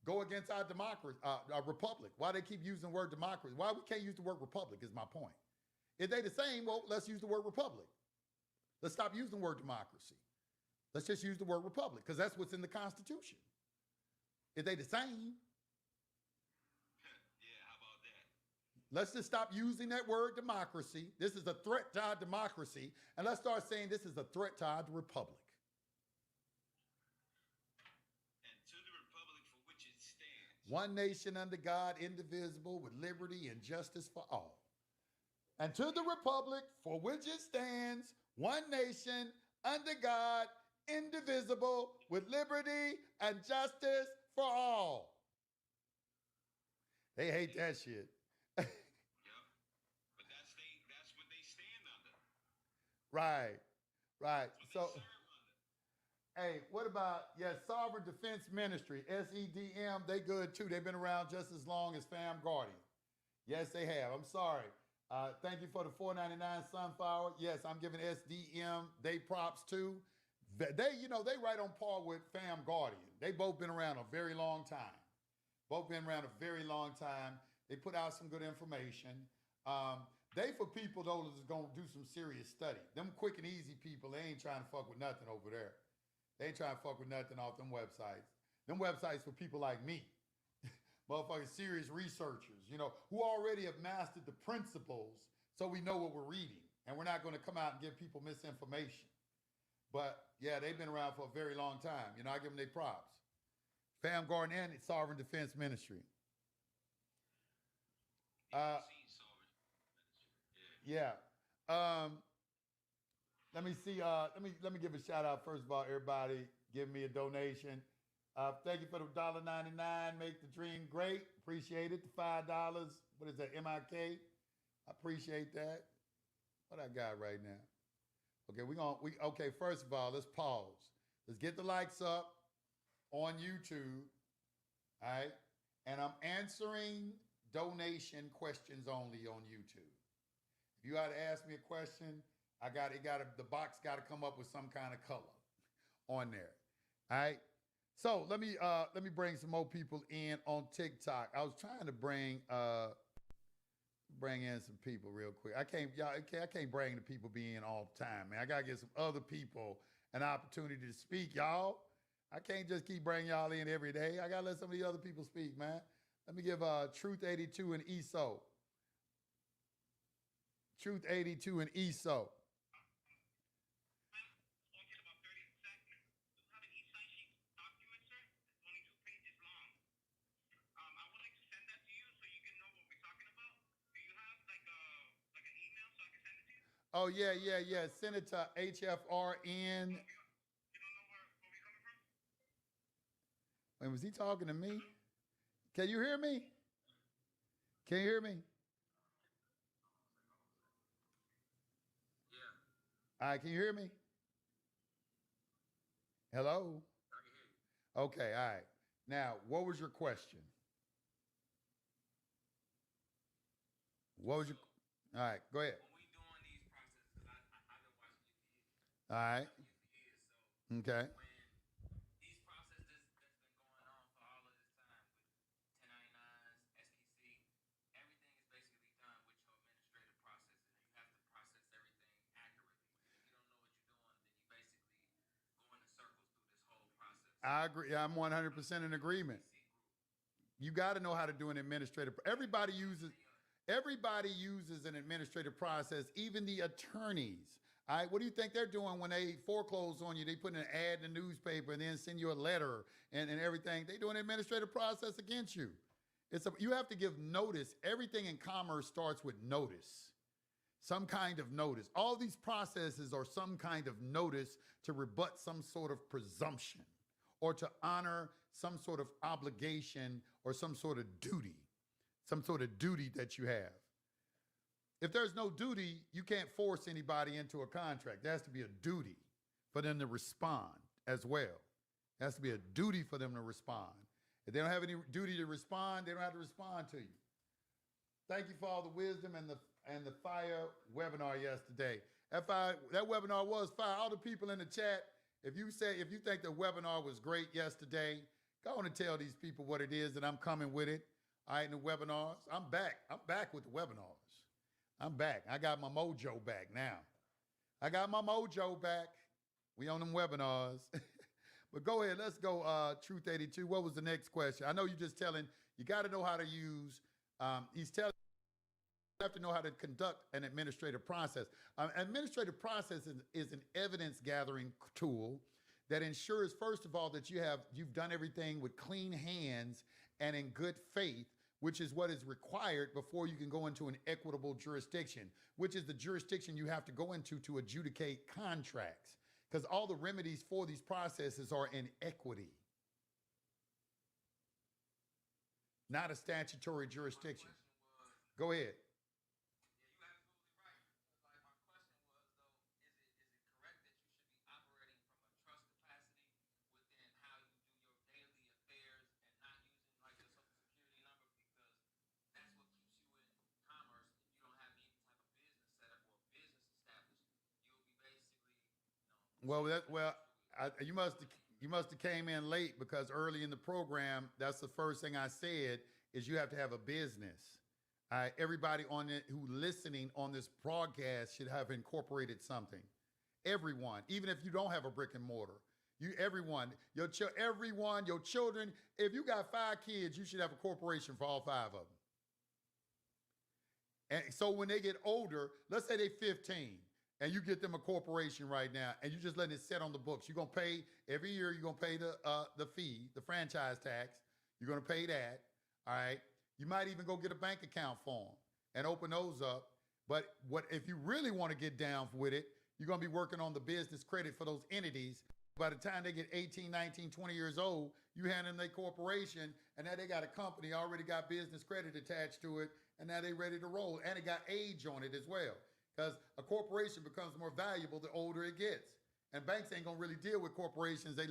go against our democracy, our republic? Why they keep using the word democracy? Why we can't use the word republic is my point. If they the same, well, let's use the word republic. Let's stop using the word democracy. Let's just use the word republic because that's what's in the Constitution. If they the same, let's just stop using that word democracy. This is a threat to our democracy. And let's start saying this is a threat to our republic. And to the republic for which it stands. One nation under God, indivisible, with liberty and justice for all. And to the republic for which it stands, one nation under God, indivisible, with liberty and justice for all. They hate that shit. Yep. But that's what they stand under. Right. That's So, what they serve under. hey, what about, Sovereign Defense Ministry, SEDM, they good too. They've been around just as long as Fam Guardian. Yes, they have. I'm sorry. Thank you for the $4.99 Sunflower. Yes, I'm giving SDM they props too. They right on par with Fam Guardian. They both been around a very long time. They put out some good information. They for people though that's gonna do some serious study. Them quick and easy people, they ain't trying to fuck with nothing over there. They ain't trying to fuck with nothing off them websites. Them websites for people like me. Motherfucking serious researchers, who already have mastered the principles so we know what we're reading. And we're not going to come out and give people misinformation. But yeah, they've been around for a very long time. I give them their props. Fam Garden and Sovereign Defense Ministry. Yeah. Let me see. Let me give a shout out first of all, everybody give me a donation. Thank you for the $1.99. Make the dream great. Appreciate it. The $5. What is that? MIK. I appreciate that. What I got right now? Okay, okay. First of all, let's pause. Let's get the likes up on YouTube. All right, and I'm answering donation questions only on YouTube. If you had to ask me a question, the box got to come up with some kind of color on there. All right. So let me bring some more people in on TikTok. I was trying to bring in some people real quick. I can't bring the people be in all the time, man. I gotta get some other people an opportunity to speak, y'all. I can't just keep bringing y'all in every day. I gotta let some of the other people speak, man. Let me give Truth 82 and ESO. Truth 82 and ESO. Oh, yeah. Send it to HFRN. Wait, was he talking to me? Can you hear me? Can you hear me? Yeah. All right, can you hear me? Hello? Okay, all right. Now, what was your question? All right, go ahead. All right. Okay. These processes that's been going on for all of this time with 1099s, SPC, everything is basically done with your administrative processes, and you have to process everything accurately. If you don't know what you're doing, then you basically go in circles through this whole process. I agree. I'm 100% in agreement. You got to know how to do an administrative. Everybody uses an administrative process, even the attorneys. All right, what do you think they're doing when they foreclose on you? They put an ad in the newspaper and then send you a letter and everything. They do an administrative process against you. You have to give notice. Everything in commerce starts with notice, some kind of notice. All these processes are some kind of notice to rebut some sort of presumption or to honor some sort of obligation or some sort of duty that you have. If there's no duty, you can't force anybody into a contract. There has to be a duty for them to respond as well. There has to be a duty for them to respond. If they don't have any duty to respond, they don't have to respond to you. Thank you for all the wisdom and the fire webinar yesterday. That webinar was fire. All the people in the chat, if you think the webinar was great yesterday, go on and tell these people what it is that I'm coming with it. All right, in the webinars. I'm back with the webinars. I'm back. I got my mojo back now. I got my mojo back. We on them webinars. But go ahead. Let's go, Truth 82. What was the next question? I know you're just telling, you got to know how to use, he's telling you have to know how to conduct an administrative process. Administrative process is an evidence gathering tool that ensures, first of all, that you've done everything with clean hands and in good faith, which is what is required before you can go into an equitable jurisdiction, which is the jurisdiction you have to go into to adjudicate contracts, because all the remedies for these processes are in equity, not a statutory jurisdiction. Go ahead. You must have came in late, because early in the program, that's the first thing I said is you have to have a business. Everybody on it who listening on this broadcast should have incorporated something. Everyone, even if you don't have a brick and mortar, everyone, your children. If you got 5 kids, you should have a corporation for all 5 of them. And so when they get older, let's say they're 15. And you get them a corporation right now, and you just letting it sit on the books. You're gonna pay every year. You're gonna pay the fee, the franchise tax. You're gonna pay that. All right. You might even go get a bank account for them and open those up. But if you really want to get down with it, you're gonna be working on the business credit for those entities. By the time they get 18, 19, 20 years old, you hand them their corporation, and now they got a company, already got business credit attached to it, and now they ready to roll. And it got age on it as well. Because a corporation becomes more valuable the older it gets. And banks ain't gonna really deal with corporations. They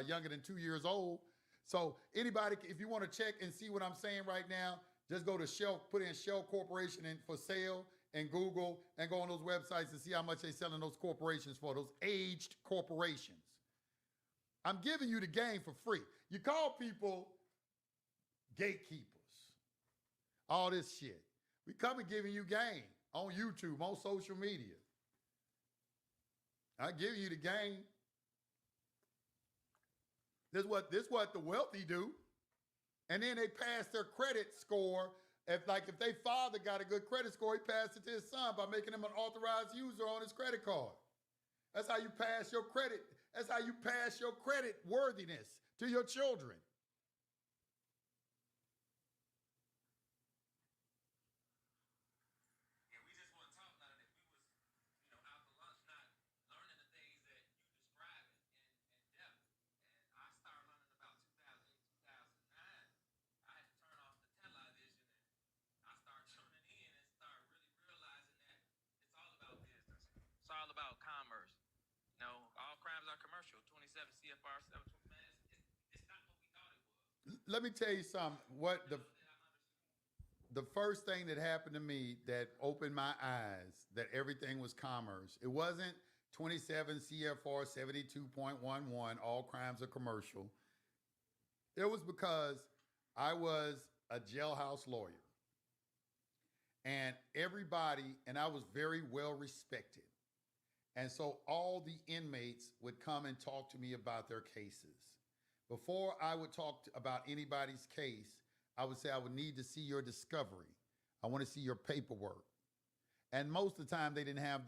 younger than 2 years old. So anybody, if you wanna check and see what I'm saying right now, just go to Shell, put in Shell Corporation in for sale and Google, and go on those websites and see how much they're selling those corporations for, those aged corporations. I'm giving you the game for free. You call people gatekeepers, all this shit. We come and giving you game. On YouTube, on social media. I give you the game. This is what the wealthy do. And then they pass their credit score. If their father got a good credit score, he passed it to his son by making him an authorized user on his credit card. That's how you pass your credit. That's how you pass your credit worthiness to your children. Let me tell you something. What the first thing that happened to me that opened my eyes that everything was commerce. It wasn't 27 CFR 72.11, all crimes are commercial. It was because I was a jailhouse lawyer. And I was very well respected. And so all the inmates would come and talk to me about their cases. Before I would talk about anybody's case, I would say, I would need to see your discovery. I want to see your paperwork. And most of the time they didn't have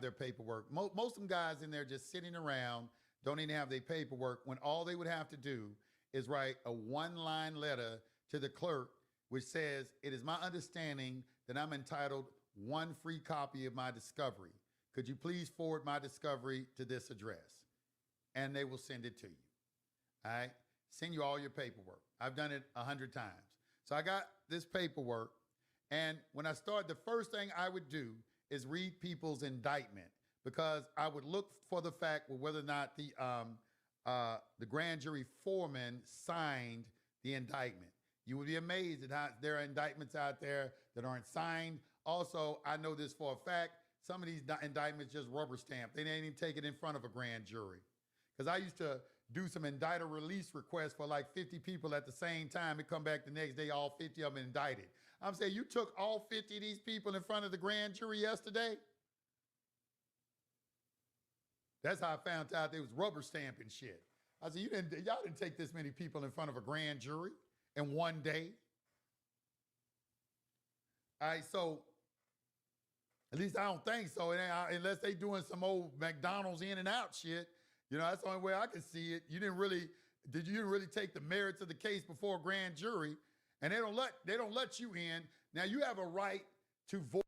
their paperwork. Most of them guys in there just sitting around, don't even have their paperwork, when all they would have to do is write a one-line letter to the clerk which says, "It is my understanding that I'm entitled one free copy of my discovery. Could you please forward my discovery to this address?" And they will send it to you. All right? Send you all your paperwork. I've done it 100 times. So I got this paperwork, and when I started, the first thing I would do is read people's indictment, because I would look for the fact whether or not the grand jury foreman signed the indictment. You would be amazed at how there are indictments out there that aren't signed. Also, I know this for a fact, some of these indictments just rubber stamped. They didn't even take it in front of a grand jury. Because I used to do some indicted release requests for like 50 people at the same time. It come back the next day, all 50 of them indicted. I'm saying, you took all 50 of these people in front of the grand jury yesterday? That's how I found out they was rubber stamping shit. I said, y'all didn't take this many people in front of a grand jury in one day. All right, so at least I don't think so. Unless they doing some old McDonald's in and out shit. You know, that's the only way I can see it. You didn't really take the merits of the case before a grand jury, and they don't let you in. Now you have a right to vote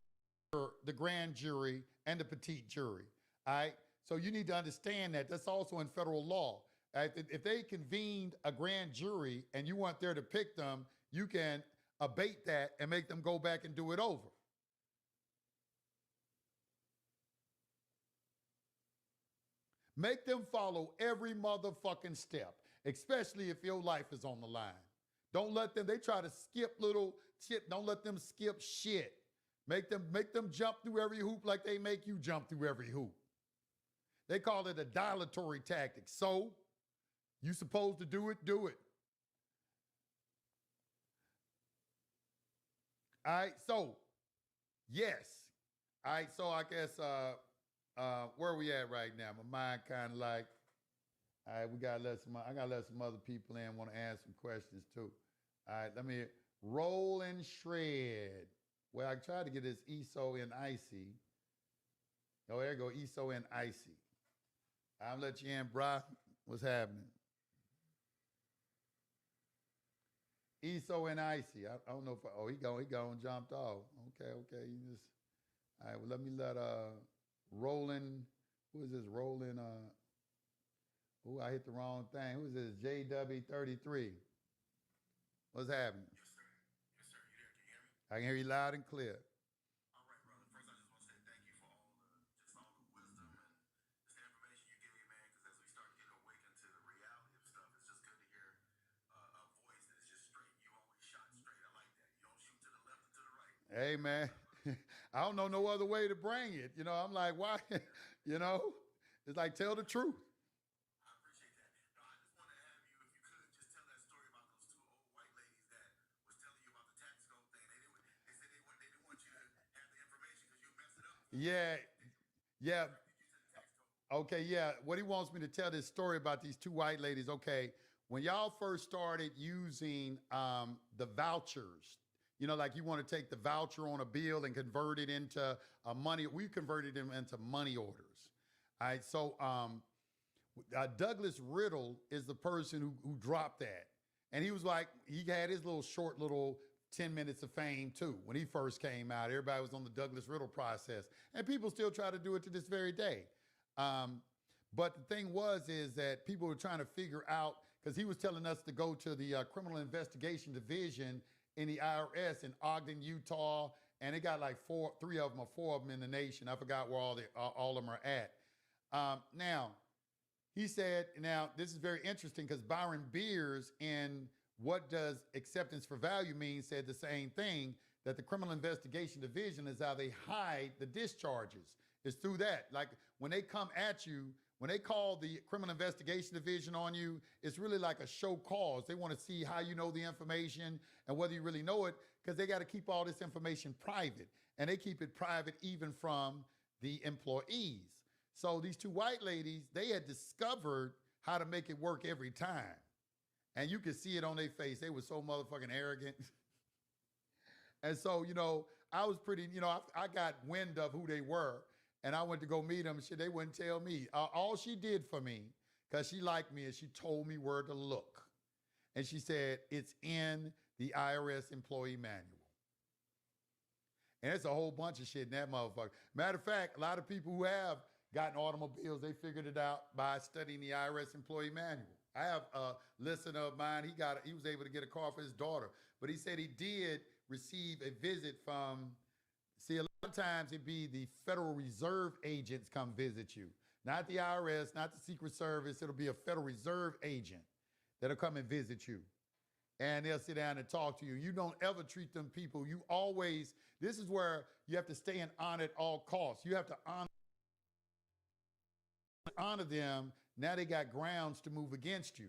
for the grand jury and the petite jury. All right. So you need to understand that. That's also in federal law. If they convened a grand jury and you weren't there to pick them, you can abate that and make them go back and do it over. Make them follow every motherfucking step, especially if your life is on the line. Don't let them, they try to skip little shit. Don't let them skip shit. Make them jump through every hoop like they make you jump through every hoop. They call it a dilatory tactic. So, you supposed to do it, do it. All right, so, yes. All right, so I guess, where are we at right now? My mind kind of like, all right, I got to let some other people in, want to ask some questions too. All right, let me roll and shred. Well, I tried to get this ESO and Icy. Oh, there you go, ESO and Icy. I'll let you in, brah. What's happening? ESO and Icy. I don't know if, he gone, jumped off. Okay. All right, well, let Roland, who is this? Roland, I hit the wrong thing. Who is this? JW33. What's happening? Yes, sir. Yes, sir. You there? Can you hear me? I can hear you loud and clear. All right, brother. First, I just want to say thank you for all the wisdom and just the information you give me, man. Because as we start getting awakened to the reality of stuff, it's just good to hear a voice that is just straight. You always shot straight. I like that. You don't shoot to the left or to the right. Hey, man. I don't know no other way to bring it. You know, I'm like, why? You know, it's like, tell the truth. I appreciate that. No, I just want to have you, if you could, just tell that story about those two old white ladies that was telling you about the tax code thing. They said they didn't want you to have the information because you messed it up. Yeah. You said the tax code. Okay, yeah. What he wants me to tell this story about these two white ladies. Okay, when y'all first started using the vouchers, you know, like you want to take the voucher on a bill and convert it into money. We converted them into money orders. All right, so Douglas Riddle is the person who dropped that. And he was like, he had his short 10 minutes of fame too. When he first came out, everybody was on the Douglas Riddle process. And people still try to do it to this very day. But the thing is that people were trying to figure out, because he was telling us to go to the Criminal Investigation Division in the IRS in Ogden, Utah, and they got like 3 of them or 4 of them in the nation. I forgot where all of them are at. Now, he said, now this is very interesting because Byron Beers in What Does Acceptance for Value Mean said the same thing, that the Criminal Investigation Division is how they hide the discharges. It's through that. Like when they come at you, when they call the Criminal Investigation Division on you, it's really like a show cause. They want to see how you know the information and whether you really know it, because they got to keep all this information private. And they keep it private even from the employees. So these two white ladies, they had discovered how to make it work every time. And you could see it on their face. They were so motherfucking arrogant. And so, I was pretty, I got wind of who they were, and I went to go meet them. Shit, they wouldn't tell me. All she did for me, because she liked me, is she told me where to look. And she said, it's in the IRS employee manual. And it's a whole bunch of shit in that motherfucker. Matter of fact, a lot of people who have gotten automobiles, they figured it out by studying the IRS employee manual. I have a listener of mine, he was able to get a car for his daughter, but he said he did receive a visit from, see, a lot of times it'd be the Federal Reserve agents come visit you. Not the IRS, not the Secret Service, it'll be a Federal Reserve agent that'll come and visit you. And they'll sit down and talk to you. You don't ever treat them people. You always, this is where you have to stay in honor at all costs. You have to honor them. Now they got grounds to move against you.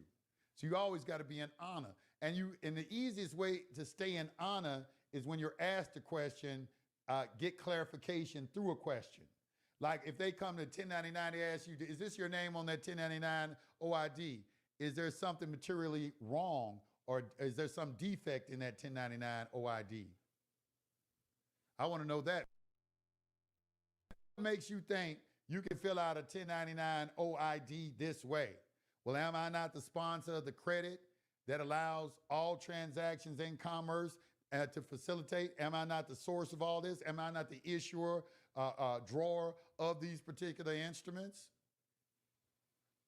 So you always got to be in honor. And the easiest way to stay in honor is when you're asked a question, get clarification through a question. Like if they come to 1099, they ask you, is this your name on that 1099 OID? Is there something materially wrong, or is there some defect in that 1099 OID? I want to know that. What makes you think you can fill out a 1099 OID this way? Well, am I not the sponsor of the credit that allows all transactions in commerce to facilitate? Am I not the source of all this? Am I not the issuer, drawer of these particular instruments?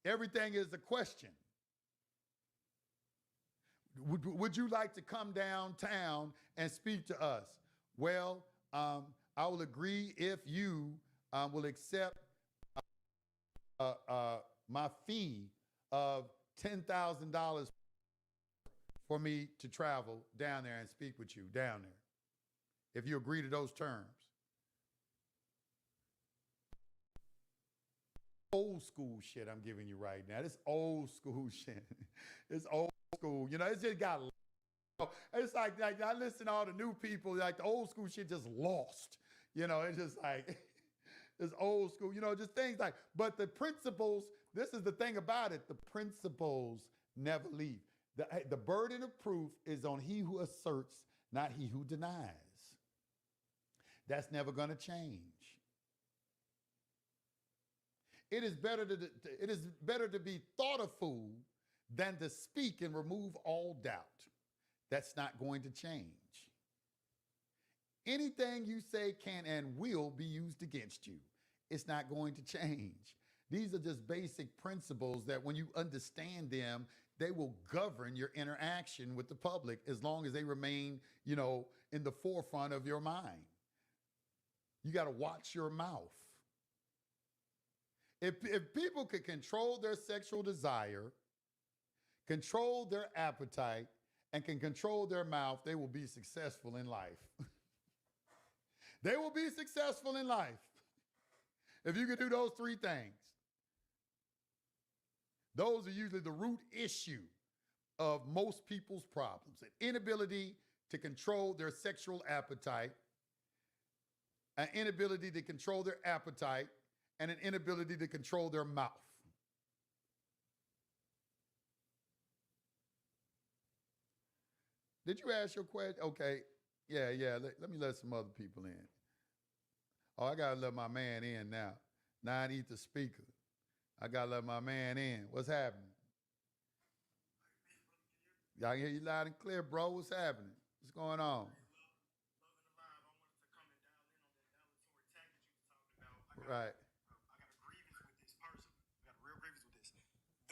Everything is a question. Would you like to come downtown and speak to us? Well, I will agree if you will accept my fee of $10,000 for me to travel down there and speak with you down there, if you agree to those terms. Old school shit I'm giving you right now. This old school shit. It's old school. It's just got, it's like I listen to all the new people, like the old school shit just lost. It's just like, it's old school, just things like, but the principles, this is the thing about it, the principles never leave. The burden of proof is on he who asserts, not he who denies. That's never going to change. It is better to be thought a fool than to speak and remove all doubt. That's not going to change. Anything you say can and will be used against you. It's not going to change. These are just basic principles that when you understand them, they will govern your interaction with the public as long as they remain, in the forefront of your mind. You got to watch your mouth. If people could control their sexual desire, control their appetite, and can control their mouth, they will be successful in life. They will be successful in life. If you can do those three things. Those are usually the root issue of most people's problems. An inability to control their sexual appetite, an inability to control their appetite, and an inability to control their mouth. Did you ask your question? Okay. Yeah. Let me let some other people in. Oh, I got to let my man in now. Now I need the speaker. I got to let my man in. What's happening? Y'all hear you loud and clear, bro. What's happening? What's going on? Right. I got a grievance with this person. I got a real grievance with this.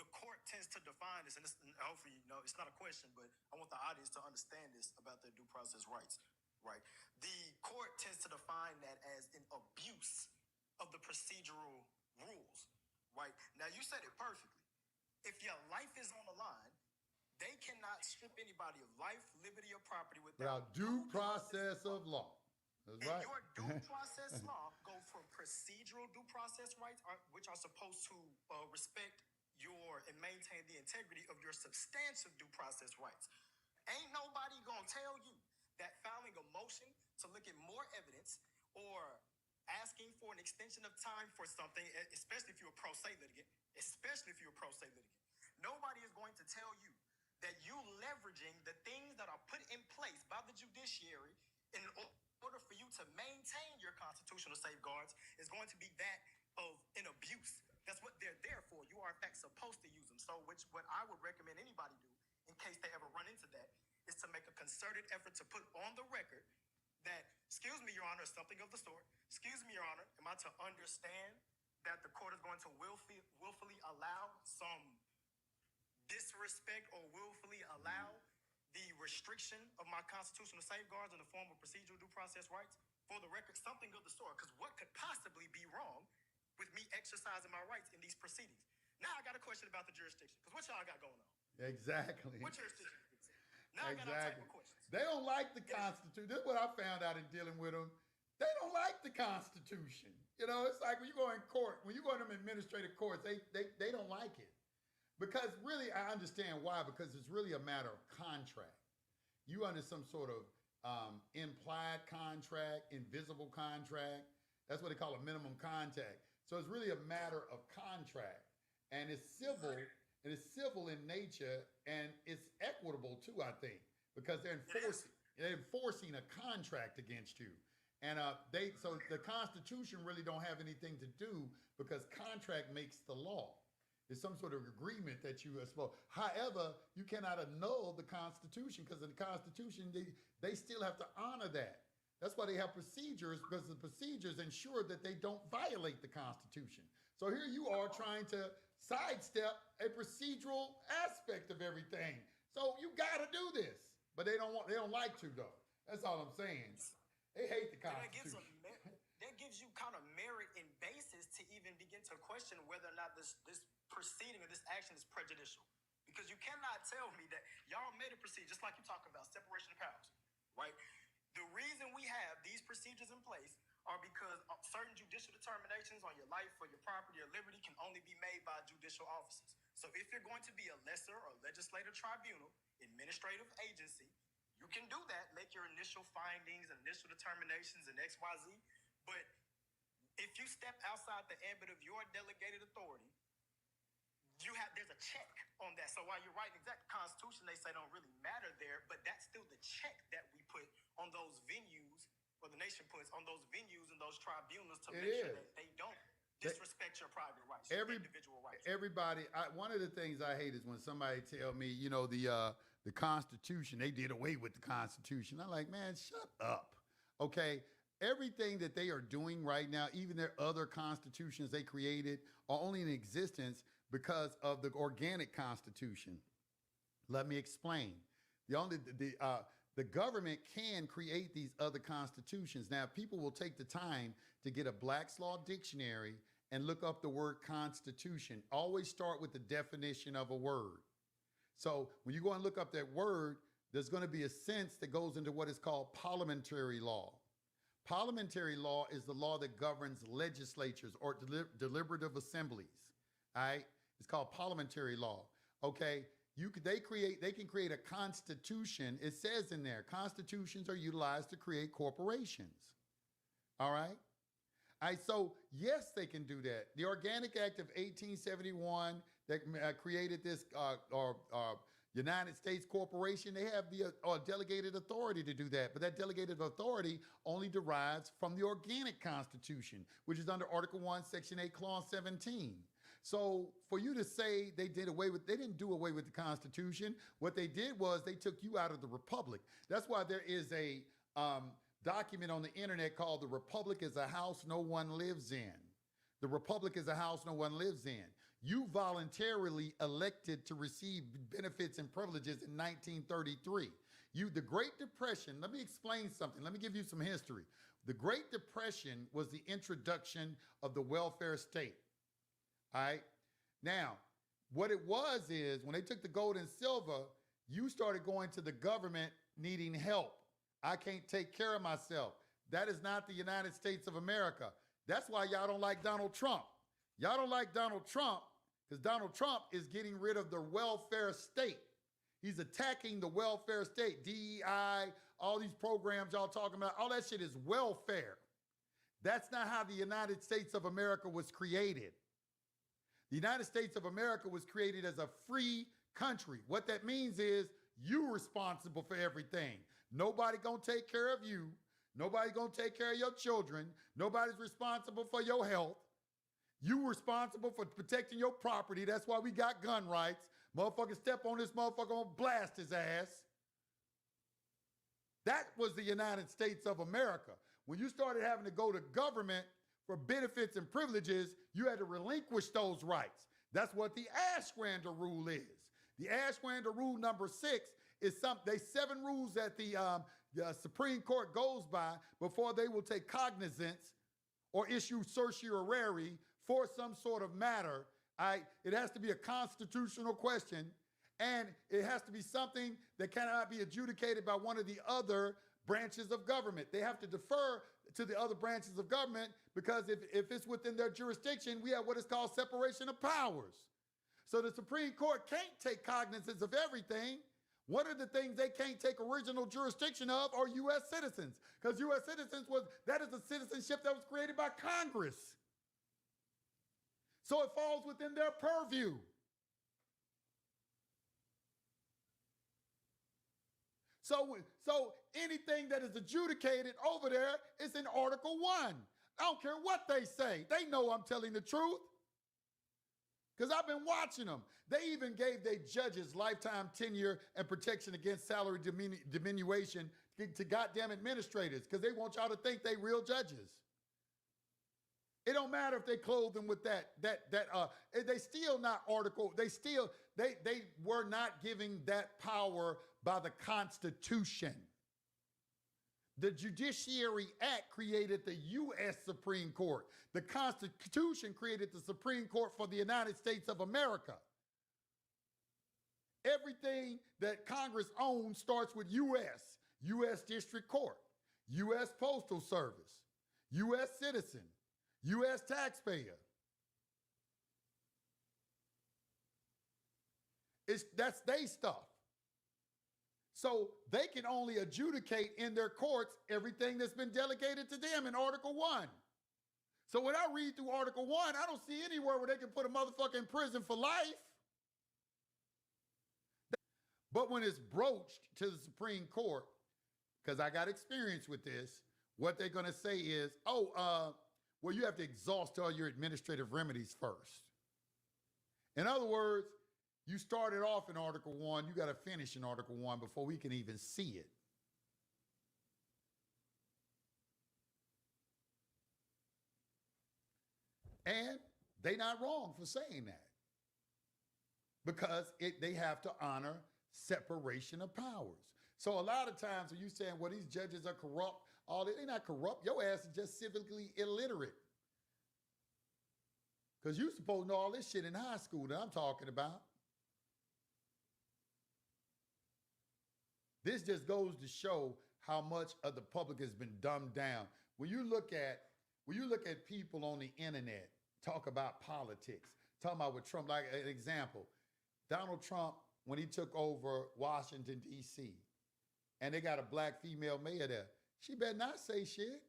The court tends to define this, and hopefully, it's not a question, but I want the audience to understand this about their due process rights, right? The court tends to define that as an abuse of the procedural rules, right? Now, you said it perfectly. If your life is on the line, they cannot strip anybody of life, liberty, or property without due process of law. That's right. Your due process law go from procedural due process rights, which are supposed to respect and maintain the integrity of your substantive due process rights. Ain't nobody gonna tell you that filing a motion to look at more evidence or asking for an extension of time for something, especially if you're a pro se litigant, nobody is going to tell you that you leveraging the things that are put in place by the judiciary in order for you to maintain your constitutional safeguards is going to be that of an abuse. That's what they're there for. You are in fact supposed to use them. So what I would recommend anybody do in case they ever run into that is to make a concerted effort to put on the record that, excuse me, Your Honor, something of the sort. Excuse me, Your Honor, am I to understand that the court is going to willfully allow some disrespect or willfully allow the restriction of my constitutional safeguards in the form of procedural due process rights? For the record, something of the sort, because what could possibly be wrong with me exercising my rights in these proceedings? Now I got a question about the jurisdiction, because what y'all got going on? Exactly. What jurisdiction? Now I got all type of questions. They don't like the Constitution. This is what I found out in dealing with them. They don't like the Constitution. You know, it's like when you go in court, when you go to them administrative courts, they don't like it. Because really, I understand why, because it's really a matter of contract. You under some sort of implied contract, invisible contract. That's what they call a minimum contact. So it's really a matter of contract. And it's civil, and it's civil in nature, and it's equitable too, I think, because they're enforcing a contract against you. And so the Constitution really don't have anything to do because contract makes the law. It's some sort of agreement that you are supposed. However, you cannot annul the Constitution because in the Constitution, they still have to honor that. That's why they have procedures, because the procedures ensure that they don't violate the Constitution. So here you are trying to sidestep a procedural aspect of everything. So you got to do this, but they don't like to though. That's all I'm saying. They hate the Constitution. That gives you kind of merit and basis to even begin to question whether or not this proceeding or this action is prejudicial. Because you cannot tell me that y'all made a procedure, just like you talk about separation of powers, right? The reason we have these procedures in place are because certain judicial determinations on your life or your property or liberty can only be made by judicial officers. So if you're going to be a lesser or legislative tribunal, administrative agency, you can do that, make your initial findings and initial determinations and X, Y, Z. But if you step outside the ambit of your delegated authority, there's a check on that. So while you're right, exact Constitution, they say don't really matter there, but that's still the check that we put on those venues, or the nation puts on those venues and those tribunals to make sure that they don't disrespect your private rights, your individual rights. Everybody, one of the things I hate is when somebody tell me, you know, the Constitution, they did away with the Constitution. I'm like, man, shut up. Okay. Everything that they are doing right now, even their other constitutions they created, are only in existence because of the organic Constitution. Let me explain. The government can create these other constitutions. Now, people will take the time to get a Black's Law Dictionary and look up the word Constitution. Always start with the definition of a word. So when you go and look up that word, there's going to be a sense that goes into what is called parliamentary law. Parliamentary law is the law that governs legislatures or deliberative assemblies. All right? It's called parliamentary law. Okay? They can create a constitution. It says in there, constitutions are utilized to create corporations. All right? All right, so yes, they can do that. The Organic Act of 1871 that created this United States Corporation, they have the delegated authority to do that. But that delegated authority only derives from the Organic Constitution, which is under Article 1, Section 8, Clause 17. So for you to say they didn't do away with the Constitution. What they did was they took you out of the Republic. That's why there is a document on the internet called "The Republic is a House No One Lives In." The Republic is a house no one lives in. You voluntarily elected to receive benefits and privileges in 1933. The Great Depression, let me explain something. Let me give you some history. The Great Depression was the introduction of the welfare state. All right. Now, what it was is when they took the gold and silver, you started going to the government needing help. I can't take care of myself. That is not the United States of America. That's why y'all don't like Donald Trump. Y'all don't like Donald Trump because Donald Trump is getting rid of the welfare state. He's attacking the welfare state, DEI, all these programs y'all talking about, all that shit is welfare. That's not how the United States of America was created. The United States of America was created as a free country. What that means is you're responsible for everything. Nobody gonna take care of you. Nobody's going to take care of your children. Nobody's responsible for your health. You responsible for protecting your property. That's why we got gun rights. Motherfucker step on this motherfucker, gonna blast his ass. That was the United States of America. When you started having to go to government for benefits and privileges, you had to relinquish those rights. That's what the Ashwander rule is. The Ashwander rule number 6 is they 7 rules that the Supreme Court goes by before they will take cognizance or issue certiorari for some sort of matter. It has to be a constitutional question, and it has to be something that cannot be adjudicated by one of the other branches of government. They have to defer to the other branches of government, because if it's within their jurisdiction, we have what is called separation of powers. So the Supreme Court can't take cognizance of everything. One of the things they can't take original jurisdiction of are U.S. citizens, because U.S. citizens that is a citizenship that was created by Congress. So it falls within their purview. So anything that is adjudicated over there is in Article 1. I don't care what they say. They know I'm telling the truth, because I've been watching them. They even gave their judges lifetime tenure and protection against salary diminution to goddamn administrators, because they want y'all to think they real judges. It don't matter if they clothe them with they still not article. They were not giving that power by the Constitution. The Judiciary Act created the U.S. Supreme Court. The Constitution created the Supreme Court for the United States of America. Everything that Congress owns starts with U.S. District Court, U.S. Postal Service, U.S. citizen, U.S. taxpayer. That's they stuff. So they can only adjudicate in their courts everything that's been delegated to them in Article 1. So when I read through Article 1, I don't see anywhere where they can put a motherfucker in prison for life. But when it's broached to the Supreme Court, because I got experience with this, what they're going to say is, well, you have to exhaust all your administrative remedies first. In other words, you started off in Article 1, you got to finish in Article 1 before we can even see it. And they're not wrong for saying that, because they have to honor separation of powers. So a lot of times when you saying, well, these judges are corrupt, they're not corrupt. Your ass is just civically illiterate. Because you're supposed to know all this shit in high school that I'm talking about. This just goes to show how much of the public has been dumbed down. When you look at people on the internet talk about politics, talking about with Trump, like an example, Donald Trump, when he took over Washington, D.C., and they got a black female mayor there, she better not say shit.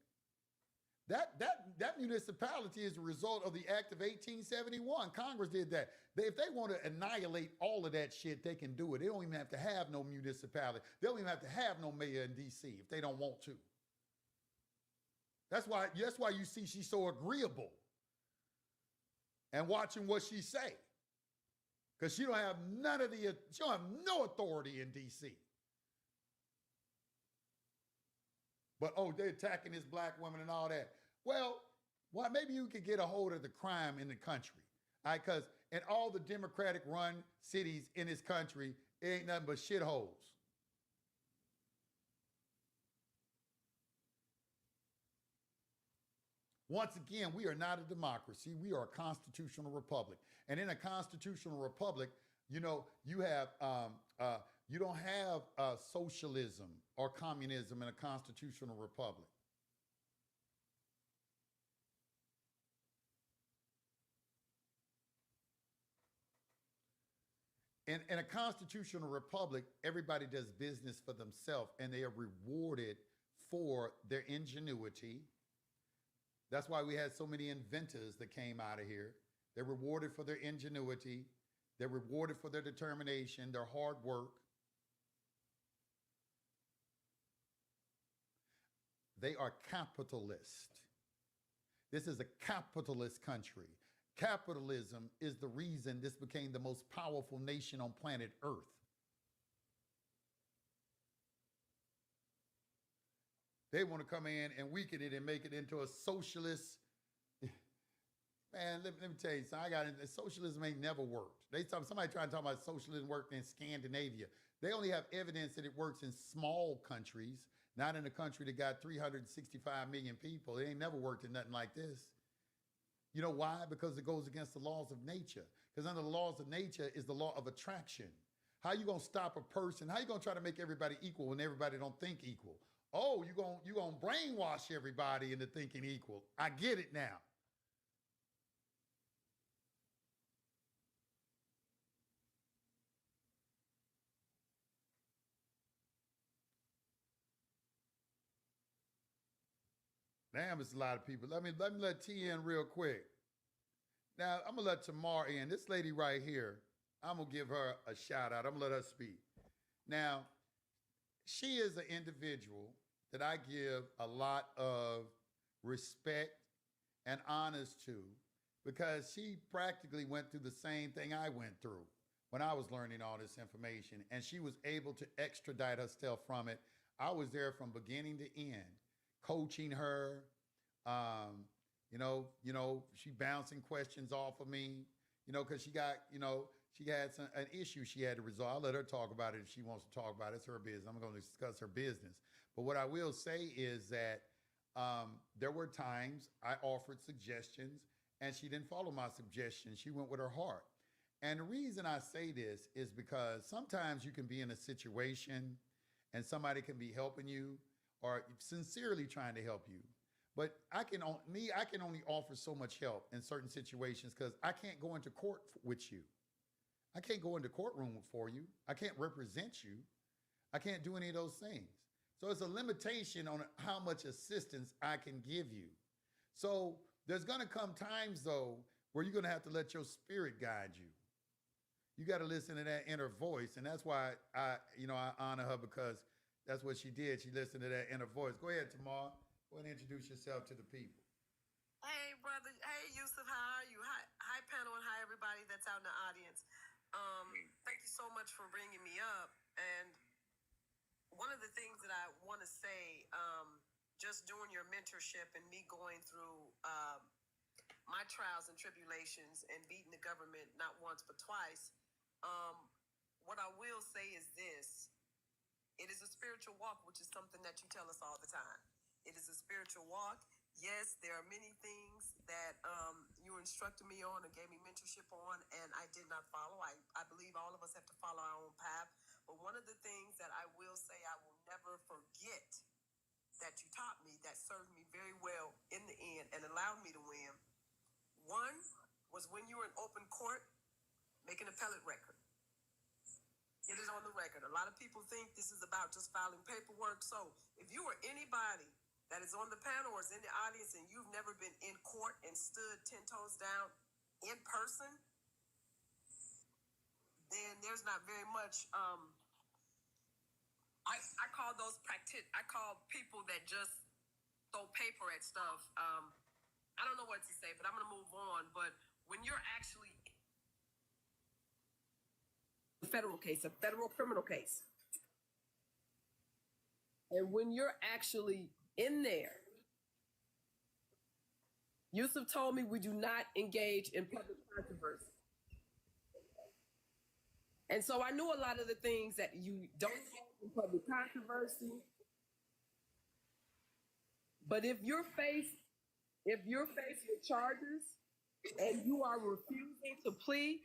That municipality is a result of the Act of 1871. Congress did that. If they want to annihilate all of that shit, they can do it. They don't even have to have no municipality. They don't even have to have no mayor in D.C. if they don't want to. That's why you see she's so agreeable and watching what she say, because she don't have no authority in D.C. But, they're attacking this black woman and all that. Well, maybe you could get a hold of the crime in the country. Because in all the Democratic-run cities in this country, it ain't nothing but shitholes. Once again, we are not a democracy. We are a constitutional republic. And in a constitutional republic, you have you don't have socialism or communism in a constitutional republic. In a constitutional republic, everybody does business for themselves, and they are rewarded for their ingenuity. That's why we had so many inventors that came out of here. They're rewarded for their ingenuity. They're rewarded for their determination, their hard work. They are capitalist. This is a capitalist country. Capitalism is the reason this became the most powerful nation on planet Earth. They want to come in and weaken it and make it into a socialist. Man, let me tell you something. Socialism ain't never worked. Somebody trying to talk about socialism worked in Scandinavia. They only have evidence that it works in small countries, not in a country that got 365 million people. It ain't never worked in nothing like this. You know why? Because it goes against the laws of nature. Because under the laws of nature is the law of attraction. How you gonna stop a person? How you gonna try to make everybody equal when everybody don't think equal? Oh, you gonna brainwash everybody into thinking equal. I get it now. Damn, it's a lot of people. Let me let T in real quick. Now I'm gonna let Tamar in. This lady right here, I'm gonna give her a shout out. I'm gonna let her speak. Now, she is an individual that I give a lot of respect and honors to because she practically went through the same thing I went through when I was learning all this information, and she was able to extradite herself from it. I was there from beginning to end, coaching her. She bouncing questions off of me, because she got, she had an issue she had to resolve. I'll let her talk about it if she wants to talk about it. It's her business. I'm going to discuss her business. But what I will say is that there were times I offered suggestions and she didn't follow my suggestions. She went with her heart. And the reason I say this is because sometimes you can be in a situation and somebody can be helping you or sincerely trying to help you. But I can only offer so much help in certain situations because I can't go into court with you. I can't go into courtroom for you. I can't represent you. I can't do any of those things. So it's a limitation on how much assistance I can give you. So there's going to come times, though, where you're going to have to let your spirit guide you. You got to listen to that inner voice. And that's why I honor her because that's what she did. She listened to that inner voice. Go ahead, Tamar. Go ahead and introduce yourself to the people. Hey, brother. Hey, Yusuf. How are you? Hi, panel, and hi, everybody that's out in the audience. Thank you so much for bringing me up. And one of the things that I want to say, just doing your mentorship and me going through my trials and tribulations and beating the government not once but twice, what I will say is this. It is a spiritual walk, which is something that you tell us all the time. It is a spiritual walk. Yes, there are many things that you instructed me on and gave me mentorship on, and I did not follow. I believe all of us have to follow our own path. But one of the things that I will say I will never forget that you taught me that served me very well in the end and allowed me to win, one was when you were in open court, make an appellate record. It is on the record. A lot of people think this is about just filing paperwork. So if you are anybody that is on the panel or is in the audience and you've never been in court and stood 10 toes down in person, then there's not very much. I call those I call people that just throw paper at stuff. I don't know what to say, but I'm going to move on. But when you're actually a federal case, a federal criminal case, and when you're actually in there, Yusuf told me we do not engage in public controversy. And so I knew a lot of the things that you don't engage in public controversy. But if you're faced with charges and you are refusing to plead,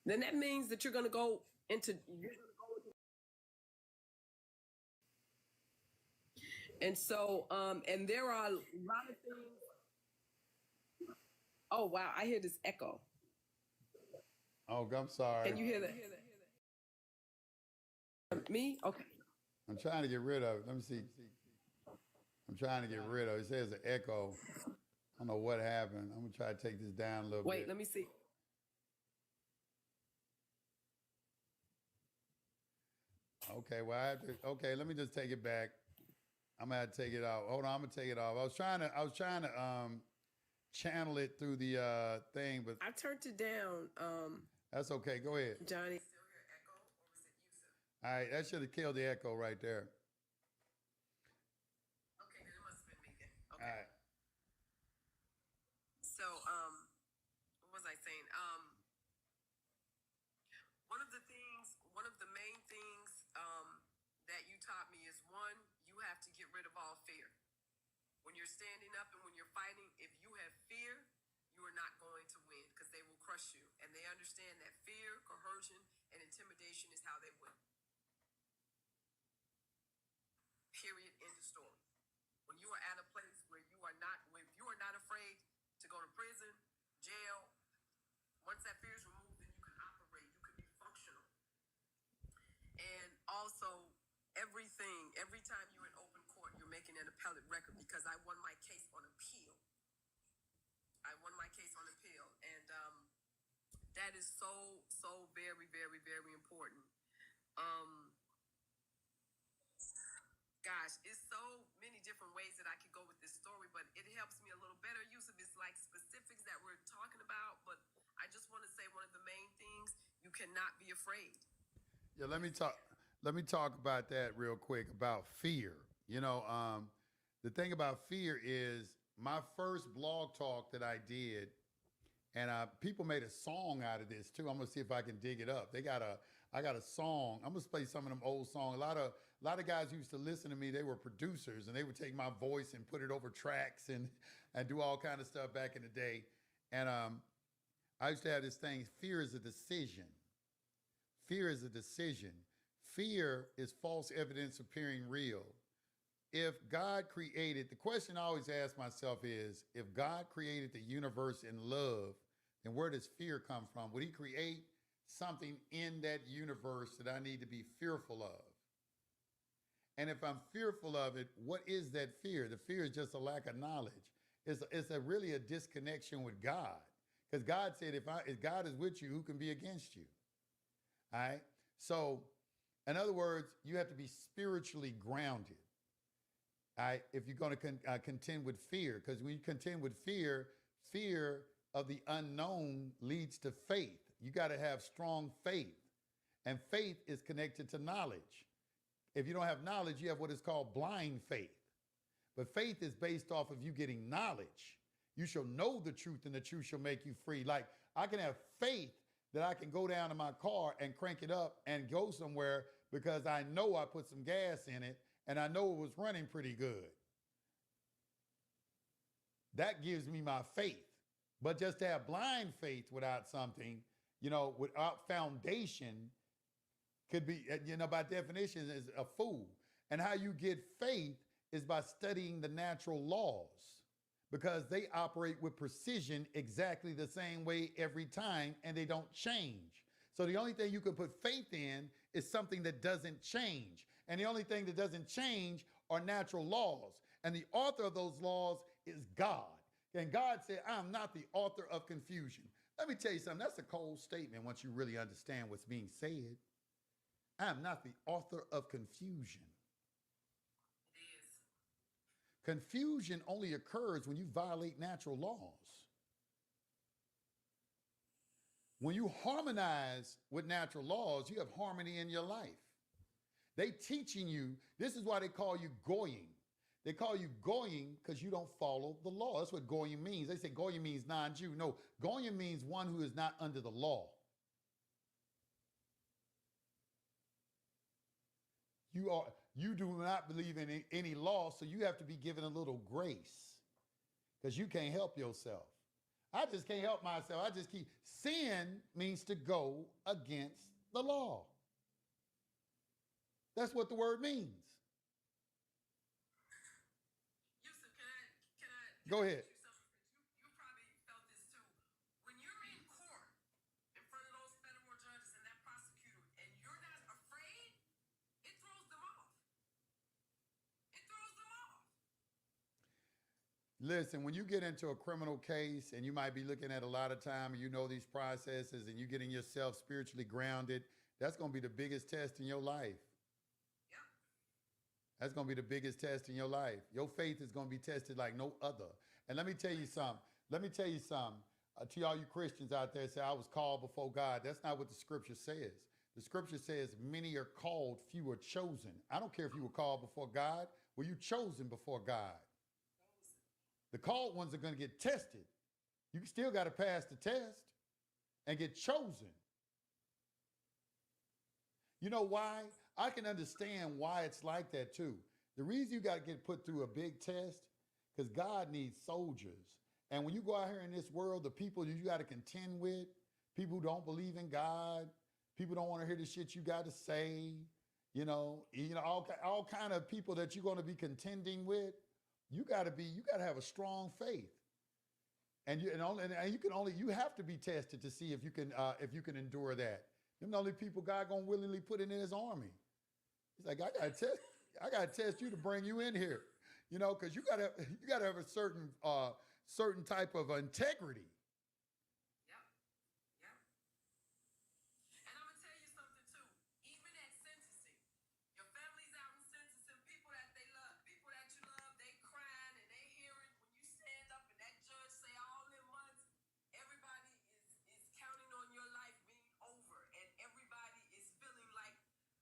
then that means that you're going to go into. And so, and there are a lot of things. Oh, wow. I hear this echo. Oh, I'm sorry. Can you hear that? Me? Okay. I'm trying to get rid of it. Let me see. I'm trying to get rid of it. It says an echo. I don't know what happened. I'm going to try to take this down a little bit. Wait, let me see. Okay, well, let me just take it back. I'm gonna have to take it off. Hold on, I'm gonna take it off. I was trying to channel it through the thing, but I turned it down. that's okay. Go ahead. Johnny. Still hear echo, or was it Yusuf? All right, that should have killed the echo right there. Okay, then it must have been me then. All Okay. right. So, what was I saying? One of the main things, that you taught me is one, you have to get rid of all fear. When you're standing up and when you're fighting, if you have fear, you are not going to win because they will crush you. And they understand that fear, coercion, and intimidation is how they win. Period. End of story. When you are at a place where you are not afraid to go to prison, jail, once that fear is removed, then you can operate, you can be functional. And also, every time you're in open court, you're making an appellate record because I won my case on appeal. And that is so very, very, very important. Gosh, it's so many different ways that I could go with this story, but it helps me a little better. Yusuf, it's like specifics that we're talking about, but I just want to say one of the main things, you cannot be afraid. Yeah, let me talk about that real quick about fear. You know, the thing about fear is my first blog talk that I did, and people made a song out of this too. I'm gonna see if I can dig it up. I got a song. I'm gonna play some of them old songs. A lot of guys who used to listen to me, they were producers, and they would take my voice and put it over tracks and do all kind of stuff back in the day. And I used to have this thing, fear is a decision. Fear is a decision. Fear is false evidence appearing real. If God created, the question I always ask myself is, if God created the universe in love, then where does fear come from? Would he create something in that universe that I need to be fearful of? And if I'm fearful of it, what is that fear? The fear is just a lack of knowledge. It's really a disconnection with God. Because God said, if God is with you, who can be against you? All right? So, in other words, you have to be spiritually grounded. All right? If you're going to contend with fear. Because when you contend with fear, fear of the unknown leads to faith. You got to have strong faith. And faith is connected to knowledge. If you don't have knowledge, you have what is called blind faith. But faith is based off of you getting knowledge. You shall know the truth, and the truth shall make you free. Like, I can have faith that I can go down to my car and crank it up and go somewhere because I know I put some gas in it and I know it was running pretty good. That gives me my faith. But just to have blind faith without something, without foundation, could be, by definition, is a fool. And how you get faith is by studying the natural laws, because they operate with precision exactly the same way every time, and they don't change. So the only thing you can put faith in is something that doesn't change. And the only thing that doesn't change are natural laws. And the author of those laws is God. And God said, I'm not the author of confusion. Let me tell you something. That's a cold statement once you really understand what's being said. I am not the author of confusion. It is. Confusion only occurs when you violate natural laws. When you harmonize with natural laws, you have harmony in your life. They teaching you, this is why they call you goyim. They call you goyim because you don't follow the law. That's what goyim means. They say goyim means non-Jew. No, goyim means one who is not under the law. You do not believe in any law, so you have to be given a little grace because you can't help yourself. I just can't help myself. I just keep. Sin means to go against the law. That's what the word means. Yusuf, can I Go ahead. ask you something? You probably felt this too. When you're in court in front of those federal judges and that prosecutor, and you're not afraid, it throws them off. It throws them off. Listen, when you get into a criminal case and you might be looking at a lot of time and you know these processes and you're getting yourself spiritually grounded, that's going to be the biggest test in your life. Yep. That's going to be the biggest test in your life. Your faith is going to be tested like no other. And let me tell you something. Let me tell you something. To all you Christians out there say, I was called before God. That's not what the scripture says. The scripture says, many are called, few are chosen. I don't care if you were called before God. Were you chosen before God? The called ones are going to get tested. You still got to pass the test and get chosen. You know why? I can understand why it's like that too. The reason you got to get put through a big test, because God needs soldiers. And when you go out here in this world, the people you got to contend with, people who don't believe in God, people don't want to hear the shit you got to say, all kind of people that you're going to be contending with. You got to have a strong faith. And you have to be tested to see if you can endure that. Them the only people God gonna willingly put in his army. He's like, I gotta test you to bring you in here, because you gotta have a certain type of integrity. Yep. Yep. And I'm gonna tell you something too. Even at sentencing, your family's out in sentencing, people that they love, people that you love, they crying and they hearing when you stand up and that judge say all them months, everybody is counting on your life being over, and everybody is feeling like,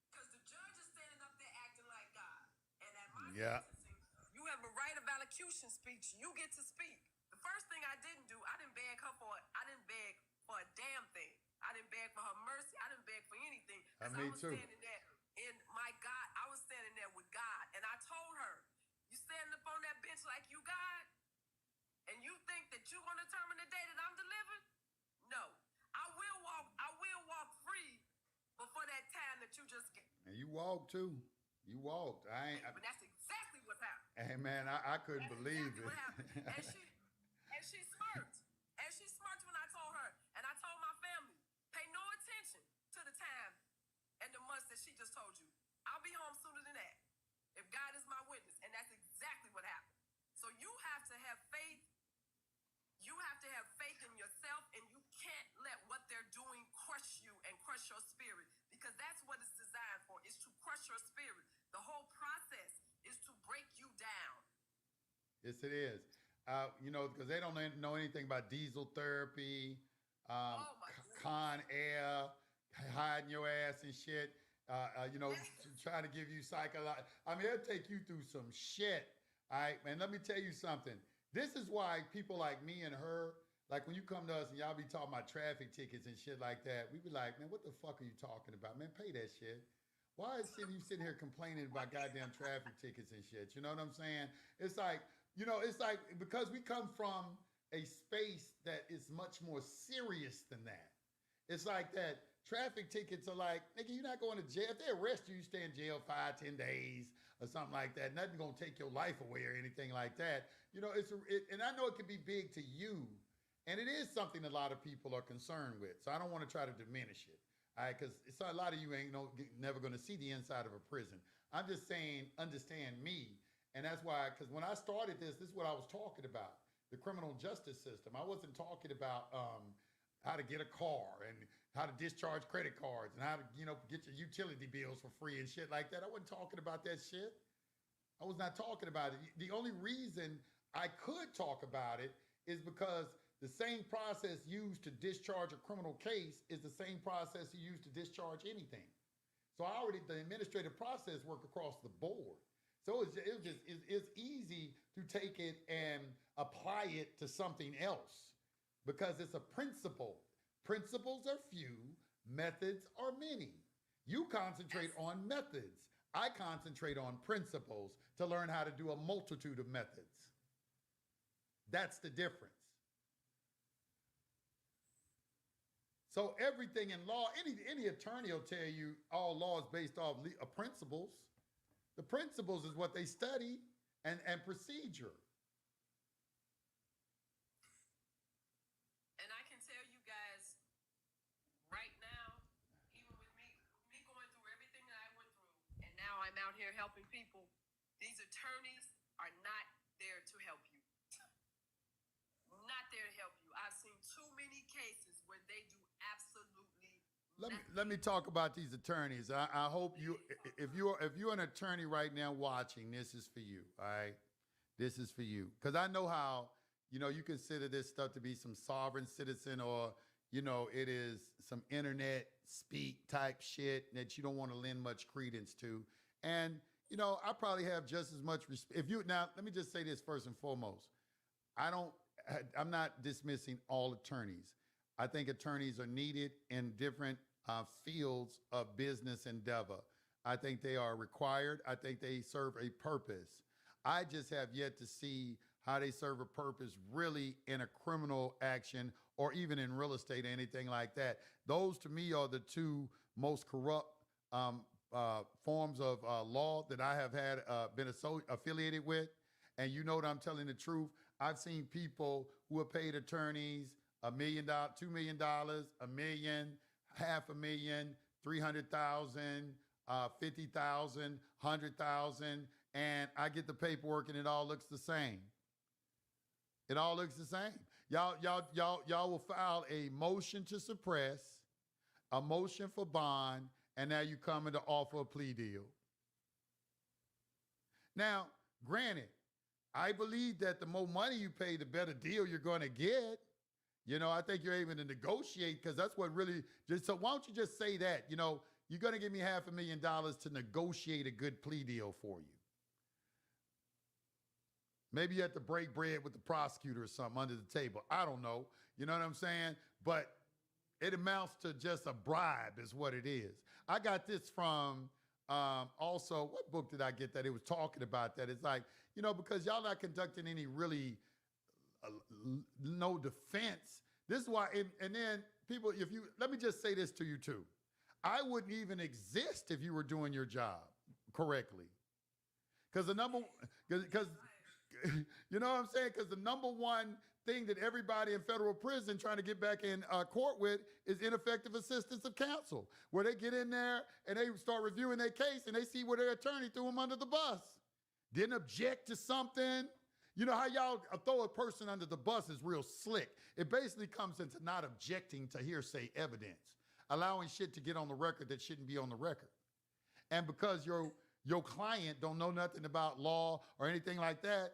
because the judge is standing up there acting like God. And at my sentencing, you have a right of allocution speech. You get to speak. The first thing I didn't do, I didn't beg for a damn thing. I didn't beg for her mercy. I didn't beg for anything. Because I was standing there in my God. I was standing there with God. And I told her, you standing up on that bench like you God? And you think that you're going to determine the day that I'm delivered? No. I will walk free before that time that you just get. And you walked too. You walked. But that's exactly what happened. Hey man, I couldn't believe exactly it. What happened. And she smirked. And she smirked when I told her. And I told my family, pay no attention to the time and the months that she just told you. I'll be home sooner than that, if God is my witness. And that's exactly what happened. So you have to have faith. You have to have faith in yourself, and you can't let what they're doing crush you and crush your spirit, because that's what it's designed for, is to crush your spirit. The whole process is to break you down. Yes, it is. Because they don't know anything about diesel therapy, Con Air, hiding your ass and shit, trying to give you psychological. I mean, it'll take you through some shit. All right, man, let me tell you something. This is why people like me and her, like when you come to us and y'all be talking about traffic tickets and shit like that, we be like, man, what the fuck are you talking about? Man, pay that shit. Why is you sitting here complaining about goddamn traffic tickets and shit? You know what I'm saying? It's like, because we come from a space that is much more serious than that. It's like that traffic tickets are like, nigga, you're not going to jail. If they arrest you, you stay in jail 5-10 days or something like that. Nothing going to take your life away or anything like that. And I know it can be big to you, and it is something a lot of people are concerned with. So I don't want to try to diminish it. All right, because a lot of you ain't never going to see the inside of a prison. I'm just saying, understand me. And that's why, because when I started this is what I was talking about, the criminal justice system. I wasn't talking about how to get a car and how to discharge credit cards and how to, get your utility bills for free and shit like that. I wasn't talking about that shit. I was not talking about it. The only reason I could talk about it is because the same process used to discharge a criminal case is the same process you use to discharge anything. So the administrative process work across the board. So it's easy to take it and apply it to something else because it's a principle. Principles are few, methods are many. You concentrate on methods. I concentrate on principles to learn how to do a multitude of methods. That's the difference. So everything in law, any attorney will tell you all law is based off principles. The principles is what they study and procedure. And I can tell you guys right now, even with me going through everything that I went through, and now I'm out here helping people, these attorneys are not there to help you. Not there to help you. I've seen too many cases where they do absolutely let me talk about these attorneys. I hope you, if you're an attorney right now watching, this is for you. All right, this is for you because I know how you consider this stuff to be some sovereign citizen or it is some internet speak type shit that you don't want to lend much credence to. And I probably have just as much respect. If you now, let me just say this first and foremost. I don't. I'm not dismissing all attorneys. I think attorneys are needed in different fields of business endeavor. I think they are required. I think they serve a purpose. I just have yet to see how they serve a purpose really in a criminal action or even in real estate or anything like that. Those to me are the two most corrupt forms of law that I have had been affiliated with. And you know that I'm telling the truth. I've seen people who have paid attorneys $1 million, $2 million, $1 million, $500,000, 300,000, 50,000, 100,000, and I get the paperwork and it all looks the same. It all looks the same. Y'all will file a motion to suppress, a motion for bond, and now you come in to offer a plea deal. Now, granted, I believe that the more money you pay, the better deal you're going to get. I think you're able to negotiate because that's what really so why don't you just say that, you're going to give me $500,000 to negotiate a good plea deal for you. Maybe you have to break bread with the prosecutor or something under the table. I don't know. You know what I'm saying? But it amounts to just a bribe is what it is. I got this from also, what book did I get that it was talking about that? It's like, because y'all not conducting any really no defense. This is why, and then people, let me just say this to you too. I wouldn't even exist if you were doing your job correctly. Because you know what I'm saying? Because the number one thing that everybody in federal prison trying to get back in court with is ineffective assistance of counsel, where they get in there and they start reviewing their case and they see where their attorney threw them under the bus. Didn't object to something. You know how y'all throw a person under the bus is real slick. It basically comes into not objecting to hearsay evidence, allowing shit to get on the record that shouldn't be on the record. And because your client don't know nothing about law or anything like that,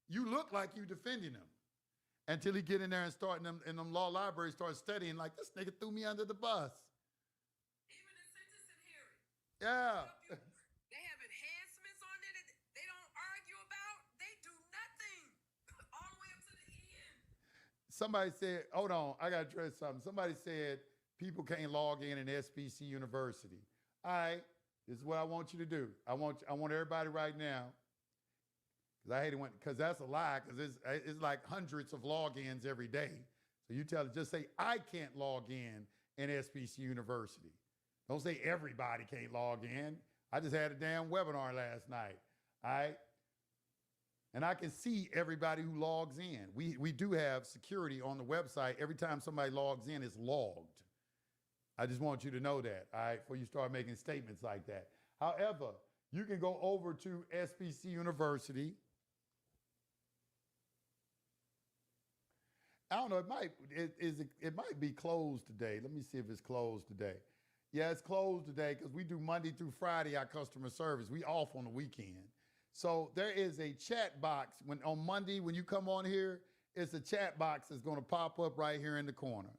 you look like you defending them until he get in there and start in them law libraries, start studying like this nigga threw me under the bus. Even in sentencing hearing. Yeah. They have enhancements on it that they don't argue about. They do nothing all the way up to the end. Somebody said, hold on, I got to address something. Somebody said people can't log in SPC University. All right, this is what I want you to do. I want everybody right now, because I hate it because that's a lie, because it's like hundreds of logins every day. So you just say, I can't log in SPC University. Don't say everybody can't log in. I just had a damn webinar last night, all right? And I can see everybody who logs in. We do have security on the website. Every time somebody logs in, it's logged. I just want you to know that, all right, before you start making statements like that. However, you can go over to SPC University. I don't know, it might be closed today. Let me see if it's closed today. Yeah, it's closed today because we do Monday through Friday, our customer service. We off on the weekend. So there is a chat box on Monday when you come on here, it's a chat box that's going to pop up right here in the corner.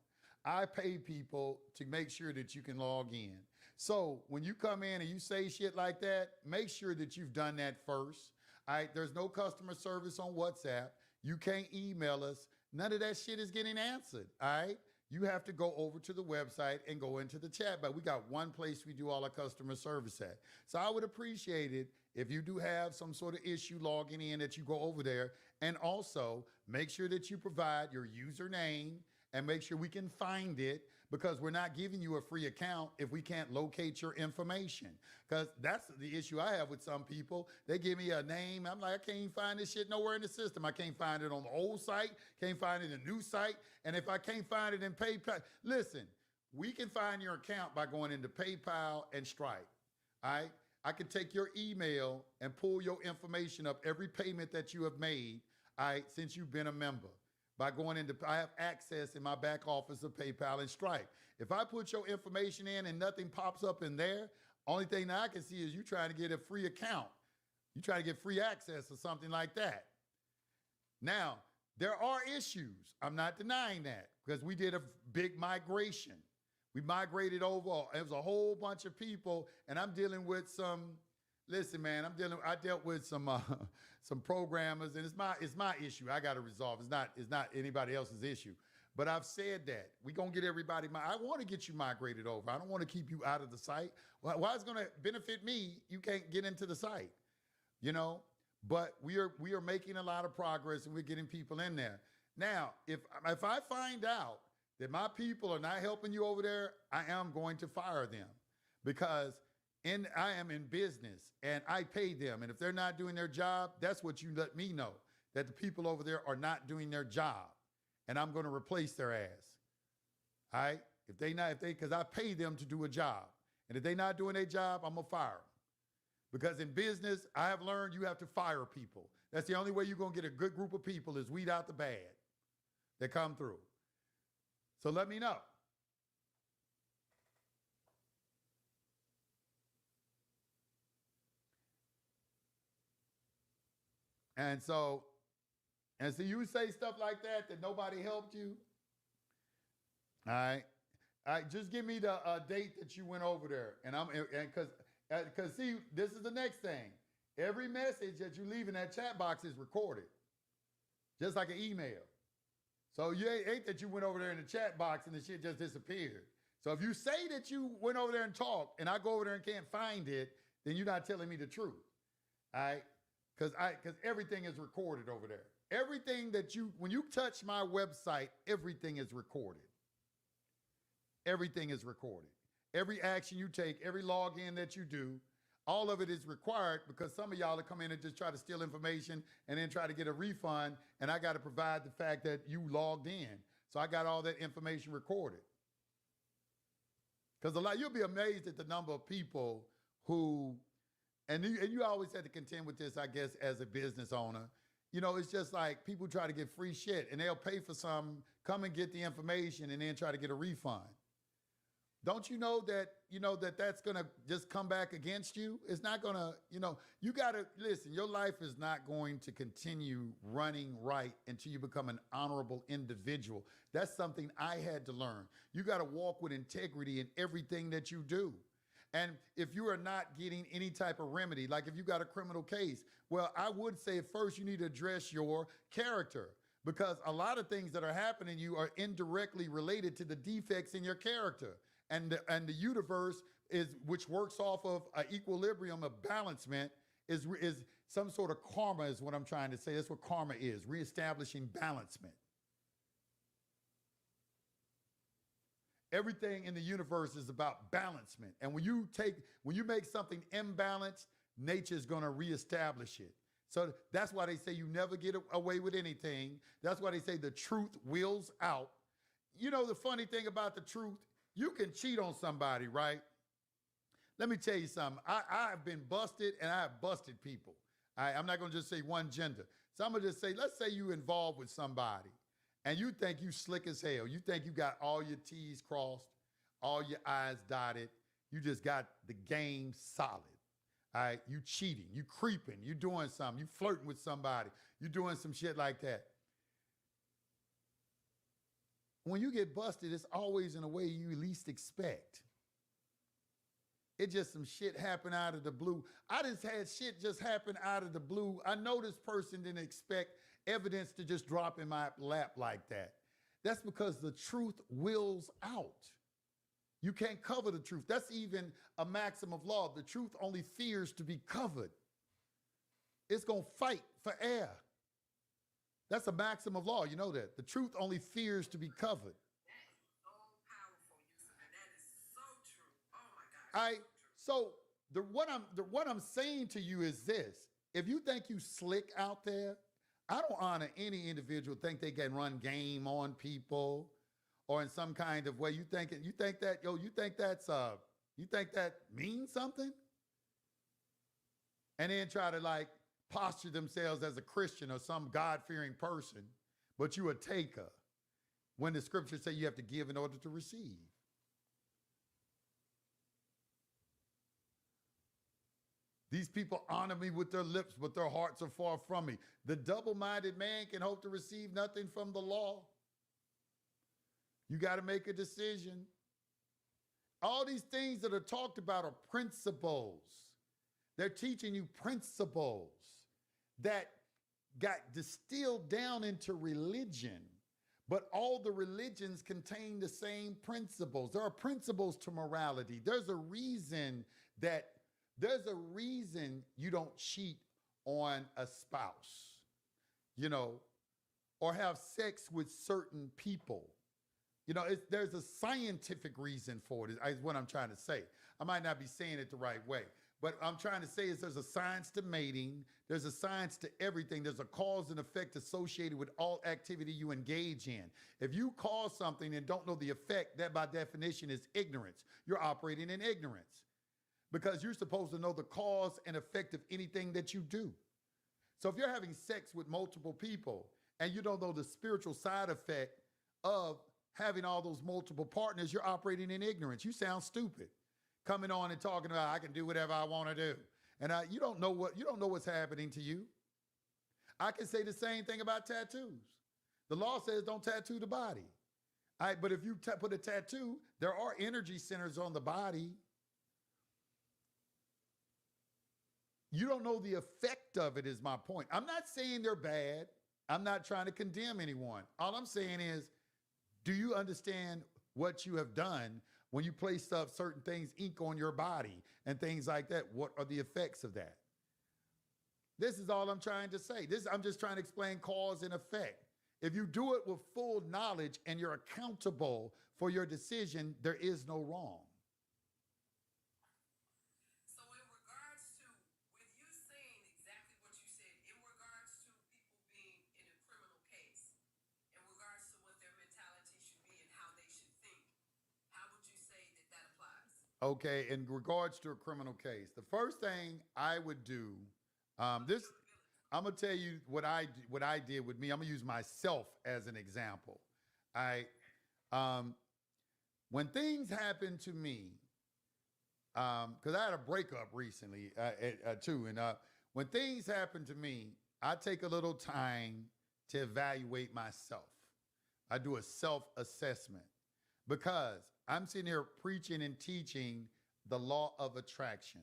I pay people to make sure that you can log in. So when you come in and you say shit like that, make sure that you've done that first. All right, there's no customer service on WhatsApp. You can't email us. None of that shit is getting answered, all right? You have to go over to the website and go into the chat, but we got one place we do all our customer service at. So I would appreciate it if you do have some sort of issue logging in that you go over there, and also make sure that you provide your username and make sure we can find it, because we're not giving you a free account if we can't locate your information. Because that's the issue I have with some people. They give me a name. I'm like, I can't even find this shit nowhere in the system. I can't find it on the old site, can't find it in the new site. And if I can't find it in PayPal, listen, we can find your account by going into PayPal and Stripe, all right? I can take your email and pull your information up, every payment that you have made, all right, since you've been a member. by going into, I have access in my back office of PayPal and Stripe. If I put your information in and nothing pops up in there, only thing that I can see is you trying to get a free account. You trying to get free access or something like that. Now, there are issues. I'm not denying that because we did a big migration. We migrated over. It was a whole bunch of people, and I'm dealing with some. Listen, man, I dealt with some programmers, and it's my issue. I got to resolve. It's not anybody else's issue. But I've said that we're gonna get everybody. I want to get you migrated over. I don't want to keep you out of the site. Why is it gonna benefit me? You can't get into the site, you know. But we are making a lot of progress, and we're getting people in there. Now, if I find out that my people are not helping you over there, I am going to fire them because I am in business and I pay them. And if they're not doing their job, that's what you let me know, that the people over there are not doing their job, and I'm going to replace their ass. All right? Because I pay them to do a job. And if they're not doing their job, I'm going to fire them. Because in business, I have learned you have to fire people. That's the only way you're going to get a good group of people is weed out the bad that come through. So let me know. And so you say stuff like that nobody helped you. All right. Just give me the date that you went over there. Because see, this is the next thing. Every message that you leave in that chat box is recorded, just like an email. So you ain't that you went over there in the chat box and the shit just disappeared. So if you say that you went over there and talked and I go over there and can't find it, then you're not telling me the truth. All right? Because everything is recorded over there. Everything when you touch my website, everything is recorded. Everything is recorded. Every action you take, every login that you do, all of it is required because some of y'all will come in and just try to steal information and then try to get a refund. And I got to provide the fact that you logged in. So I got all that information recorded. Because you'll be amazed at the number of people who, and you always have to contend with this, I guess, as a business owner. You know, it's just like people try to get free shit and they'll pay for some, come and get the information and then try to get a refund. Don't you know that that's going to just come back against you? It's not going to, you got to listen, your life is not going to continue running right until you become an honorable individual. That's something I had to learn. You got to walk with integrity in everything that you do. And if you are not getting any type of remedy, like if you got a criminal case, well, I would say first you need to address your character because a lot of things that are happening to you are indirectly related to the defects in your character. And the universe which works off of an equilibrium of balancement is some sort of karma is what I'm trying to say. That's what karma is, reestablishing balancement. Everything in the universe is about balancement. And when you make something imbalanced, nature's going to reestablish it. So that's why they say you never get away with anything. That's why they say the truth wills out. You know, the funny thing about the truth, you can cheat on somebody, right? Let me tell you something. I have been busted and I have busted people. I'm not going to just say one gender. So I'm going to just say, let's say you involved with somebody and you think you slick as hell. You think you got all your T's crossed, all your I's dotted. You just got the game solid. All right, you cheating, you creeping, you doing something, you flirting with somebody, you doing some shit like that. When you get busted, it's always in a way you least expect. It just some shit happen out of the blue. I just had shit just happen out of the blue. I know this person didn't expect evidence to just drop in my lap like that. That's because the truth wills out. You can't cover the truth. That's even a maxim of law. The truth only fears to be covered. It's going to fight for air. That's a maxim of law. You know that. The truth only fears to be covered. That is so powerful, Yusuf, and that is so true. Oh my gosh. So what I'm saying to you is this. If you think you slick out there, I don't honor any individual think they can run game on people or in some kind of way. You think that means something? And then try to like posture themselves as a Christian or some God-fearing person, but you a taker. When the scriptures say you have to give in order to receive. These people honor me with their lips, but their hearts are far from me. The double-minded man can hope to receive nothing from the law. You got to make a decision. All these things that are talked about are principles. They're teaching you principles that got distilled down into religion. But all the religions contain the same principles. There are principles to morality. There's a reason you don't cheat on a spouse, or have sex with certain people. There's a scientific reason for it, is what I'm trying to say. I might not be saying it the right way, but I'm trying to say is there's a science to mating. There's a science to everything. There's a cause and effect associated with all activity you engage in. If you cause something and don't know the effect, that by definition is ignorance. You're operating in ignorance because you're supposed to know the cause and effect of anything that you do. So if you're having sex with multiple people and you don't know the spiritual side effect of having all those multiple partners, you're operating in ignorance. You sound stupid. Coming on and talking about I can do whatever I want to do. And you don't know what's happening to you. I can say the same thing about tattoos. The law says don't tattoo the body. But if you put a tattoo, there are energy centers on the body. You don't know the effect of it is my point. I'm not saying they're bad. I'm not trying to condemn anyone. All I'm saying is, do you understand what you have done when you place up certain things, ink on your body and things like that? What are the effects of that? This is all I'm trying to say. I'm just trying to explain cause and effect. If you do it with full knowledge and you're accountable for your decision, there is no wrong. So in regards to, with you saying exactly what you said, in regards to people being in a criminal case, in regards to what their mentality should be and how they should think, how would you say that applies? Okay, in regards to a criminal case, the first thing I would do, I'm gonna tell you what I did with me. I'm gonna use myself as an example. When things happen to me, because I had a breakup recently too, and when things happen to me, I take a little time to evaluate myself. I do a self-assessment because I'm sitting here preaching and teaching the law of attraction,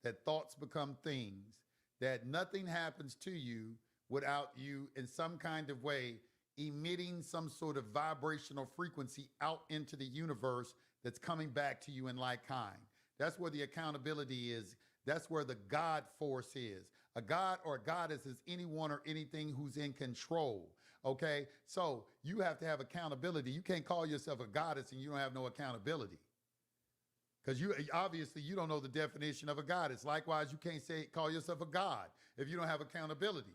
that thoughts become things, that nothing happens to you without you in some kind of way emitting some sort of vibrational frequency out into the universe that's coming back to you in like kind. That's where the accountability is. That's where the God force is. A God or a goddess is anyone or anything who's in control. Okay, so you have to have accountability. You can't call yourself a goddess and you don't have no accountability. Because you don't know the definition of a goddess. Likewise, you can't call yourself a god if you don't have accountability.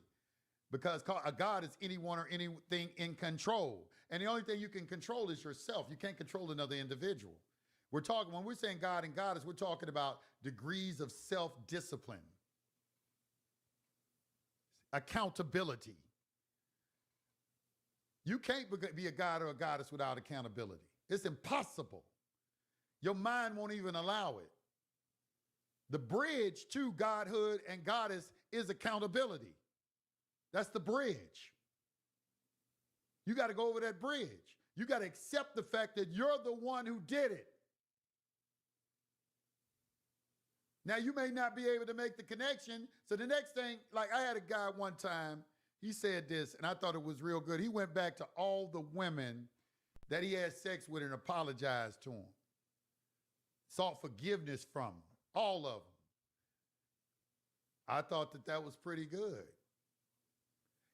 Because a god is anyone or anything in control. And the only thing you can control is yourself. You can't control another individual. When we're saying God and goddess, we're talking about degrees of self-discipline, accountability. You can't be a god or a goddess without accountability. It's impossible. Your mind won't even allow it. The bridge to godhood and goddess is accountability. That's the bridge. You got to go over that bridge. You got to accept the fact that you're the one who did it. Now, you may not be able to make the connection. So the next thing, like I had a guy one time, he said this, and I thought it was real good. He went back to all the women that he had sex with and apologized to them. Sought forgiveness from them, all of them. I thought that was pretty good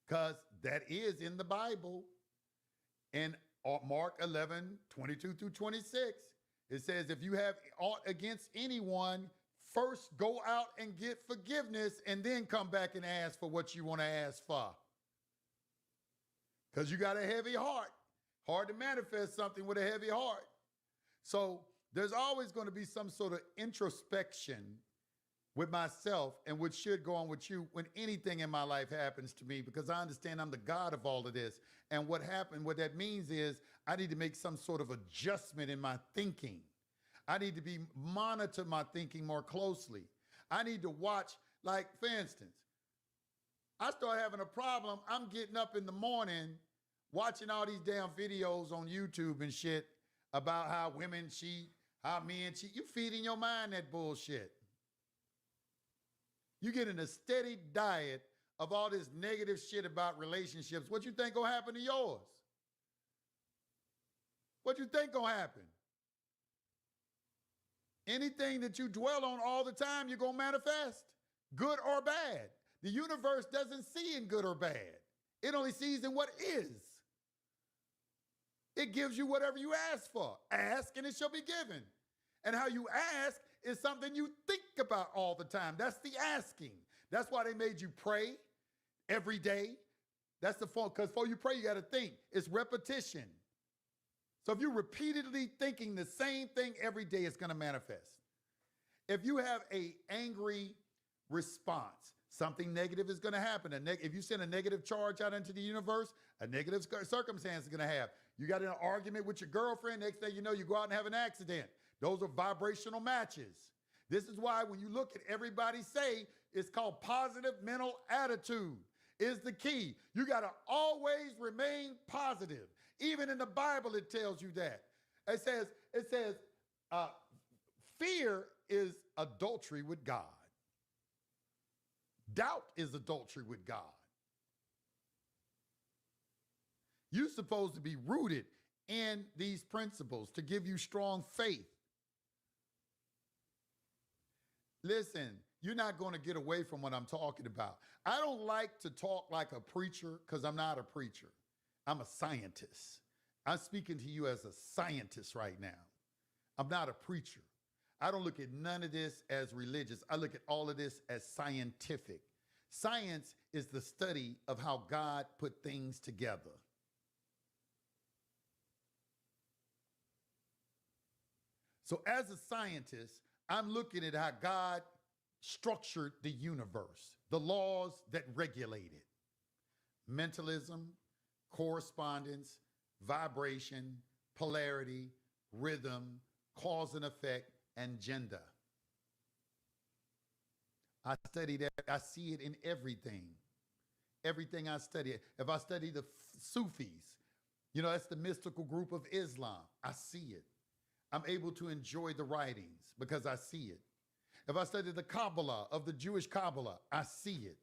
because that is in the Bible. In Mark 11:22-26, it says, if you have aught against anyone, first go out and get forgiveness and then come back and ask for what you want to ask for. Because you got a heavy heart. Hard to manifest something with a heavy heart. So there's always going to be some sort of introspection with myself and what should go on with you when anything in my life happens to me, because I understand I'm the God of all of this. And what that means is I need to make some sort of adjustment in my thinking. I need to monitor my thinking more closely. I need to watch, like, for instance, I start having a problem. I'm getting up in the morning watching all these damn videos on YouTube and shit about how women cheat, how men cheat. You feeding your mind that bullshit. You get in a steady diet of all this negative shit about relationships. What you think gonna happen to yours? What you think gonna happen? Anything that you dwell on all the time, you're gonna manifest, good or bad. The universe doesn't see in good or bad. It only sees in what is. It gives you whatever you ask for. Ask and it shall be given. And how you ask is something you think about all the time. That's the asking. That's why they made you pray every day. That's the phone, because before you pray, you got to think. It's repetition. So if you're repeatedly thinking the same thing every day, it's going to manifest. If you have an angry response, something negative is going to happen. If you send a negative charge out into the universe, a negative circumstance is going to have. You got in an argument with your girlfriend, next thing you know, you go out and have an accident. Those are vibrational matches. This is why when you look at everybody say, it's called positive mental attitude is the key. You got to always remain positive. Even in the Bible, it tells you that. It says, fear is adultery with God. Doubt is adultery with God. You're supposed to be rooted in these principles to give you strong faith. Listen, you're not going to get away from what I'm talking about. I don't like to talk like a preacher because I'm not a preacher. I'm a scientist. I'm speaking to you as a scientist right now. I'm not a preacher. I don't look at none of this as religious. I look at all of this as scientific. Science is the study of how God put things together. So as a scientist, I'm looking at how God structured the universe, the laws that regulate it. Mentalism, correspondence, vibration, polarity, rhythm, cause and effect, and gender. I study that. I see it in everything. Everything I study. If I study the Sufis, that's the mystical group of Islam. I see it. I'm able to enjoy the writings because I see it. If I study the Kabbalah of the Jewish Kabbalah, I see it.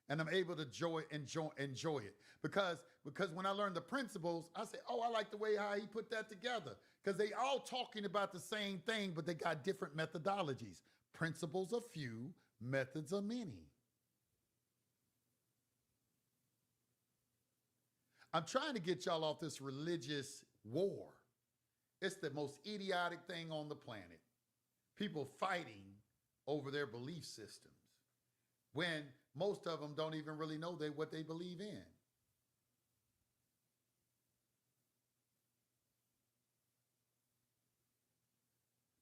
And I'm able to enjoy it. Because when I learn the principles, I say, oh, I like the way how he put that together. Because they all talking about the same thing, but they got different methodologies. Principles are few, methods are many. I'm trying to get y'all off this religious war. It's the most idiotic thing on the planet. People fighting over their belief systems when most of them don't even really know what they believe in.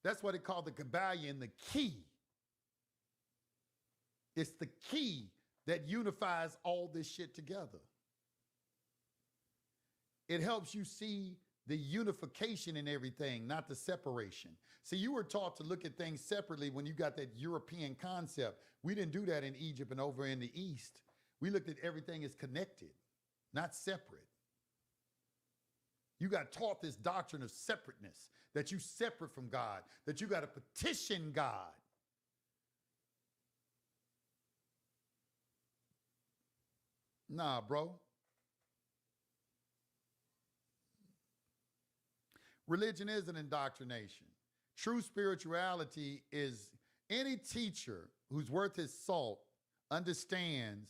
That's what they call the Kabbalion, the key. It's the key that unifies all this shit together. It helps you see the unification in everything, not the separation. See, you were taught to look at things separately when you got that European concept. We didn't do that in Egypt and over in the East. We looked at everything as connected, not separate. You got taught this doctrine of separateness, that you separate from God, that you got to petition God. Nah, bro. Religion is an indoctrination. True spirituality is any teacher who's worth his salt understands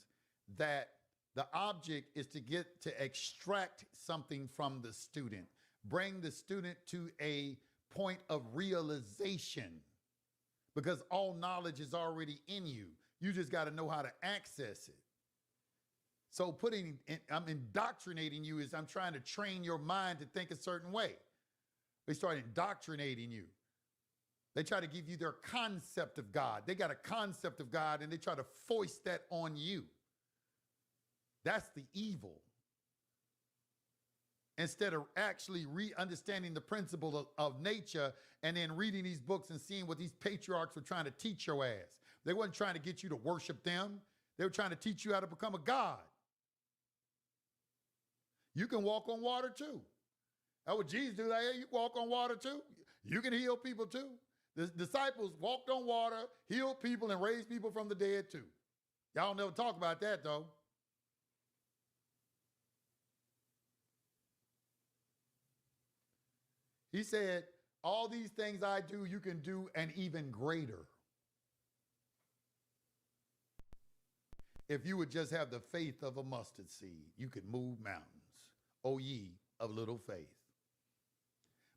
that the object is to extract something from the student, bring the student to a point of realization, because all knowledge is already in you. You just got to know how to access it. So I'm indoctrinating you is I'm trying to train your mind to think a certain way. They start indoctrinating you. They try to give you their concept of God. They got a concept of God and they try to foist that on you. That's the evil. Instead of actually understanding the principle of nature and then reading these books and seeing what these patriarchs were trying to teach your ass. They weren't trying to get you to worship them. They were trying to teach you how to become a god. You can walk on water too. That's what Jesus did. Like, hey, you walk on water too. You can heal people too. The disciples walked on water, healed people, and raised people from the dead too. Y'all never talk about that though. He said, all these things I do, you can do and even greater. If you would just have the faith of a mustard seed, you could move mountains. O ye of little faith.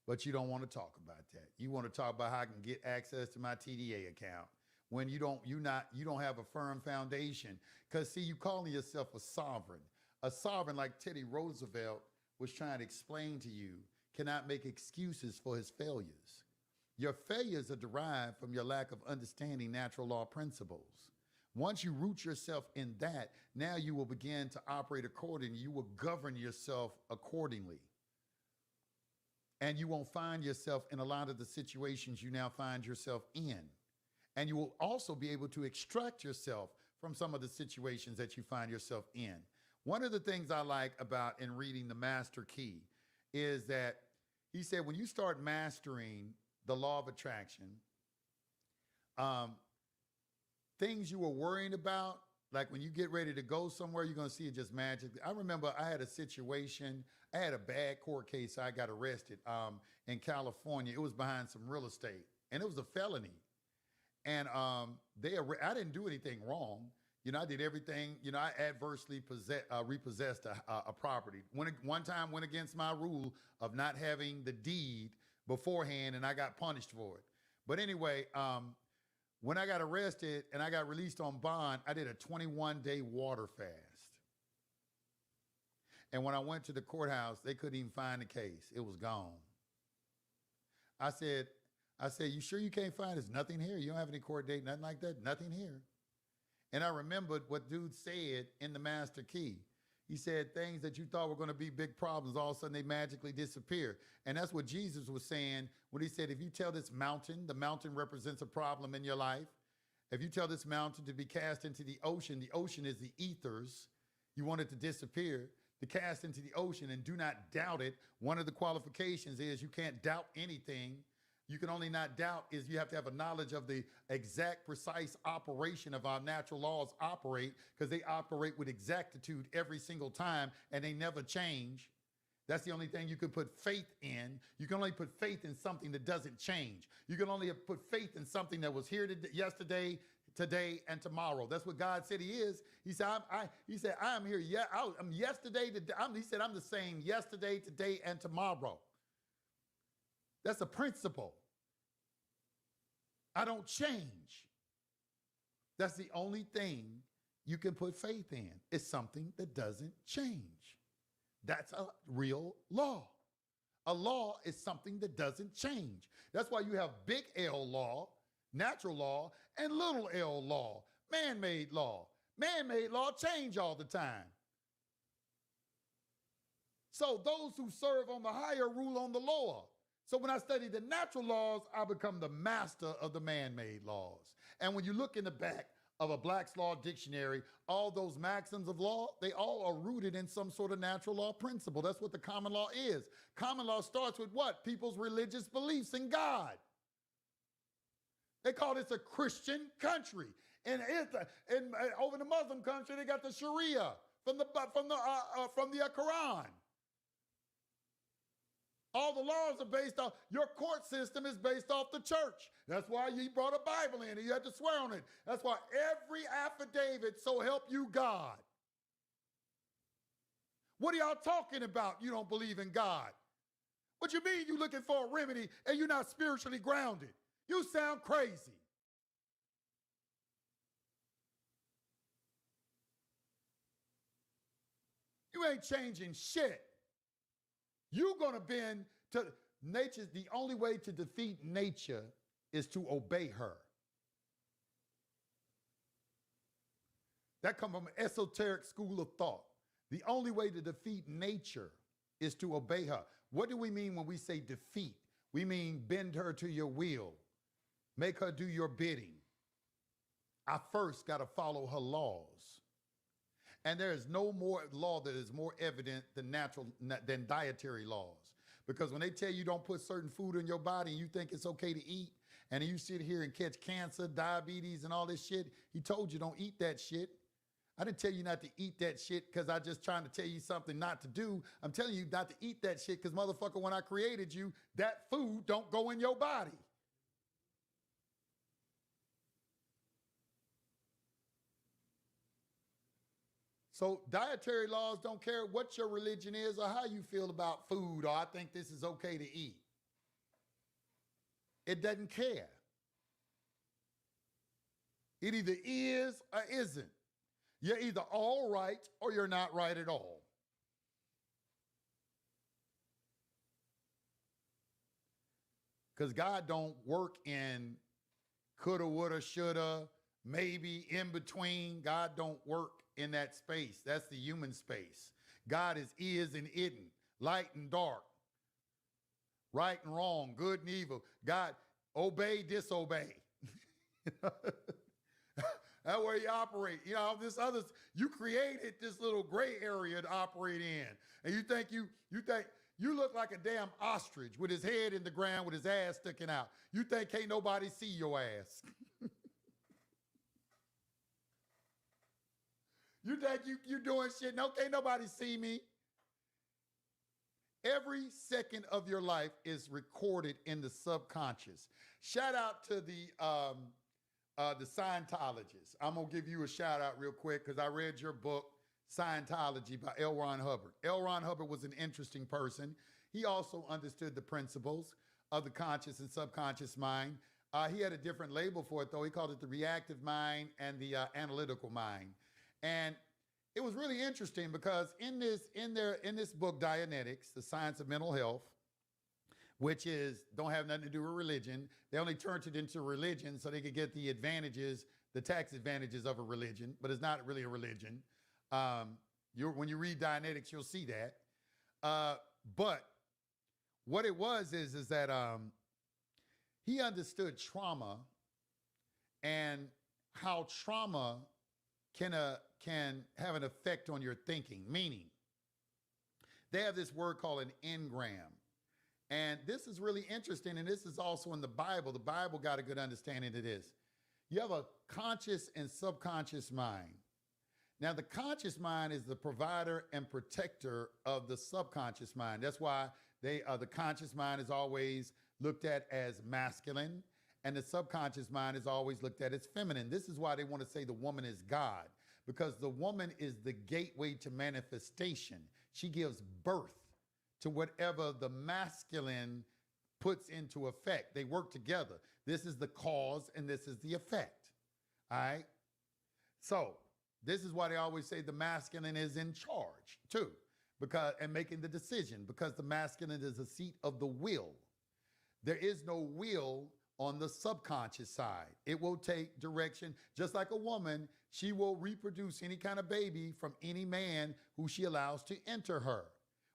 But you don't want to talk about that. You want to talk about how I can get access to my TDA account when you don't have a firm foundation. Because see, you calling yourself a sovereign like Teddy Roosevelt was trying to explain to you, cannot make excuses for his failures. Your failures are derived from your lack of understanding natural law principles. Once you root yourself in that, now you will begin to operate accordingly. You will govern yourself accordingly. And you won't find yourself in a lot of the situations you now find yourself in. And you will also be able to extract yourself from some of the situations that you find yourself in. One of the things I like about in reading The Master Key is that he said when you start mastering the law of attraction, things you were worrying about, like when you get ready to go somewhere, you're going to see it just magically. I remember I had a situation. I had a bad court case. I got arrested in California. It was behind some real estate, and it was a felony. And I didn't do anything wrong. You know, I did everything. You know, I adversely repossessed a property. One time went against my rule of not having the deed beforehand, and I got punished for it. But anyway, when I got arrested and I got released on bond, I did a 21-day water fast. And when I went to the courthouse, they couldn't even find the case. It was gone. I said, you sure you can't find it? There's nothing here. You don't have any court date, nothing like that, nothing here. And I remembered what dude said in The Master Key. He said things that you thought were going to be big problems, all of a sudden they magically disappear. And that's what Jesus was saying when he said, if you tell this mountain, the mountain represents a problem in your life. If you tell this mountain to be cast into the ocean is the ethers. You want it to disappear, to cast into the ocean, and do not doubt it. One of the qualifications is you can't doubt anything. You can only not doubt is you have to have a knowledge of the exact, precise operation of our natural laws operate, because they operate with exactitude every single time and they never change. That's the only thing you can put faith in. You can only put faith in something that doesn't change. You can only put faith in something that was here yesterday, today, and tomorrow. That's what God said he is. He said, I am here. Yeah, I'm yesterday. He said, I'm the same yesterday, today, and tomorrow. That's a principle. I don't change. That's the only thing you can put faith in. It's something that doesn't change. That's a real law. A law is something that doesn't change. That's why you have big L law, natural law, and little L law, man-made law. Man-made law change all the time. So those who serve on the higher rule on the lower. So when I study the natural laws, I become the master of the man-made laws. And when you look in the back of a Black's Law Dictionary, all those maxims of law, they all are rooted in some sort of natural law principle. That's what the common law is. Common law starts with what? People's religious beliefs in God. They call this a Christian country. And over in the Muslim country, they got the Sharia from the Quran. All the laws are based off, your court system is based off the church. That's why you brought a Bible in and you had to swear on it. That's why every affidavit, so help you God. What are y'all talking about? You don't believe in God. What you mean you looking for a remedy and you're not spiritually grounded? You sound crazy. You ain't changing shit. You're going to bend to nature's the only way to defeat nature is to obey her. That comes from an esoteric school of thought. The only way to defeat nature is to obey her. What do we mean when we say defeat? We mean bend her to your will, make her do your bidding. I first got to follow her laws. And there is no more law that is more evident than dietary laws. Because when they tell you don't put certain food in your body and you think it's okay to eat, and you sit here and catch cancer, diabetes, and all this shit, he told you don't eat that shit. I didn't tell you not to eat that shit because I'm just trying to tell you something not to do. I'm telling you not to eat that shit because, motherfucker, when I created you, that food don't go in your body. So dietary laws don't care what your religion is or how you feel about food, or I think this is okay to eat. It doesn't care. It either is or isn't. You're either all right or you're not right at all. Because God don't work in coulda, woulda, shoulda, maybe, in between. God don't work in that space. That's the human space. God is and isn't, light and dark, right and wrong, good and evil. God, obey, disobey. That's where you operate. You know, this others, you created this little gray area to operate in. And you think you look like a damn ostrich with his head in the ground with his ass sticking out. You think can't nobody see your ass. You think you doing shit, no, can't nobody see me. Every second of your life is recorded in the subconscious. Shout out to the Scientologists. I'm gonna give you a shout out real quick because I read your book, Scientology by L. Ron Hubbard. L. Ron Hubbard was an interesting person. He also understood the principles of the conscious and subconscious mind. He had a different label for it though. He called it the reactive mind and the analytical mind. And it was really interesting because in this book, Dianetics, the Science of Mental Health, which don't have nothing to do with religion. They only turned it into religion so they could get the advantages, the tax advantages of a religion, but it's not really a religion. When you read Dianetics, you'll see that. But what it was is that he understood trauma and how trauma can have an effect on your thinking, meaning they have this word called an engram. And this is really interesting, and this is also in the Bible. The Bible got a good understanding of this. You have a conscious and subconscious mind. Now, the conscious mind is the provider and protector of the subconscious mind. That's why the conscious mind is always looked at as masculine, and the subconscious mind is always looked at as feminine. This is why they want to say the woman is God, because the woman is the gateway to manifestation. She gives birth to whatever the masculine puts into effect. They work together. This is the cause and this is the effect. All right? So this is why they always say the masculine is in charge too, and making the decision, because the masculine is a seat of the will. There is no will on the subconscious side. It will take direction. Just like a woman, she will reproduce any kind of baby from any man who she allows to enter her.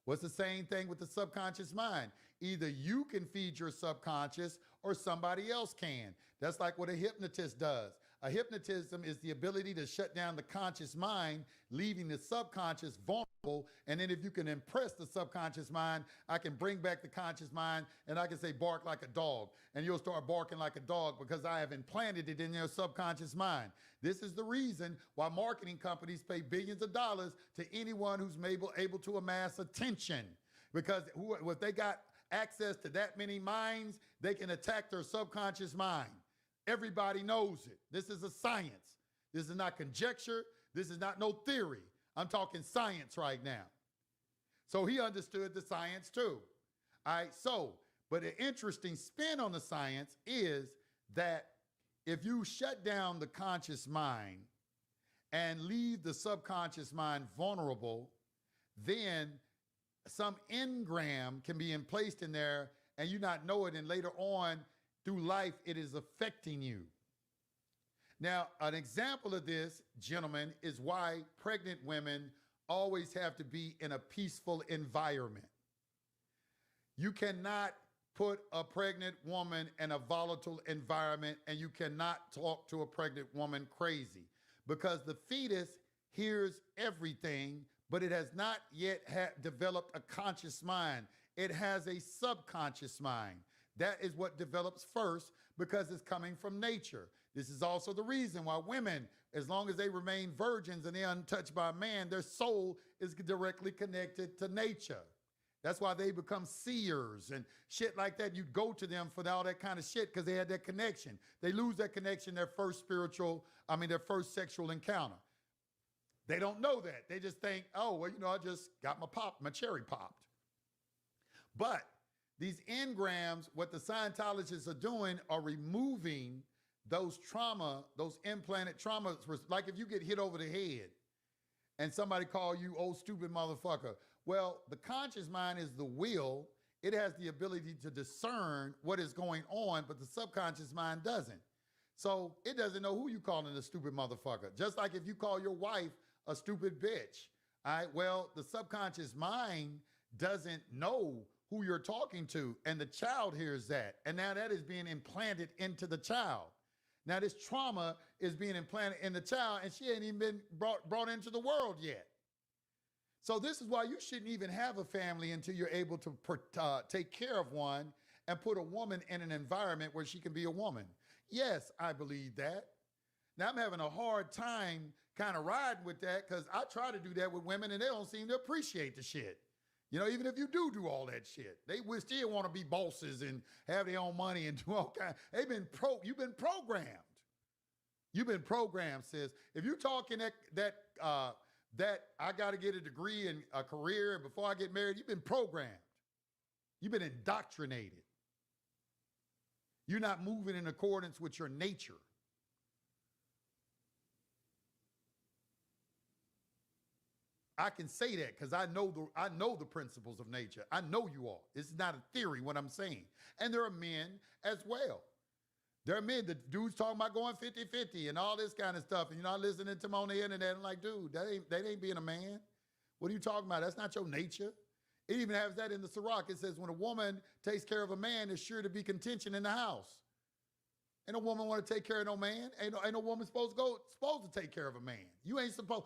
What's the same thing with the subconscious mind? Either you can feed your subconscious or somebody else can. That's like what a hypnotist does. A hypnotism is the ability to shut down the conscious mind, leaving the subconscious vulnerable. And then if you can impress the subconscious mind, I can bring back the conscious mind and I can say, bark like a dog. And you'll start barking like a dog because I have implanted it in your subconscious mind. This is the reason why marketing companies pay billions of dollars to anyone who's able to amass attention. Because if they got access to that many minds, they can attack their subconscious mind. Everybody knows it. This is a science. This is not conjecture. This is not no theory. I'm talking science right now. So he understood the science too. All right, but an interesting spin on the science is that if you shut down the conscious mind and leave the subconscious mind vulnerable, then some engram can be placed in there and you not know it, and later on through life, it is affecting you. Now, an example of this, gentlemen, is why pregnant women always have to be in a peaceful environment. You cannot put a pregnant woman in a volatile environment, and you cannot talk to a pregnant woman crazy, because the fetus hears everything, but it has not yet developed a conscious mind. It has a subconscious mind. That is what develops first, because it's coming from nature. This is also the reason why women, as long as they remain virgins and they're untouched by man, their soul is directly connected to nature. That's why they become seers and shit like that. You go to them for all that kind of shit because they had that connection. They lose that connection their first their first sexual encounter. They don't know that. They just think, oh, well, I just got my cherry popped. But these engrams, what the Scientologists are doing are removing those implanted traumas. Like if you get hit over the head and somebody call you old stupid motherfucker. Well, the conscious mind is the will. It has the ability to discern what is going on, but the subconscious mind doesn't. So it doesn't know who you calling a stupid motherfucker. Just like if you call your wife a stupid bitch. All right, well, the subconscious mind doesn't know who you're talking to, and the child hears that. And now that is being implanted into the child. Now this trauma is being implanted in the child, and she ain't even been brought into the world yet. So this is why you shouldn't even have a family until you're able to take care of one and put a woman in an environment where she can be a woman. Yes, I believe that. Now I'm having a hard time kind of riding with that because I try to do that with women and they don't seem to appreciate the shit. Even if you do all that shit, they will still want to be bosses and have their own money and do all kinds. You've been programmed. You've been programmed, sis. If you're talking that I got to get a degree and a career before I get married, you've been programmed. You've been indoctrinated. You're not moving in accordance with your nature. I can say that because I know the principles of nature. I know you all. This is not a theory, what I'm saying. And there are men as well. There are men, the dudes talking about going 50-50 and all this kind of stuff. And you're not listening to them on the internet and like, dude, that ain't being a man. What are you talking about? That's not your nature. It even has that in the Sirach. It says when a woman takes care of a man, there's sure to be contention in the house. Ain't a woman want to take care of no man. Ain't no woman supposed to take care of a man. You ain't supposed.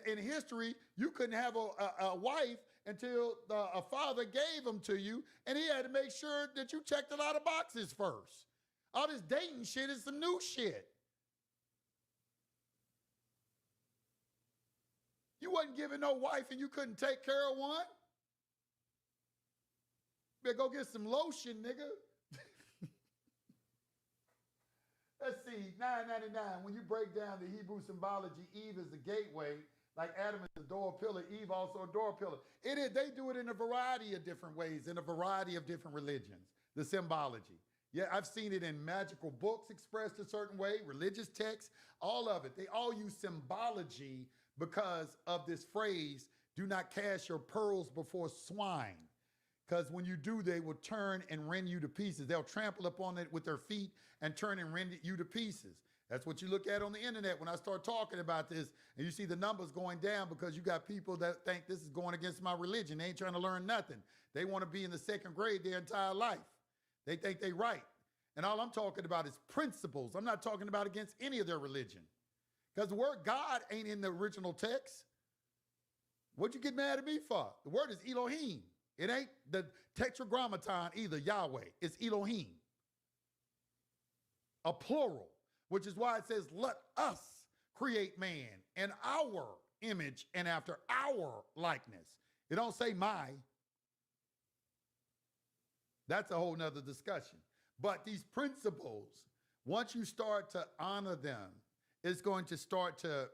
In history, you couldn't have a wife until a father gave them to you, and he had to make sure that you checked a lot of boxes first. All this dating shit is some new shit. You wasn't giving no wife, and you couldn't take care of one. Better go get some lotion, nigga. Let's see, $9.99. When you break down the Hebrew symbology, Eve is the gateway. Like Adam is the door pillar, Eve also a door pillar. They do it in a variety of different ways, in a variety of different religions, the symbology. Yeah, I've seen it in magical books expressed a certain way, religious texts, all of it. They all use symbology because of this phrase, do not cast your pearls before swine. Because when you do, they will turn and rend you to pieces. They'll trample upon it with their feet and turn and rend you to pieces. That's what you look at on the internet when I start talking about this and you see the numbers going down because you got people that think this is going against my religion. They ain't trying to learn nothing. They want to be in the second grade their entire life. They think they right. And all I'm talking about is principles. I'm not talking about against any of their religion. Because the word God ain't in the original text. What'd you get mad at me for? The word is Elohim. It ain't the tetragrammaton either, Yahweh. It's Elohim. A plural, which is why it says, let us create man in our image and after our likeness. It don't say my. That's a whole nother discussion. But these principles, once you start to honor them, it's going to start to,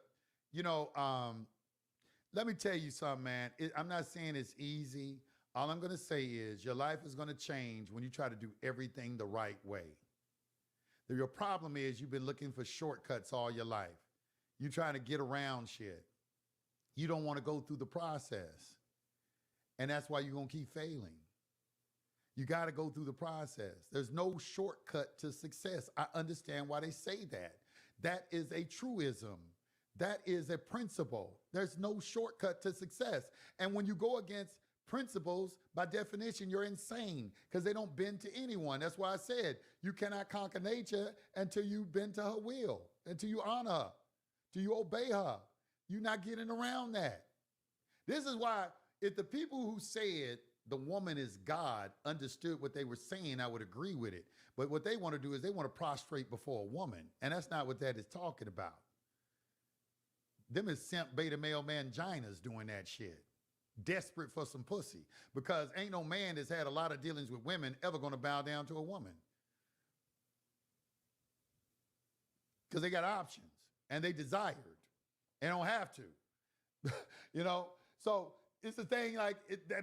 let me tell you something, man. I'm not saying it's easy. All I'm going to say is your life is going to change when you try to do everything the right way. Your problem is you've been looking for shortcuts all your life. You're trying to get around shit. You don't want to go through the process. And that's why you're going to keep failing. You got to go through the process. There's no shortcut to success. I understand why they say that. That is a truism. That is a principle. There's no shortcut to success. And when you go against principles, by definition, you're insane because they don't bend to anyone. That's why I said you cannot conquer nature until you bend to her will, until you honor her, till you obey her. You're not getting around that. This is why if the people who said the woman is God understood what they were saying, I would agree with it. But what they want to do is they want to prostrate before a woman. And that's not what that is talking about. Them is simp beta male manginas doing that shit. Desperate for some pussy. Because ain't no man that's had a lot of dealings with women ever going to bow down to a woman. Because they got options and they desired. And don't have to. You know? So it's the thing like,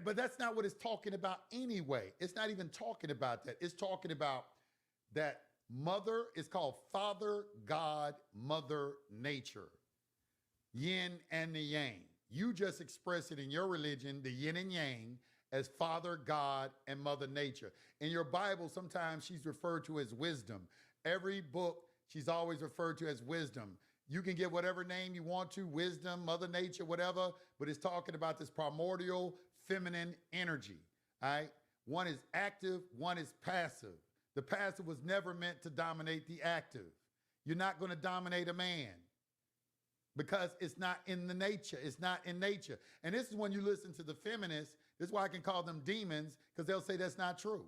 but that's not what it's talking about anyway. It's not even talking about that. It's talking about that mother is called Father, God, Mother, Nature. Yin and the yang. You just express it in your religion, the yin and yang, as Father, God, and Mother Nature. In your Bible, sometimes she's referred to as wisdom. Every book, she's always referred to as wisdom. You can give whatever name you want to, wisdom, Mother Nature, whatever, but it's talking about this primordial feminine energy, all right? One is active, one is passive. The passive was never meant to dominate the active. You're not going to dominate a man because it's not in the nature. It's not in nature. And this is when you listen to the feminists. This is why I can call them demons, because they'll say that's not true.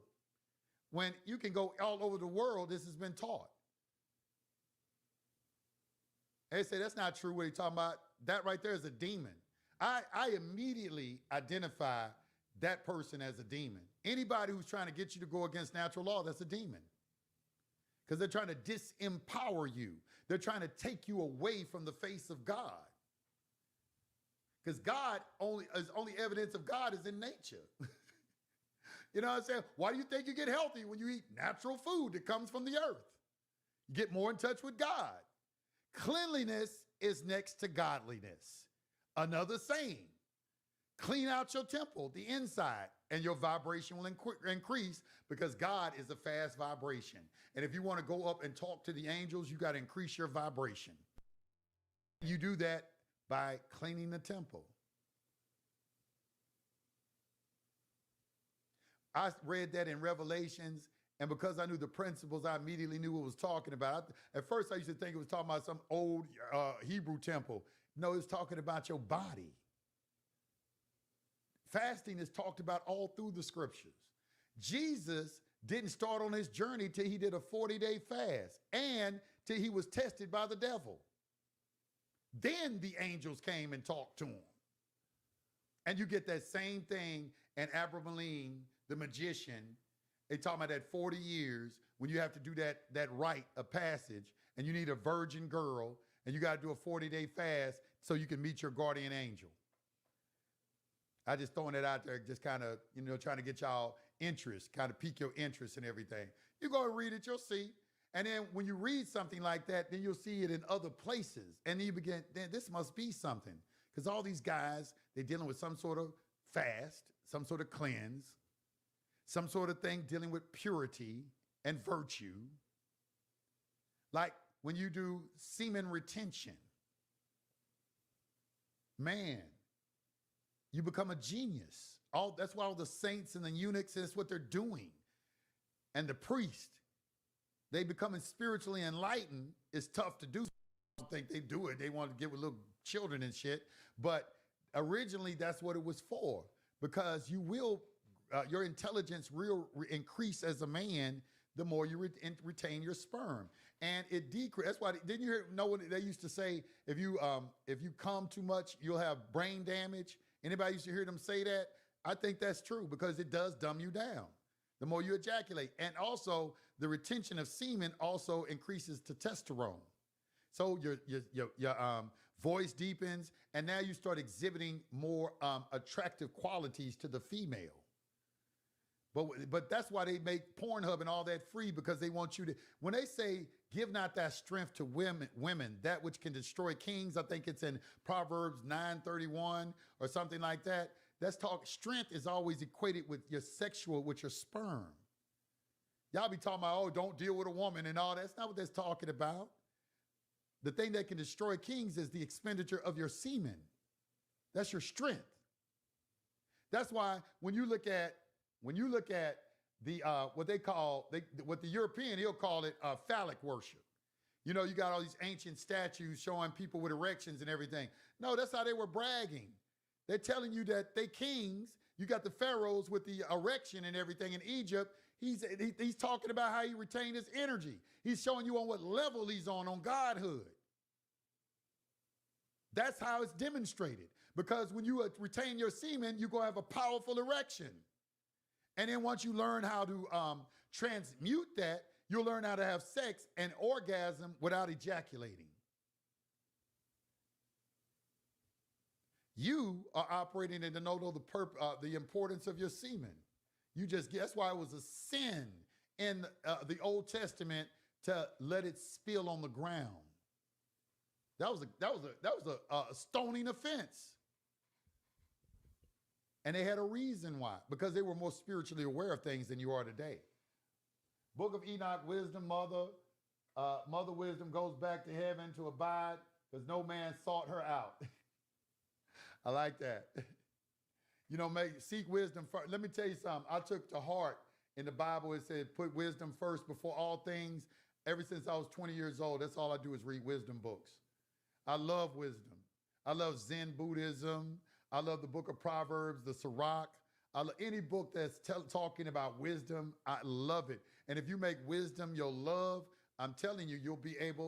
When you can go all over the world, this has been taught. They say that's not true. What are you talking about? That right there is a demon. I immediately identify that person as a demon. Anybody who's trying to get you to go against natural law, that's a demon. Because they're trying to disempower you. They're trying to take you away from the face of God. Because God only evidence of God is in nature. You know what I'm saying? Why do you think you get healthy when you eat natural food that comes from the earth? You get more in touch with God. Cleanliness is next to godliness. Another saying, clean out your temple, the inside, and your vibration will increase because God is a fast vibration. And if you want to go up and talk to the angels, you got to increase your vibration. You do that by cleaning the temple. I read that in Revelations, and because I knew the principles, I immediately knew what it was talking about. At first, I used to think it was talking about some old Hebrew temple. No, it's talking about your body. Fasting is talked about all through the scriptures. Jesus didn't start on his journey till he did a 40-day fast and till he was tested by the devil. Then the angels came and talked to him. And you get that same thing in Abramelin, the magician. They talk about that 40 years when you have to do that rite of passage and you need a virgin girl and you got to do a 40-day fast so you can meet your guardian angel. I just throwing it out there, just kind of, trying to get y'all interest, kind of pique your interest and everything. You go and read it, you'll see. And then when you read something like that, then you'll see it in other places. And then you begin, then this must be something. Because all these guys, they're dealing with some sort of fast, some sort of cleanse, some sort of thing dealing with purity and virtue. Like when you do semen retention, man, you become a genius. That's why all the saints and the eunuchs, that's what they're doing. And the priest, they becoming spiritually enlightened is tough to do. I don't think they do it. They want to get with little children and shit. But originally, that's what it was for. Because you will, your intelligence will increase as a man the more you retain your sperm. And it decreases. That's why, didn't you know what they used to say? If you come too much, you'll have brain damage. Anybody used to hear them say that? I think that's true because it does dumb you down the more you ejaculate. And also, the retention of semen also increases testosterone. So your voice deepens, and now you start exhibiting more attractive qualities to the female. But that's why they make Pornhub and all that free, because they want you to, when they say, give not that strength to women, that which can destroy kings, I think it's in Proverbs 9:31 or something like that. That's talk. Strength is always equated with your sexual, with your sperm. Y'all be talking about, oh, don't deal with a woman and all that. That's not what that's talking about. The thing that can destroy kings is the expenditure of your semen. That's your strength. That's why when you look at the what they call what the European, he'll call it phallic worship. You know, you got all these ancient statues showing people with erections and everything. No, that's how they were bragging. They're telling you that they kings. You got the pharaohs with the erection and everything in Egypt. He's talking about how he retained his energy. He's showing you on what level he's on godhood. That's how it's demonstrated. Because when you retain your semen, you're going to have a powerful erection. And then once you learn how to transmute that, you'll learn how to have sex and orgasm without ejaculating. You are operating in the note of the importance of your semen. That's why it was a sin in the Old Testament to let it spill on the ground. That was a stoning offense. And they had a reason why, because they were more spiritually aware of things than you are today. Book of Enoch, wisdom, mother wisdom goes back to heaven to abide because no man sought her out. I like that. You know, seek wisdom first. Let me tell you something. I took to heart in the Bible, it said, put wisdom first before all things. Ever since I was 20 years old, that's all I do is read wisdom books. I love wisdom. I love Zen Buddhism. I love the book of Proverbs, the Sirach. I love any book that's talking about wisdom. I love it. And if you make wisdom your love, I'm telling you,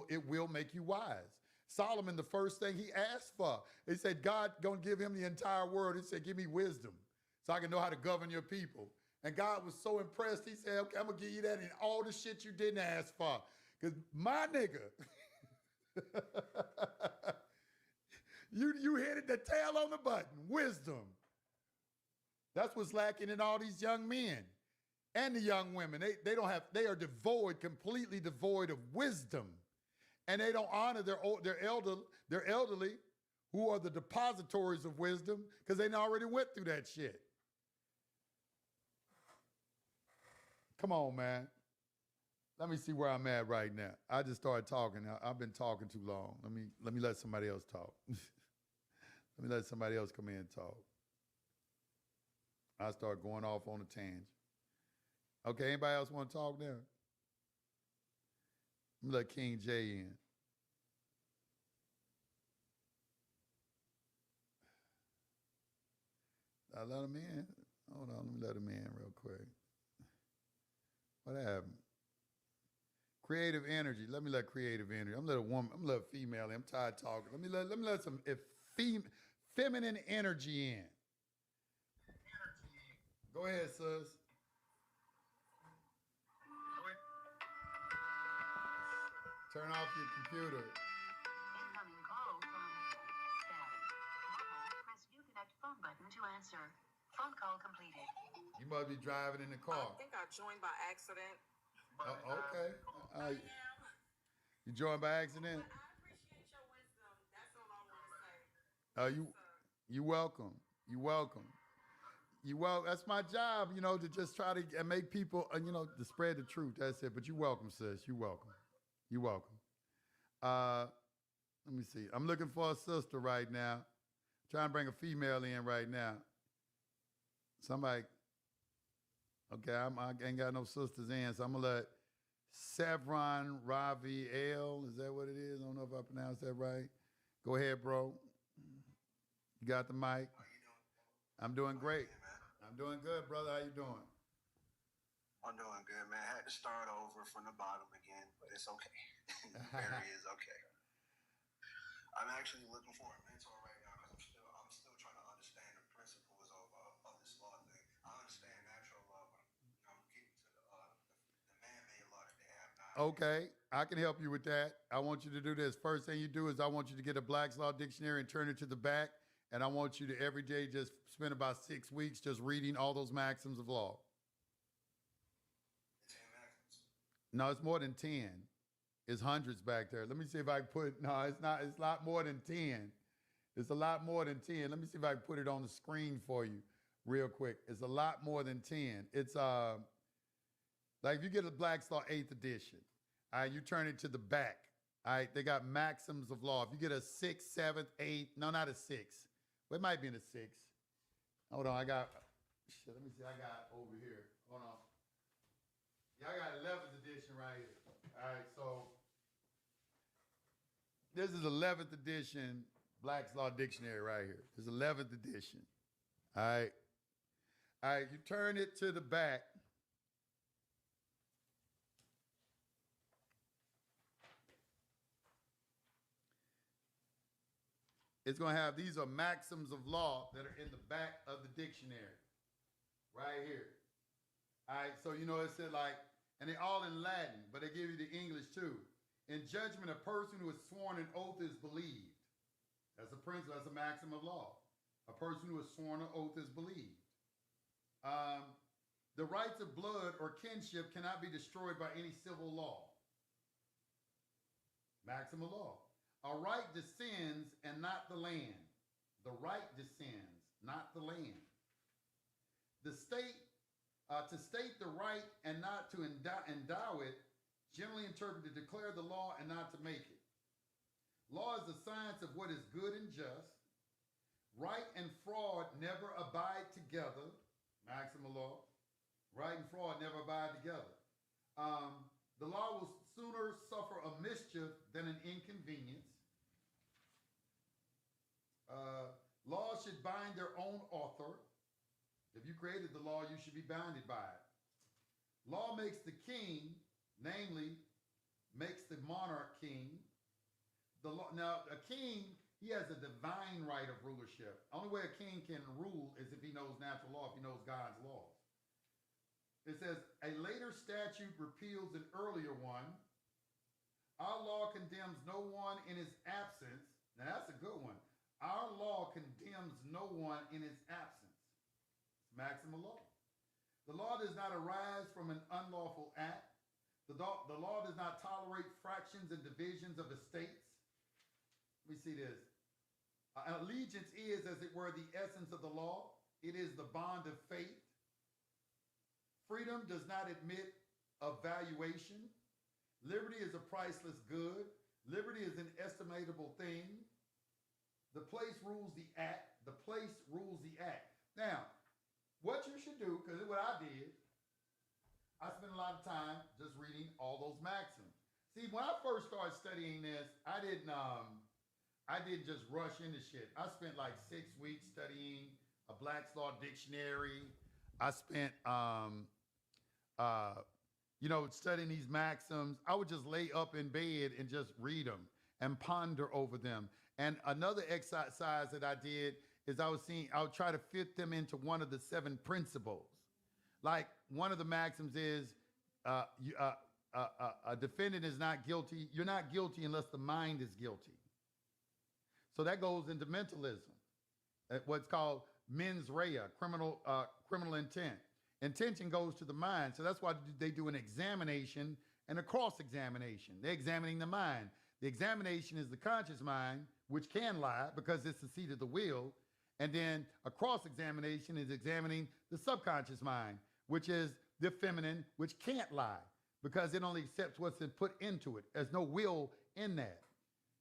it will make you wise. Solomon, the first thing he asked for, he said, God gonna give him the entire world. He said, give me wisdom so I can know how to govern your people. And God was so impressed. He said, okay, I'm gonna give you that and all the shit you didn't ask for. Because my nigga, you hit the tail on the button, wisdom. That's what's lacking in all these young men and the young women. They are completely devoid of wisdom. And they don't honor their elderly, who are the depositories of wisdom, because they already went through that shit. Come on, man. Let me see where I'm at right now. I just started talking. I've been talking too long. Let me let somebody else talk. Let me let somebody else come in and talk. I start going off on a tangent. Okay, anybody else want to talk now? Let me let King J in. I let him in. Hold on, let me let him in real quick. What happened? Creative energy. Let me let creative energy. I'm gonna let a woman. I'm gonna let a female in. I'm tired of talking. Let me let some feminine energy in. Go ahead, sis. Turn off your computer. Incoming call from Daddy. Press new connect phone button to answer. Phone call completed. You must be driving in the car. I think I joined by accident. Okay. You joined by accident? But I appreciate your wisdom. That's all I want to say. You welcome. You welcome. That's my job, to just try to make people, to spread the truth. That's it. But you welcome, sis. You welcome. You welcome. Let me see. I'm looking for a sister right now. Trying to bring a female in right now. Somebody. Okay, I ain't got no sisters in, so I'm going to let Sevron Ravi L. Is that what it is? I don't know if I pronounced that right. Go ahead, bro. You got the mic. How you doing? I'm doing great. Yeah, man. I'm doing good, brother. How you doing? I'm doing good, man. I had to start over from the bottom again, but it's okay. Very is okay. I'm actually looking for a mentor right now because I'm still trying to understand the principles of this law thing. I understand natural law, but I'm getting to the man-made law that they have now. Okay, I can help you with that. I want you to do this. First thing you do is I want you to get a Black's Law Dictionary and turn it to the back. And I want you to every day just spend about 6 weeks just reading all those maxims of law. 10 maxims. No, it's more than 10. It's hundreds back there. Let me see if I can put, no, it's not more than 10. It's a lot more than 10. Let me see if I can put it on the screen for you real quick. It's a lot more than 10. It's like if you get a Black's Law 8th edition, all right, you turn it to the back. All right, they got maxims of law. If you get a 6th, 7th, 8th, no, not a 6. Well, it might be in a 6. Hold on, I got, shit, let me see, I got over here. Hold on. Yeah, I got 11th edition right here. All right, so this is 11th edition Black's Law Dictionary right here. This is 11th edition. All right. All right, you turn it to the back. It's going to have, these are maxims of law that are in the back of the dictionary. Right here. All right, so you know it said like, and they're all in Latin, but they give you the English too. In judgment, a person who has sworn an oath is believed. That's a principle, that's a maxim of law. A person who has sworn an oath is believed. The rights of blood or kinship cannot be destroyed by any civil law. Maxim of law. A right descends and not the land. The right descends, not the land. The state, to state the right and not to endow it, generally interpreted to declare the law and not to make it. Law is the science of what is good and just. Right and fraud never abide together. Maxim of law. Right and fraud never abide together. The law will sooner suffer a mischief than an inconvenience. Laws should bind their own author. If you created the law, you should be bounded by it. Law makes the king, namely, makes the monarch king. The law, now, a king, he has a divine right of rulership. Only way a king can rule is if he knows natural law, if he knows God's laws. It says, a later statute repeals an earlier one. Our law condemns no one in his absence. Now, that's a good one. Our law condemns no one in his absence. Maxim of law. The law does not arise from an unlawful act. The law does not tolerate fractions and divisions of estates. Let me see this. Allegiance is, as it were, the essence of the law. It is the bond of faith. Freedom does not admit of valuation. Liberty is a priceless good. Liberty is an estimatable thing. The place rules the act. The place rules the act. Now, what you should do, because what I did, I spent a lot of time just reading all those maxims. See, when I first started studying this, I didn't just rush into shit. I spent like 6 weeks studying a Black's Law Dictionary. I spent, studying these maxims. I would just lay up in bed and just read them and ponder over them. And another exercise that I did is I would try to fit them into one of the 7 principles. Like one of the maxims is a defendant is not guilty. You're not guilty unless the mind is guilty. So that goes into mentalism, what's called mens rea, criminal intent. Intention goes to the mind. So that's why they do an examination and a cross-examination. They're examining the mind. The examination is the conscious mind, which can lie because it's the seat of the will. And then a cross-examination is examining the subconscious mind, which is the feminine, which can't lie because it only accepts what's been put into it. There's no will in that.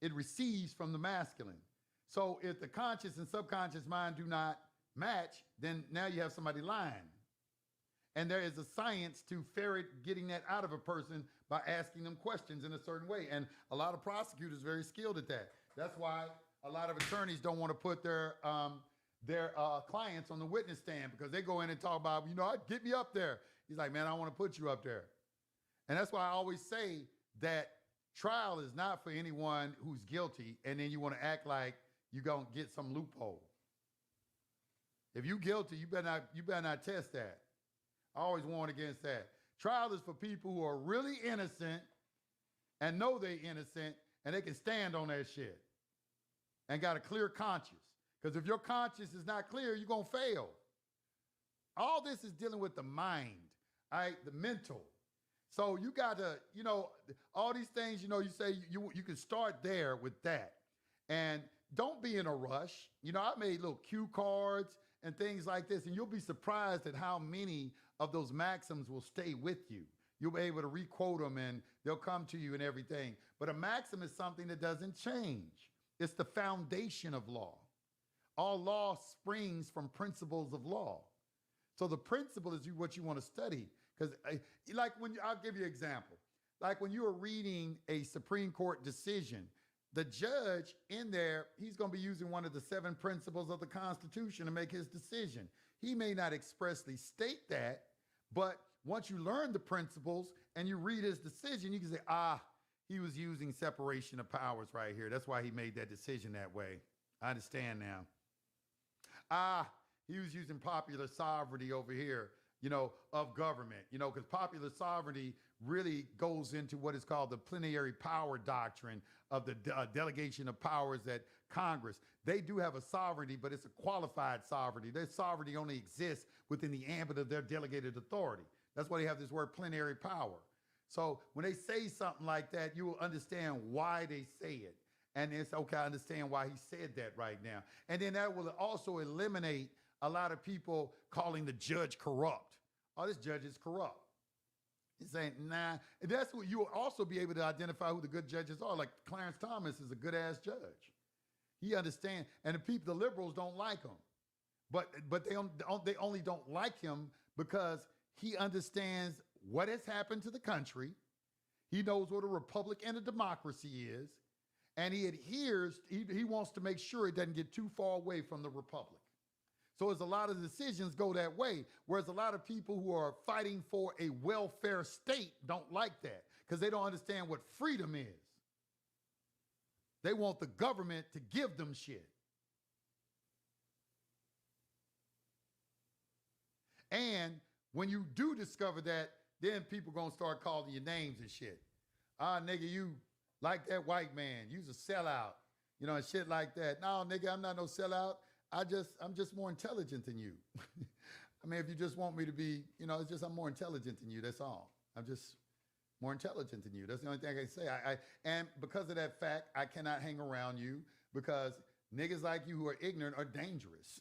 It receives from the masculine. So if the conscious and subconscious mind do not match, then now you have somebody lying. And there is a science to ferret getting that out of a person by asking them questions in a certain way. And a lot of prosecutors are very skilled at that. That's why a lot of attorneys don't want to put their clients on the witness stand because they go in and talk about, get me up there. He's like, man, I want to put you up there. And that's why I always say that trial is not for anyone who's guilty and then you want to act like you're going to get some loophole. If you're guilty, you better not test that. I always warn against that. Trial is for people who are really innocent and know they're innocent and they can stand on that shit and got a clear conscience. Because if your conscience is not clear, you're going to fail. All this is dealing with the mind, all right, the mental. So you got to, all these things, you say you can start there with that. And don't be in a rush. You know, I made little cue cards and things like this, and you'll be surprised at how many of those maxims will stay with you. You'll be able to requote them and they'll come to you and everything. But a maxim is something that doesn't change. It's the foundation of law. All law springs from principles of law. So the principle is what you want to study. Because like I'll give you an example. Like when you are reading a Supreme Court decision, the judge in there, he's going to be using one of the 7 principles of the Constitution to make his decision. He may not expressly state that, but once you learn the principles and you read his decision, you can say, he was using separation of powers right here. That's why he made that decision that way. I understand now. He was using popular sovereignty over here, you know, of government, you know, because popular sovereignty really goes into what is called the plenary power doctrine of the delegation of powers at Congress. They do have a sovereignty, but it's a qualified sovereignty. Their sovereignty only exists within the ambit of their delegated authority. That's why they have this word plenary power. So when they say something like that, you will understand why they say it. And it's okay, I understand why he said that right now. And then that will also eliminate a lot of people calling the judge corrupt. Oh, this judge is corrupt. He's saying, nah. And that's what you will also be able to identify who the good judges are. Like Clarence Thomas is a good ass judge. He understands, and the liberals don't like him. But they only don't like him because he understands what has happened to the country. He knows what a republic and a democracy is. And he adheres, he wants to make sure it doesn't get too far away from the republic. So as a lot of decisions go that way, whereas a lot of people who are fighting for a welfare state don't like that because they don't understand what freedom is. They want the government to give them shit. And when you do discover that, then people gonna start calling you names and shit. Nigga, you like that white man. You's a sellout, you know, and shit like that. No, nigga, I'm not no sellout. I'm just more intelligent than you. I mean, if you just want me to be, you know, it's just I'm more intelligent than you. That's all. I'm just more intelligent than you. That's the only thing I can say. And because of that fact, I cannot hang around you because niggas like you who are ignorant are dangerous.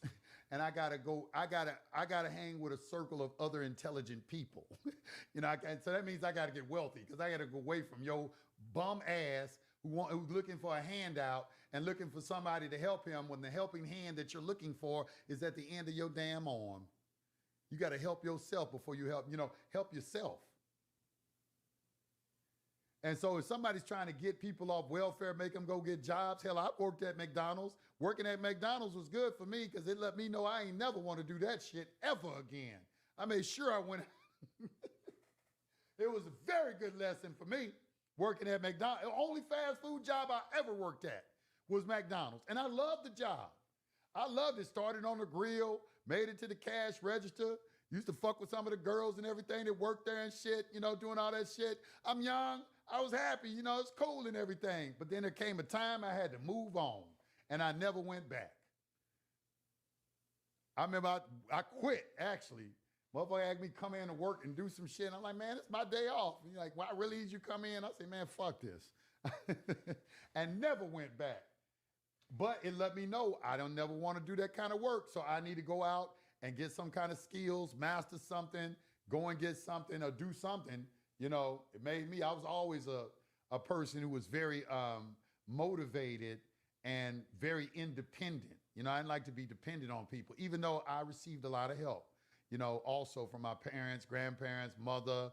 And I gotta hang with a circle of other intelligent people. You know, so that means I gotta get wealthy because I gotta go away from your bum ass who's looking for a handout and looking for somebody to help him when the helping hand that you're looking for is at the end of your damn arm. You got to help yourself before you help yourself. And so if somebody's trying to get people off welfare, make them go get jobs, hell, I worked at McDonald's. Working at McDonald's was good for me because it let me know I ain't never want to do that shit ever again. I made sure I went. It was a very good lesson for me working at McDonald's. The only fast food job I ever worked at was McDonald's. And I loved the job. I loved it. Started on the grill, made it to the cash register, used to fuck with some of the girls and everything that worked there and shit, you know, doing all that shit. I'm young. I was happy, you know, it's cool and everything. But then there came a time I had to move on, and I never went back. I remember I quit, actually. Motherfucker asked me to come in and work and do some shit. And I'm like, man, it's my day off. And he's like, why really did you come in? I say, man, fuck this. And never went back. But it let me know I don't never want to do that kind of work. So I need to go out and get some kind of skills, master something, go and get something or do something. You know, it made me, I was always a person who was very motivated and very independent. You know, I didn't like to be dependent on people, even though I received a lot of help, you know, also from my parents, grandparents, mother,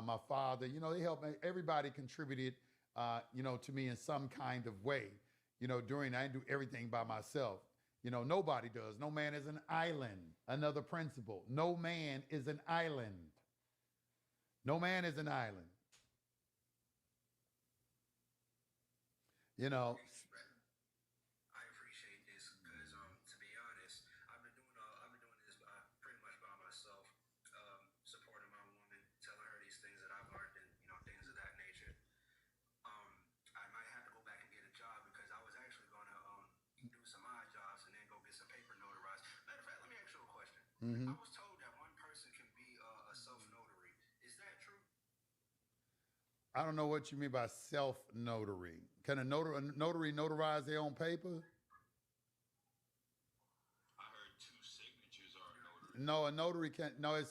my father. You know, they helped me. Everybody contributed, you know, to me in some kind of way. You know, I didn't do everything by myself. You know, nobody does. No man is an island. Another principle. No man is an island. No man is an island. You know. I appreciate this because, to be honest, I've been doing this pretty much by myself, supporting my woman, telling her these things that I've learned, and you know, things of that nature. I might have to go back and get a job because I was actually going to do some odd jobs and then go get some paper notarized. Matter of fact, let me ask you a question. Mm-hmm. I was told that one person can be a self-notary. Is that true? I don't know what you mean by self-notary. Can a notary notarize their own paper? No, a notary can't. No, it's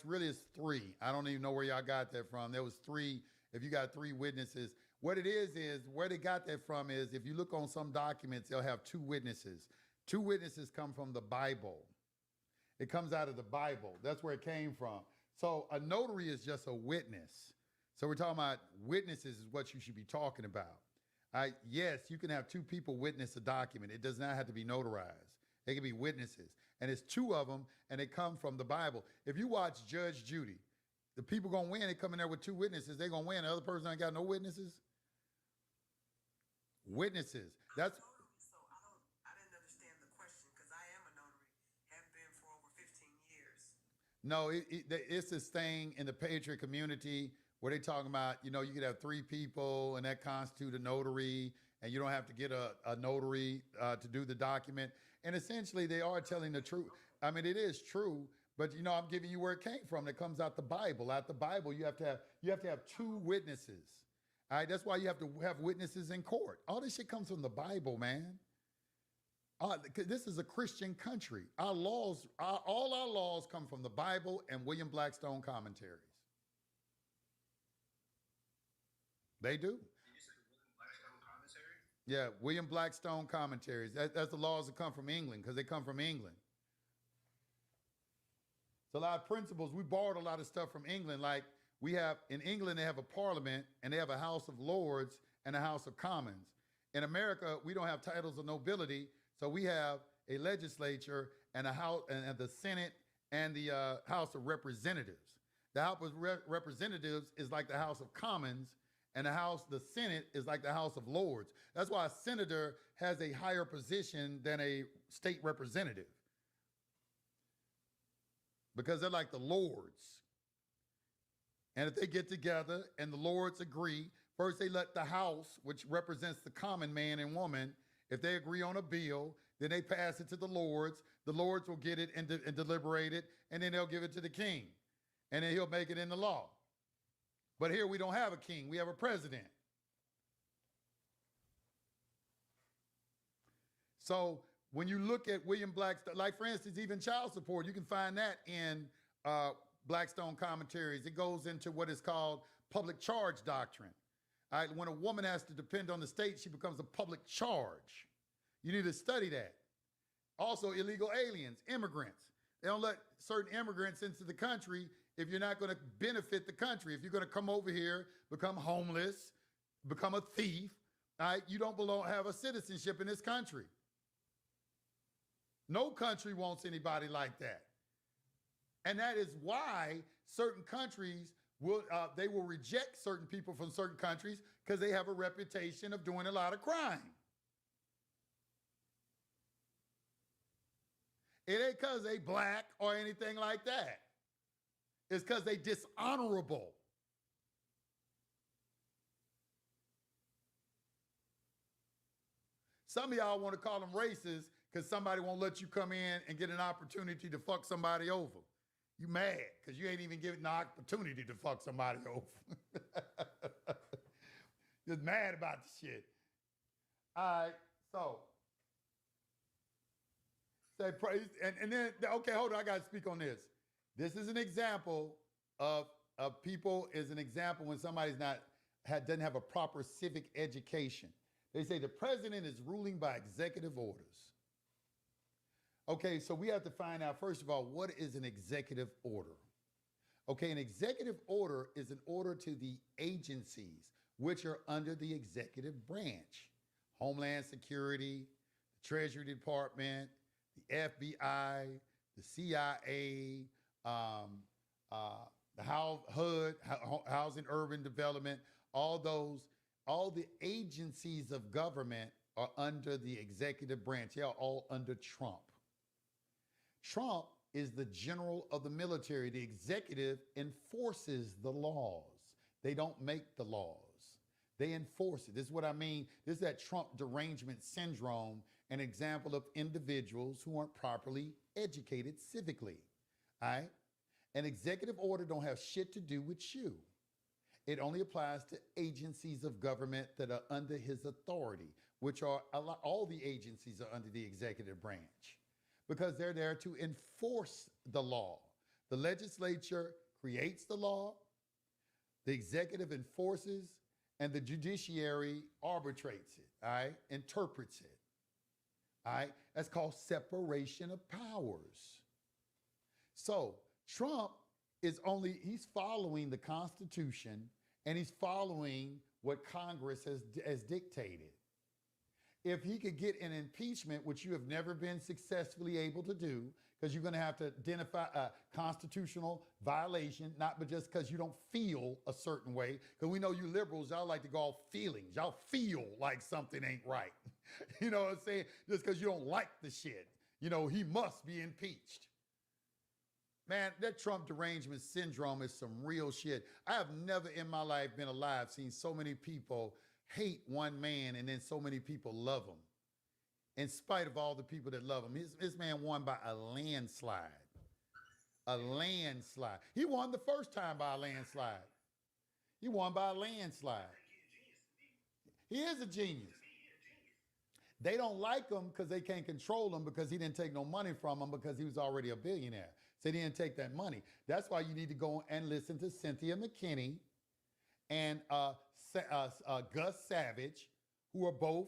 three. I don't even know where y'all got that from. There was three. If you got three witnesses, what it is where they got that from is if you look on some documents, they'll have two witnesses. Two witnesses come from the Bible. It comes out of the Bible. That's where it came from. So a notary is just a witness. So we're talking about witnesses is what you should be talking about. Yes, you can have two people witness a document. It does not have to be notarized. They can be witnesses. And it's two of them, and they come from the Bible. If you watch Judge Judy, the people going to win. They come in there with two witnesses. They're going to win. The other person ain't got no witnesses. Witnesses. That's So I didn't understand the question because I am a notary, have been for over 15 years. no. It's this thing in the Patriot community where they talking about, you know, you could have three people and that constitute a notary, and you don't have to get a notary to do the document. And essentially, they are telling the truth. I mean, it is true, but you know, I'm giving you where it came from. It comes out the Bible. Out the Bible, you have to have two witnesses. All right, that's why you have to have witnesses in court. All this shit comes from the Bible, man. This is a Christian country. Our laws, all our laws come from the Bible and William Blackstone commentaries. They do. Did you say William Blackstone commentary? Yeah, William Blackstone commentaries. That's the laws that come from England because they come from England. So a lot of principles, we borrowed a lot of stuff from England. Like we have in England, they have a parliament and they have a House of Lords and a House of Commons. In America, we don't have titles of nobility, so we have a legislature and a house and the Senate and the House of Representatives. The House of Representatives is like the House of Commons, and the Senate is like the House of Lords. That's why a senator has a higher position than a state representative, because they're like the lords. And if they get together and the lords agree, first they let the House, which represents the common man and woman, if they agree on a bill, then they pass it to the lords. The lords will get it and deliberate it, and then they'll give it to the king, and then he'll make it into law. But here we don't have a king, we have a president. So when you look at William Blackstone, like for instance, even child support, you can find that in Blackstone commentaries. It goes into what is called public charge doctrine. All right, when a woman has to depend on the state, she becomes a public charge. You need to study that. Also, illegal aliens, immigrants. They don't let certain immigrants into the country if you're not going to benefit the country. If you're going to come over here, become homeless, become a thief, all right, you don't have a citizenship in this country. No country wants anybody like that. And that is why certain countries will reject certain people from certain countries, because they have a reputation of doing a lot of crime. It ain't because they black or anything like that. It's because they dishonorable. Some of y'all want to call them racist because somebody won't let you come in and get an opportunity to fuck somebody over. You mad because you ain't even given the opportunity to fuck somebody over. Just mad about the shit. All right, so say praise, and then okay, hold on, I gotta speak on this. This is an example of people is an example when somebody's doesn't have a proper civic education. They say the president is ruling by executive orders. Okay, so we have to find out, first of all, what is an executive order? Okay, an executive order is an order to the agencies which are under the executive branch. Homeland Security, the Treasury Department, the FBI, the CIA, the HUD, Housing Urban Development, all the agencies of government are under the executive branch. They are all under Trump. Trump is the general of the military. The executive enforces the laws. They don't make the laws. They enforce it. This is what I mean. This is that Trump derangement syndrome, an example of individuals who aren't properly educated civically. All right? An executive order don't have shit to do with you. It only applies to agencies of government that are under his authority, which are all the agencies are under the executive branch, because they're there to enforce the law. The legislature creates the law, the executive enforces, and the judiciary arbitrates it, all right, interprets it. All right, that's called separation of powers. So Trump he's following the Constitution and he's following what Congress has dictated. If he could get an impeachment, which you have never been successfully able to do, because you're going to have to identify a constitutional violation, not but just because you don't feel a certain way. Because we know you liberals, y'all like to go off feelings. Y'all feel like something ain't right. You know what I'm saying? Just because you don't like the shit. You know, he must be impeached. Man, that Trump derangement syndrome is some real shit. I have never in my life been alive seen so many people hate one man and then so many people love him. In spite of all the people that love him. This man won by a landslide. A landslide. He won the first time by a landslide. He won by a landslide. He is a genius. They don't like him because they can't control him because he didn't take no money from him because he was already a billionaire. So he didn't take that money. That's why you need to go and listen to Cynthia McKinney and Gus Savage, who are both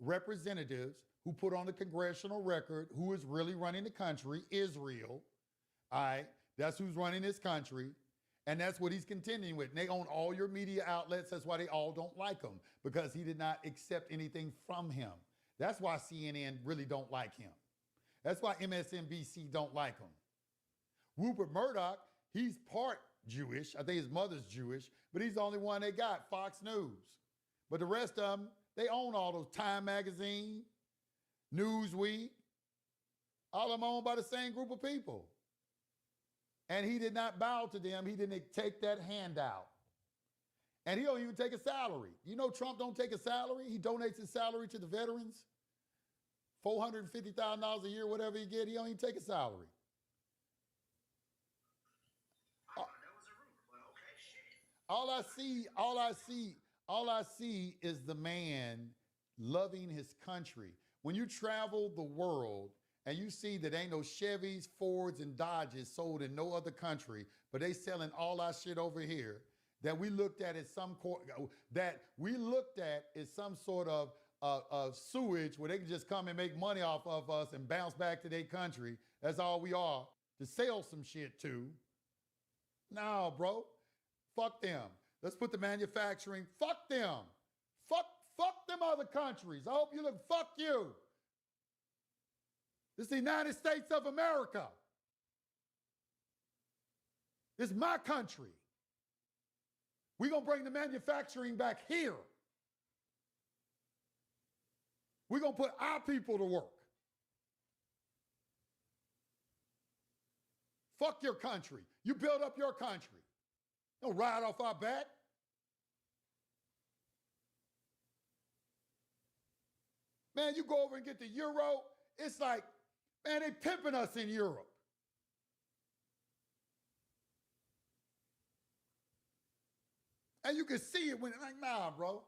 representatives who put on the congressional record who is really running the country, Israel. All right, that's who's running this country. And that's what he's contending with. And they own all your media outlets. That's why they all don't like him, because he did not accept anything from him. That's why CNN really don't like him. That's why MSNBC don't like him. Rupert Murdoch, he's part Jewish. I think his mother's Jewish, but he's the only one they got, Fox News. But the rest of them, they own all those Time Magazine, Newsweek, all of them owned by the same group of people. And he did not bow to them. He didn't take that handout. And he don't even take a salary. You know Trump don't take a salary? He donates his salary to the veterans. $450,000 a year, whatever he get, he don't even take a salary. All I see is the man loving his country. When you travel the world and you see that ain't no Chevys, Fords, and Dodges sold in no other country, but they selling all our shit over here that we looked at as some sort of sewage where they can just come and make money off of us and bounce back to their country. That's all we are, to sell some shit to. No, bro. Fuck them. Let's put the manufacturing. Fuck them. Fuck them other countries. I hope you look, fuck you. This is the United States of America. This is my country. We're going to bring the manufacturing back here. We're going to put our people to work. Fuck your country. You build up your country. Don't ride off our back. Man, you go over and get the euro, it's like, man, they pimping us in Europe. And you can see it when, like, nah, bro.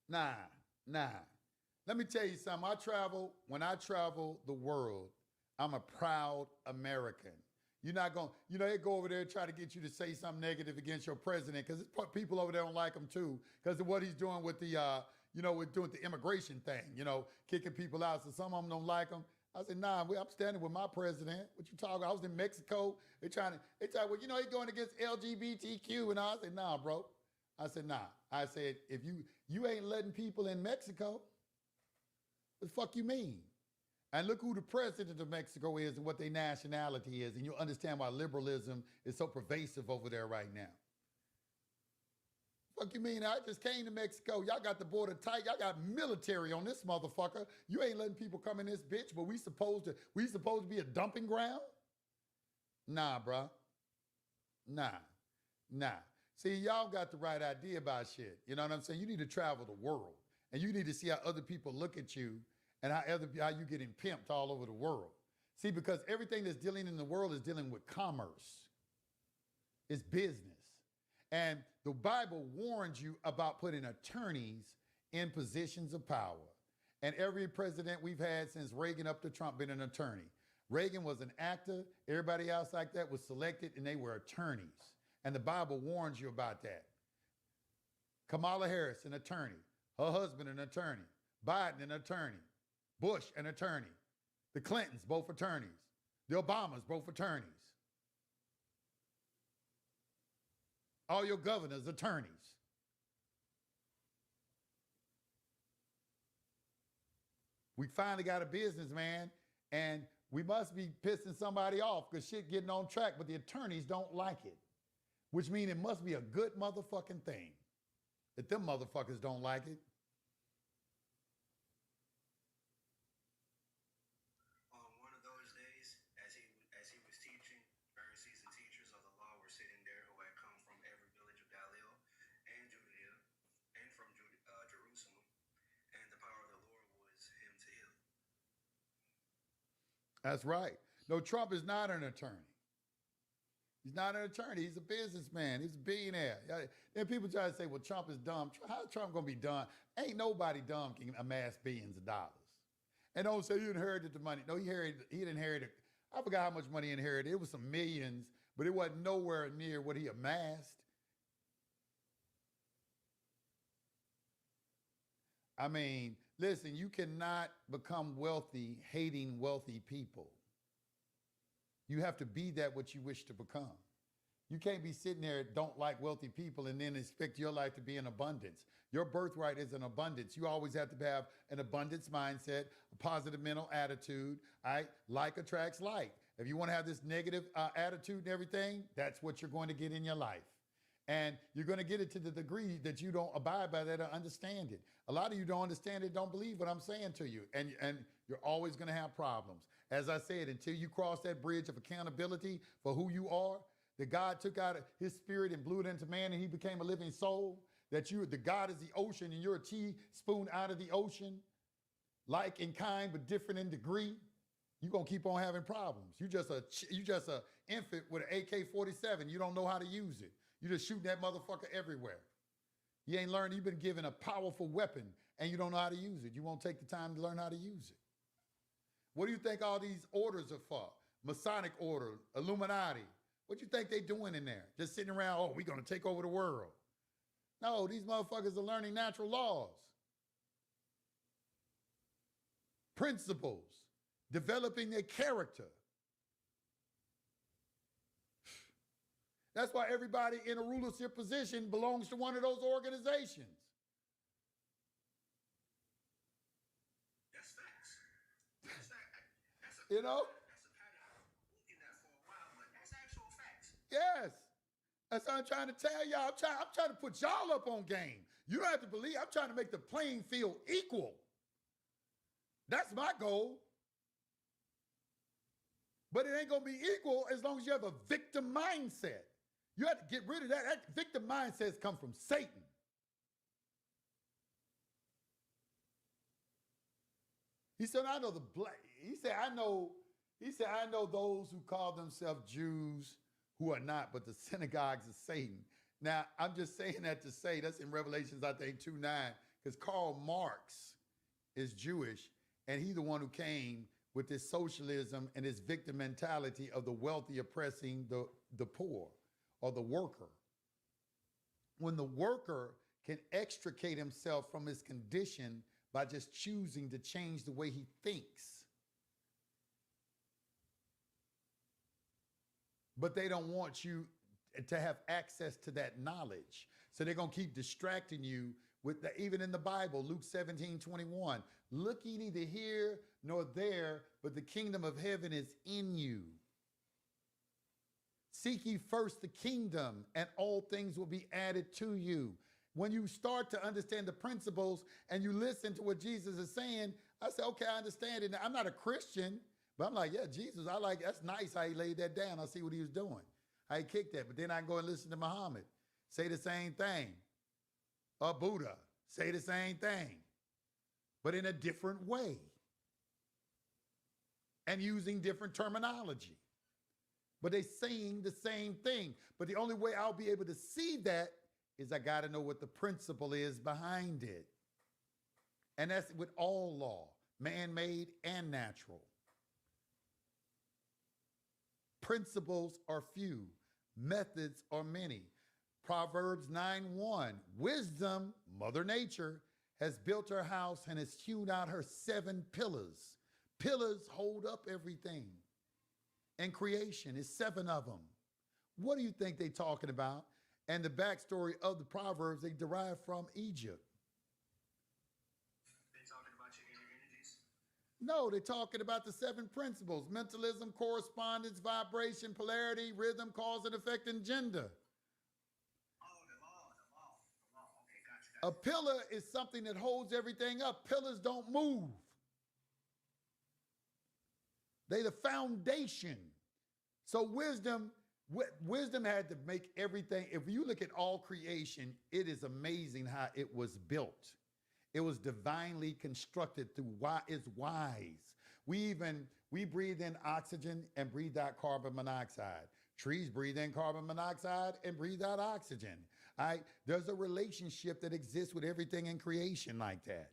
Nah. Let me tell you something. When I travel the world, I'm a proud American. You're not going, they go over there and try to get you to say something negative against your president, because people over there don't like him too, because of what he's doing with the, with doing the immigration thing, kicking people out. So some of them don't like him. I said, nah, I'm standing with my president. What you talking? I was in Mexico. They try, well, he's going against LGBTQ. And I said, nah, bro. I said, nah. I said, if you ain't letting people in Mexico, what the fuck you mean? And look who the president of Mexico is and what their nationality is, and you'll understand why liberalism is so pervasive over there right now. Fuck you mean? I just came to Mexico. Y'all got the border tight. Y'all got military on this motherfucker. You ain't letting people come in this bitch, but we supposed to be a dumping ground? Nah, bruh. Nah. See, y'all got the right idea about shit. You know what I'm saying? You need to travel the world, and you need to see how other people look at you and how you getting pimped all over the world. See, because everything that's dealing in the world is dealing with commerce. It's business. And the Bible warns you about putting attorneys in positions of power. And every president we've had since Reagan up to Trump been an attorney. Reagan was an actor. Everybody else like that was selected, and they were attorneys. And the Bible warns you about that. Kamala Harris, an attorney. Her husband, an attorney. Biden, an attorney. Bush, an attorney. The Clintons, both attorneys. The Obamas, both attorneys. All your governors, attorneys. We finally got a businessman, and we must be pissing somebody off because shit getting on track, but the attorneys don't like it, which means it must be a good motherfucking thing that them motherfuckers don't like it. On one of those days, as he was teaching, Pharisees and teachers of the law were sitting there who had come from every village of Galilee and Judea and from Jerusalem, and the power of the Lord was him to heal. That's right. No, Trump is not an attorney. He's not an attorney. He's a businessman. He's a billionaire. Then people try to say, well, Trump is dumb. How's Trump going to be dumb? Ain't nobody dumb can amass billions of dollars. And don't say you inherited the money. No, he inherited, I forgot how much money he inherited. It was some millions, but it wasn't nowhere near what he amassed. I mean, listen, you cannot become wealthy hating wealthy people. You have to be that what you wish to become. You can't be sitting there, don't like wealthy people, and then expect your life to be in abundance. Your birthright is an abundance. You always have to have an abundance mindset, a positive mental attitude. All right? Like attracts like. If you want to have this negative attitude and everything, that's what you're going to get in your life. And you're going to get it to the degree that you don't abide by that or understand it. A lot of you don't understand it, don't believe what I'm saying to you. And you're always going to have problems. As I said, until you cross that bridge of accountability for who you are, that God took out his spirit and blew it into man and he became a living soul, that the God is the ocean and you're a teaspoon out of the ocean, like in kind but different in degree, you're going to keep on having problems. You just a infant with an AK-47. You don't know how to use it. You're just shooting that motherfucker everywhere. You ain't learned. You've been given a powerful weapon and you don't know how to use it. You won't take the time to learn how to use it. What do you think all these orders are for? Masonic order, Illuminati. What do you think they doing in there? Just sitting around, oh, we're going to take over the world. No, these motherfuckers are learning natural laws, principles, developing their character. That's why everybody in a rulership position belongs to one of those organizations. That's facts. That's fact. You know? That's a pattern. I've been looking at for a while, but that's actual facts. Yes. That's what I'm trying to tell y'all. I'm trying to put y'all up on game. You don't have to believe. I'm trying to make the playing field equal. That's my goal. But it ain't going to be equal as long as you have a victim mindset. You have to get rid of that. That victim mindset comes from Satan. He said, I know I know those who call themselves Jews who are not, but the synagogues of Satan. Now, I'm just saying that to say, that's in Revelations, I think, 2:9, because Karl Marx is Jewish, and he's the one who came with this socialism and this victim mentality of the wealthy oppressing the poor or the worker. When the worker can extricate himself from his condition by just choosing to change the way he thinks. But they don't want you to have access to that knowledge. So they're going to keep distracting you with even in the Bible, Luke 17:21, look ye neither here nor there, but the kingdom of heaven is in you. Seek ye first the kingdom, and all things will be added to you. When you start to understand the principles and you listen to what Jesus is saying, I say, okay, I understand it. Now, I'm not a Christian, but I'm like, yeah, Jesus, that's nice how he laid that down. I see what he was doing, how he kicked that. But then I go and listen to Muhammad say the same thing. Or Buddha say the same thing, but in a different way and using different terminology. But they're saying the same thing. But the only way I'll be able to see that is I got to know what the principle is behind it. And that's with all law, man-made and natural. Principles are few, methods are many. Proverbs 9:1. Wisdom, Mother Nature, has built her house and has hewn out her 7 pillars. Pillars hold up everything. And creation is 7 of them. What do you think they're talking about? And the backstory of the Proverbs, they derive from Egypt. They talking about your inner energies. No, they're talking about the 7 principles: mentalism, correspondence, vibration, polarity, rhythm, cause and effect, and gender. Oh, the law. Okay, gotcha. A pillar is something that holds everything up. Pillars don't move. They the foundation. So wisdom had to make everything. If you look at all creation, it is amazing how it was built. It was divinely constructed through why it's wise. We breathe in oxygen and breathe out carbon monoxide. Trees breathe in carbon monoxide and breathe out oxygen. There's a relationship that exists with everything in creation like that.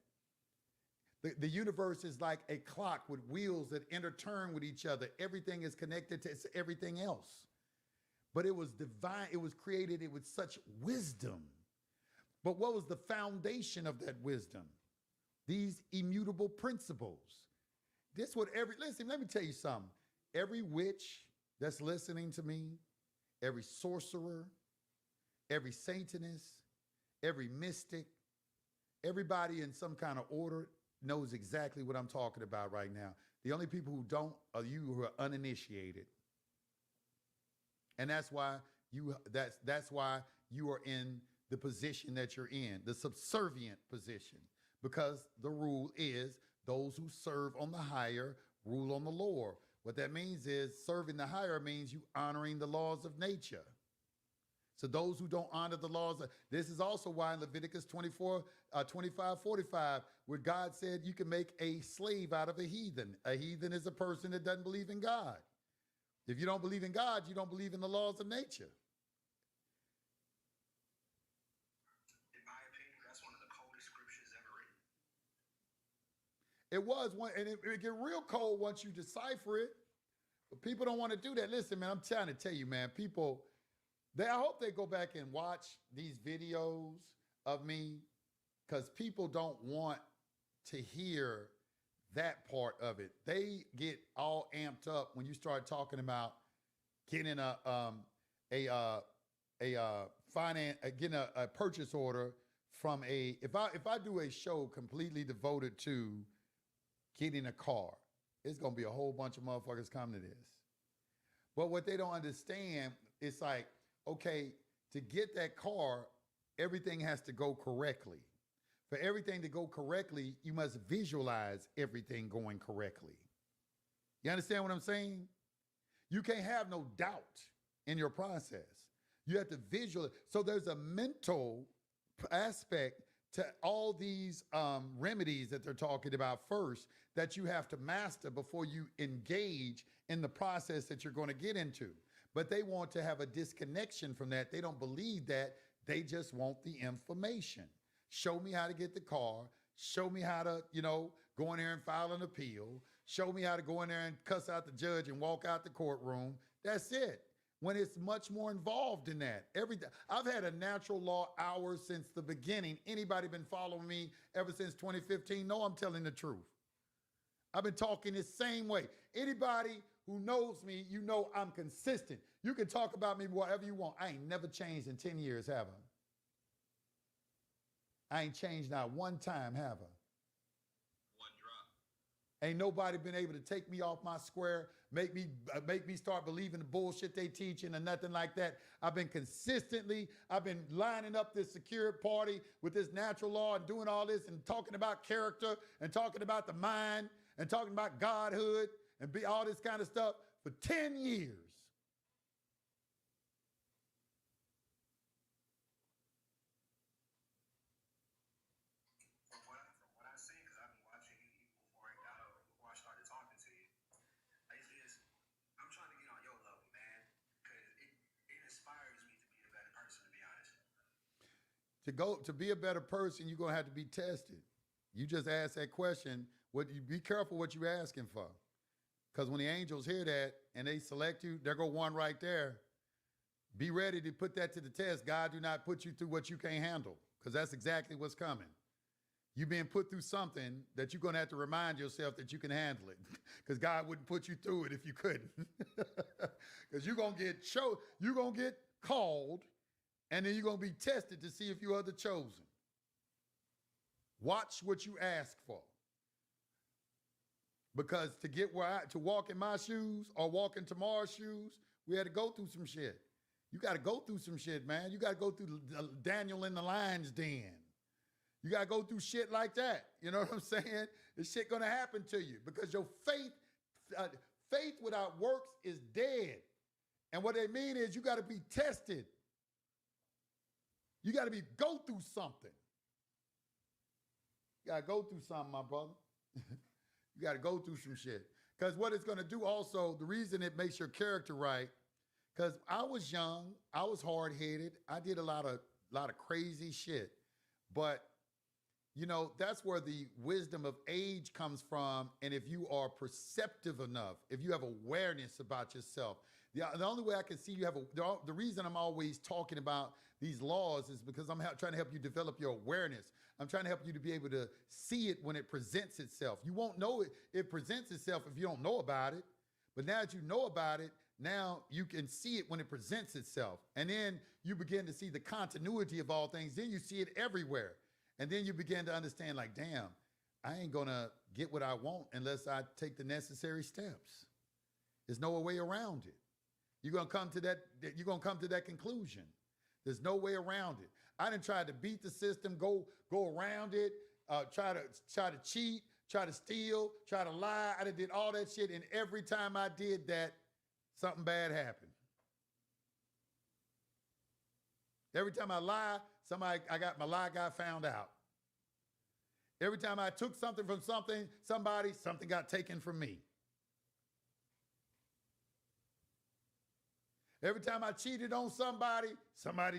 The universe is like a clock with wheels that interturn with each other. Everything is connected to everything else. But it was divine. It was created with such wisdom. But what was the foundation of that wisdom? These immutable principles. Listen, let me tell you something. Every witch that's listening to me, every sorcerer, every Satanist, every mystic, everybody in some kind of order knows exactly what I'm talking about right now. The only people who don't are you who are uninitiated. And that's why you are in the position that you're in, the subservient position, because the rule is those who serve on the higher rule on the lower. What that means is serving the higher means you honoring the laws of nature. So those who don't honor the laws, this is also why in Leviticus 25:45, where God said you can make a slave out of a heathen. A heathen is a person that doesn't believe in God. If you don't believe in God, you don't believe in the laws of nature. In my opinion, that's one of the coldest scriptures ever written. It was one, and it get real cold once you decipher it. But people don't want to do that. Listen, man, I'm trying to tell you, man, people, I hope they go back and watch these videos of me, because people don't want to hear that part of it. They get all amped up when you start talking about getting a purchase order from if I do a show completely devoted to getting a car, it's gonna be a whole bunch of motherfuckers coming to this. But what they don't understand, it's like, okay, to get that car, everything has to go correctly. For everything to go correctly, you must visualize everything going correctly. You understand what I'm saying? You can't have no doubt in your process. You have to visualize. So there's a mental aspect to all these remedies that they're talking about first that you have to master before you engage in the process that you're going to get into. But they want to have a disconnection from that. They don't believe that. They just want the information. Show me how to get the car. Show me how to, go in there and file an appeal. Show me how to go in there and cuss out the judge and walk out the courtroom. That's it. When it's much more involved in that. I've had a natural law hour since the beginning. Anybody been following me ever since 2015? No, I'm telling the truth. I've been talking the same way. Anybody who knows me, you know I'm consistent. You can talk about me whatever you want. I ain't never changed in 10 years, have I? I ain't changed not one time, have I? One drop. Ain't nobody been able to take me off my square, make me start believing the bullshit they teaching or nothing like that. I've been lining up this secure party with this natural law and doing all this and talking about character and talking about the mind and talking about godhood and all this kind of stuff for 10 years. From what I've seen, because I've been watching you even before I started talking to you, I'm trying to get on your level, man, because it inspires me to be a better person, to be honest. To be a better person, you're gonna have to be tested. You just asked that question. Be careful what you're asking for. Because when the angels hear that and they select you, there go one right there. Be ready to put that to the test. God do not put you through what you can't handle, because that's exactly what's coming. You're being put through something that you're going to have to remind yourself that you can handle it, because God wouldn't put you through it if you couldn't. Because you're going to get you're going to get called, and then you're going to be tested to see if you are the chosen. Watch what you ask for. Because to walk in my shoes or walk in tomorrow's shoes, we had to go through some shit. You got to go through some shit, man. You got to go through Daniel in the lion's den. You got to go through shit like that. You know what I'm saying? This shit going to happen to you because your faith without works is dead. And what they mean is you got to be tested. You got to go through something. You got to go through something, my brother. You got to go through some shit. Because what it's going to do also, the reason it makes your character right, because I was young, I was hard-headed, I did a lot of crazy shit. But, you know, that's where the wisdom of age comes from. And if you are perceptive enough, if you have awareness about yourself, the only way I can see you have the reason I'm always talking about these laws is because I'm trying to help you develop your awareness. I'm trying to help you to be able to see it when it presents itself. You won't know it presents itself if you don't know about it. But now that you know about it, now you can see it when it presents itself. And then you begin to see the continuity of all things. Then you see it everywhere. And then you begin to understand, like, damn, I ain't going to get what I want unless I take the necessary steps. There's no way around it. You're going to come to that conclusion. There's no way around it. I done tried to beat the system, go around it, try to cheat, try to steal, try to lie. I done did all that shit, and every time I did that, something bad happened. Every time I lie, my lie got found out. Every time I took something from something got taken from me. Every time I cheated on somebody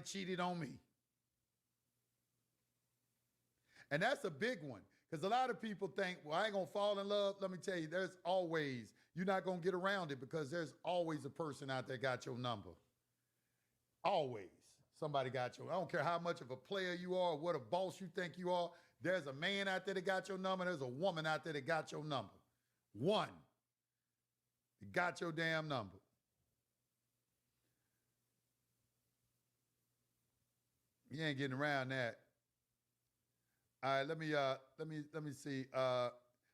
cheated on me. And that's a big one, because a lot of people think, well, I ain't going to fall in love. Let me tell you, you're not going to get around it, because there's always a person out there got your number. Always. Somebody got I don't care how much of a player you are or what a boss you think you are. There's a man out there that got your number. There's a woman out there that got your number. One. That got your damn number. You ain't getting around that. All right, let me see.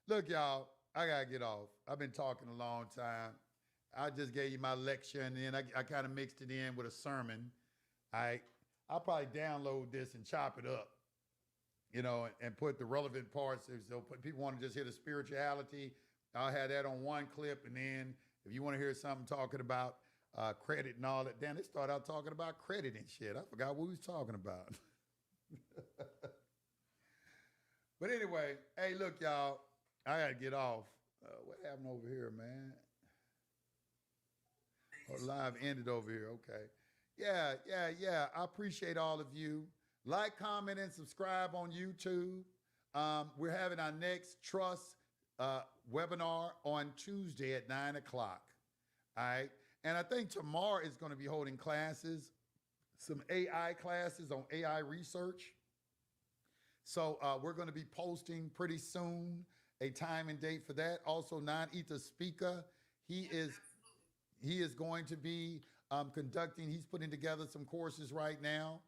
Look, y'all, I gotta get off. I've been talking a long time. I just gave you my lecture, and then I kind of mixed it in with a sermon. I'll probably download this and chop it up, you know, and put the relevant parts. So people want to just hear the spirituality, I'll have that on one clip, and then if you want to hear something talking about credit and all that, then they start out talking about credit and shit. I forgot what we was talking about. But anyway, hey, look, y'all, I got to get off. What happened over here, man? Oh, live ended over here. Okay. Yeah. I appreciate all of you. Like, comment, and subscribe on YouTube. We're having our next Trust webinar on Tuesday at 9 o'clock. All right. And I think tomorrow is going to be holding classes, some AI classes on AI research. So we're going to be posting pretty soon a time and date for that. Also, Non-Ether Speaker, he is going to be he's putting together some courses right now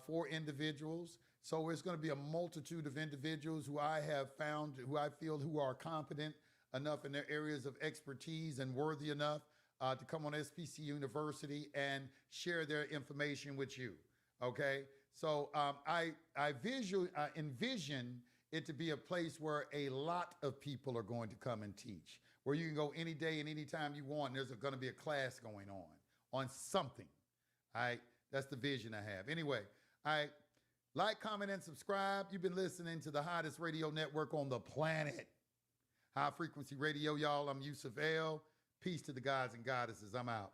for individuals. So it's going to be a multitude of individuals who I have found, who I feel who are competent enough in their areas of expertise and worthy enough to come on SPC University and share their information with you. Okay. So I envision it to be a place where a lot of people are going to come and teach, where you can go any day and any time you want. There's going to be a class going on something. All right. That's the vision I have. Anyway, all right. Like, comment, and subscribe. You've been listening to the hottest radio network on the planet. High Frequency Radio, y'all. I'm Yusuf L. Peace to the gods and goddesses. I'm out.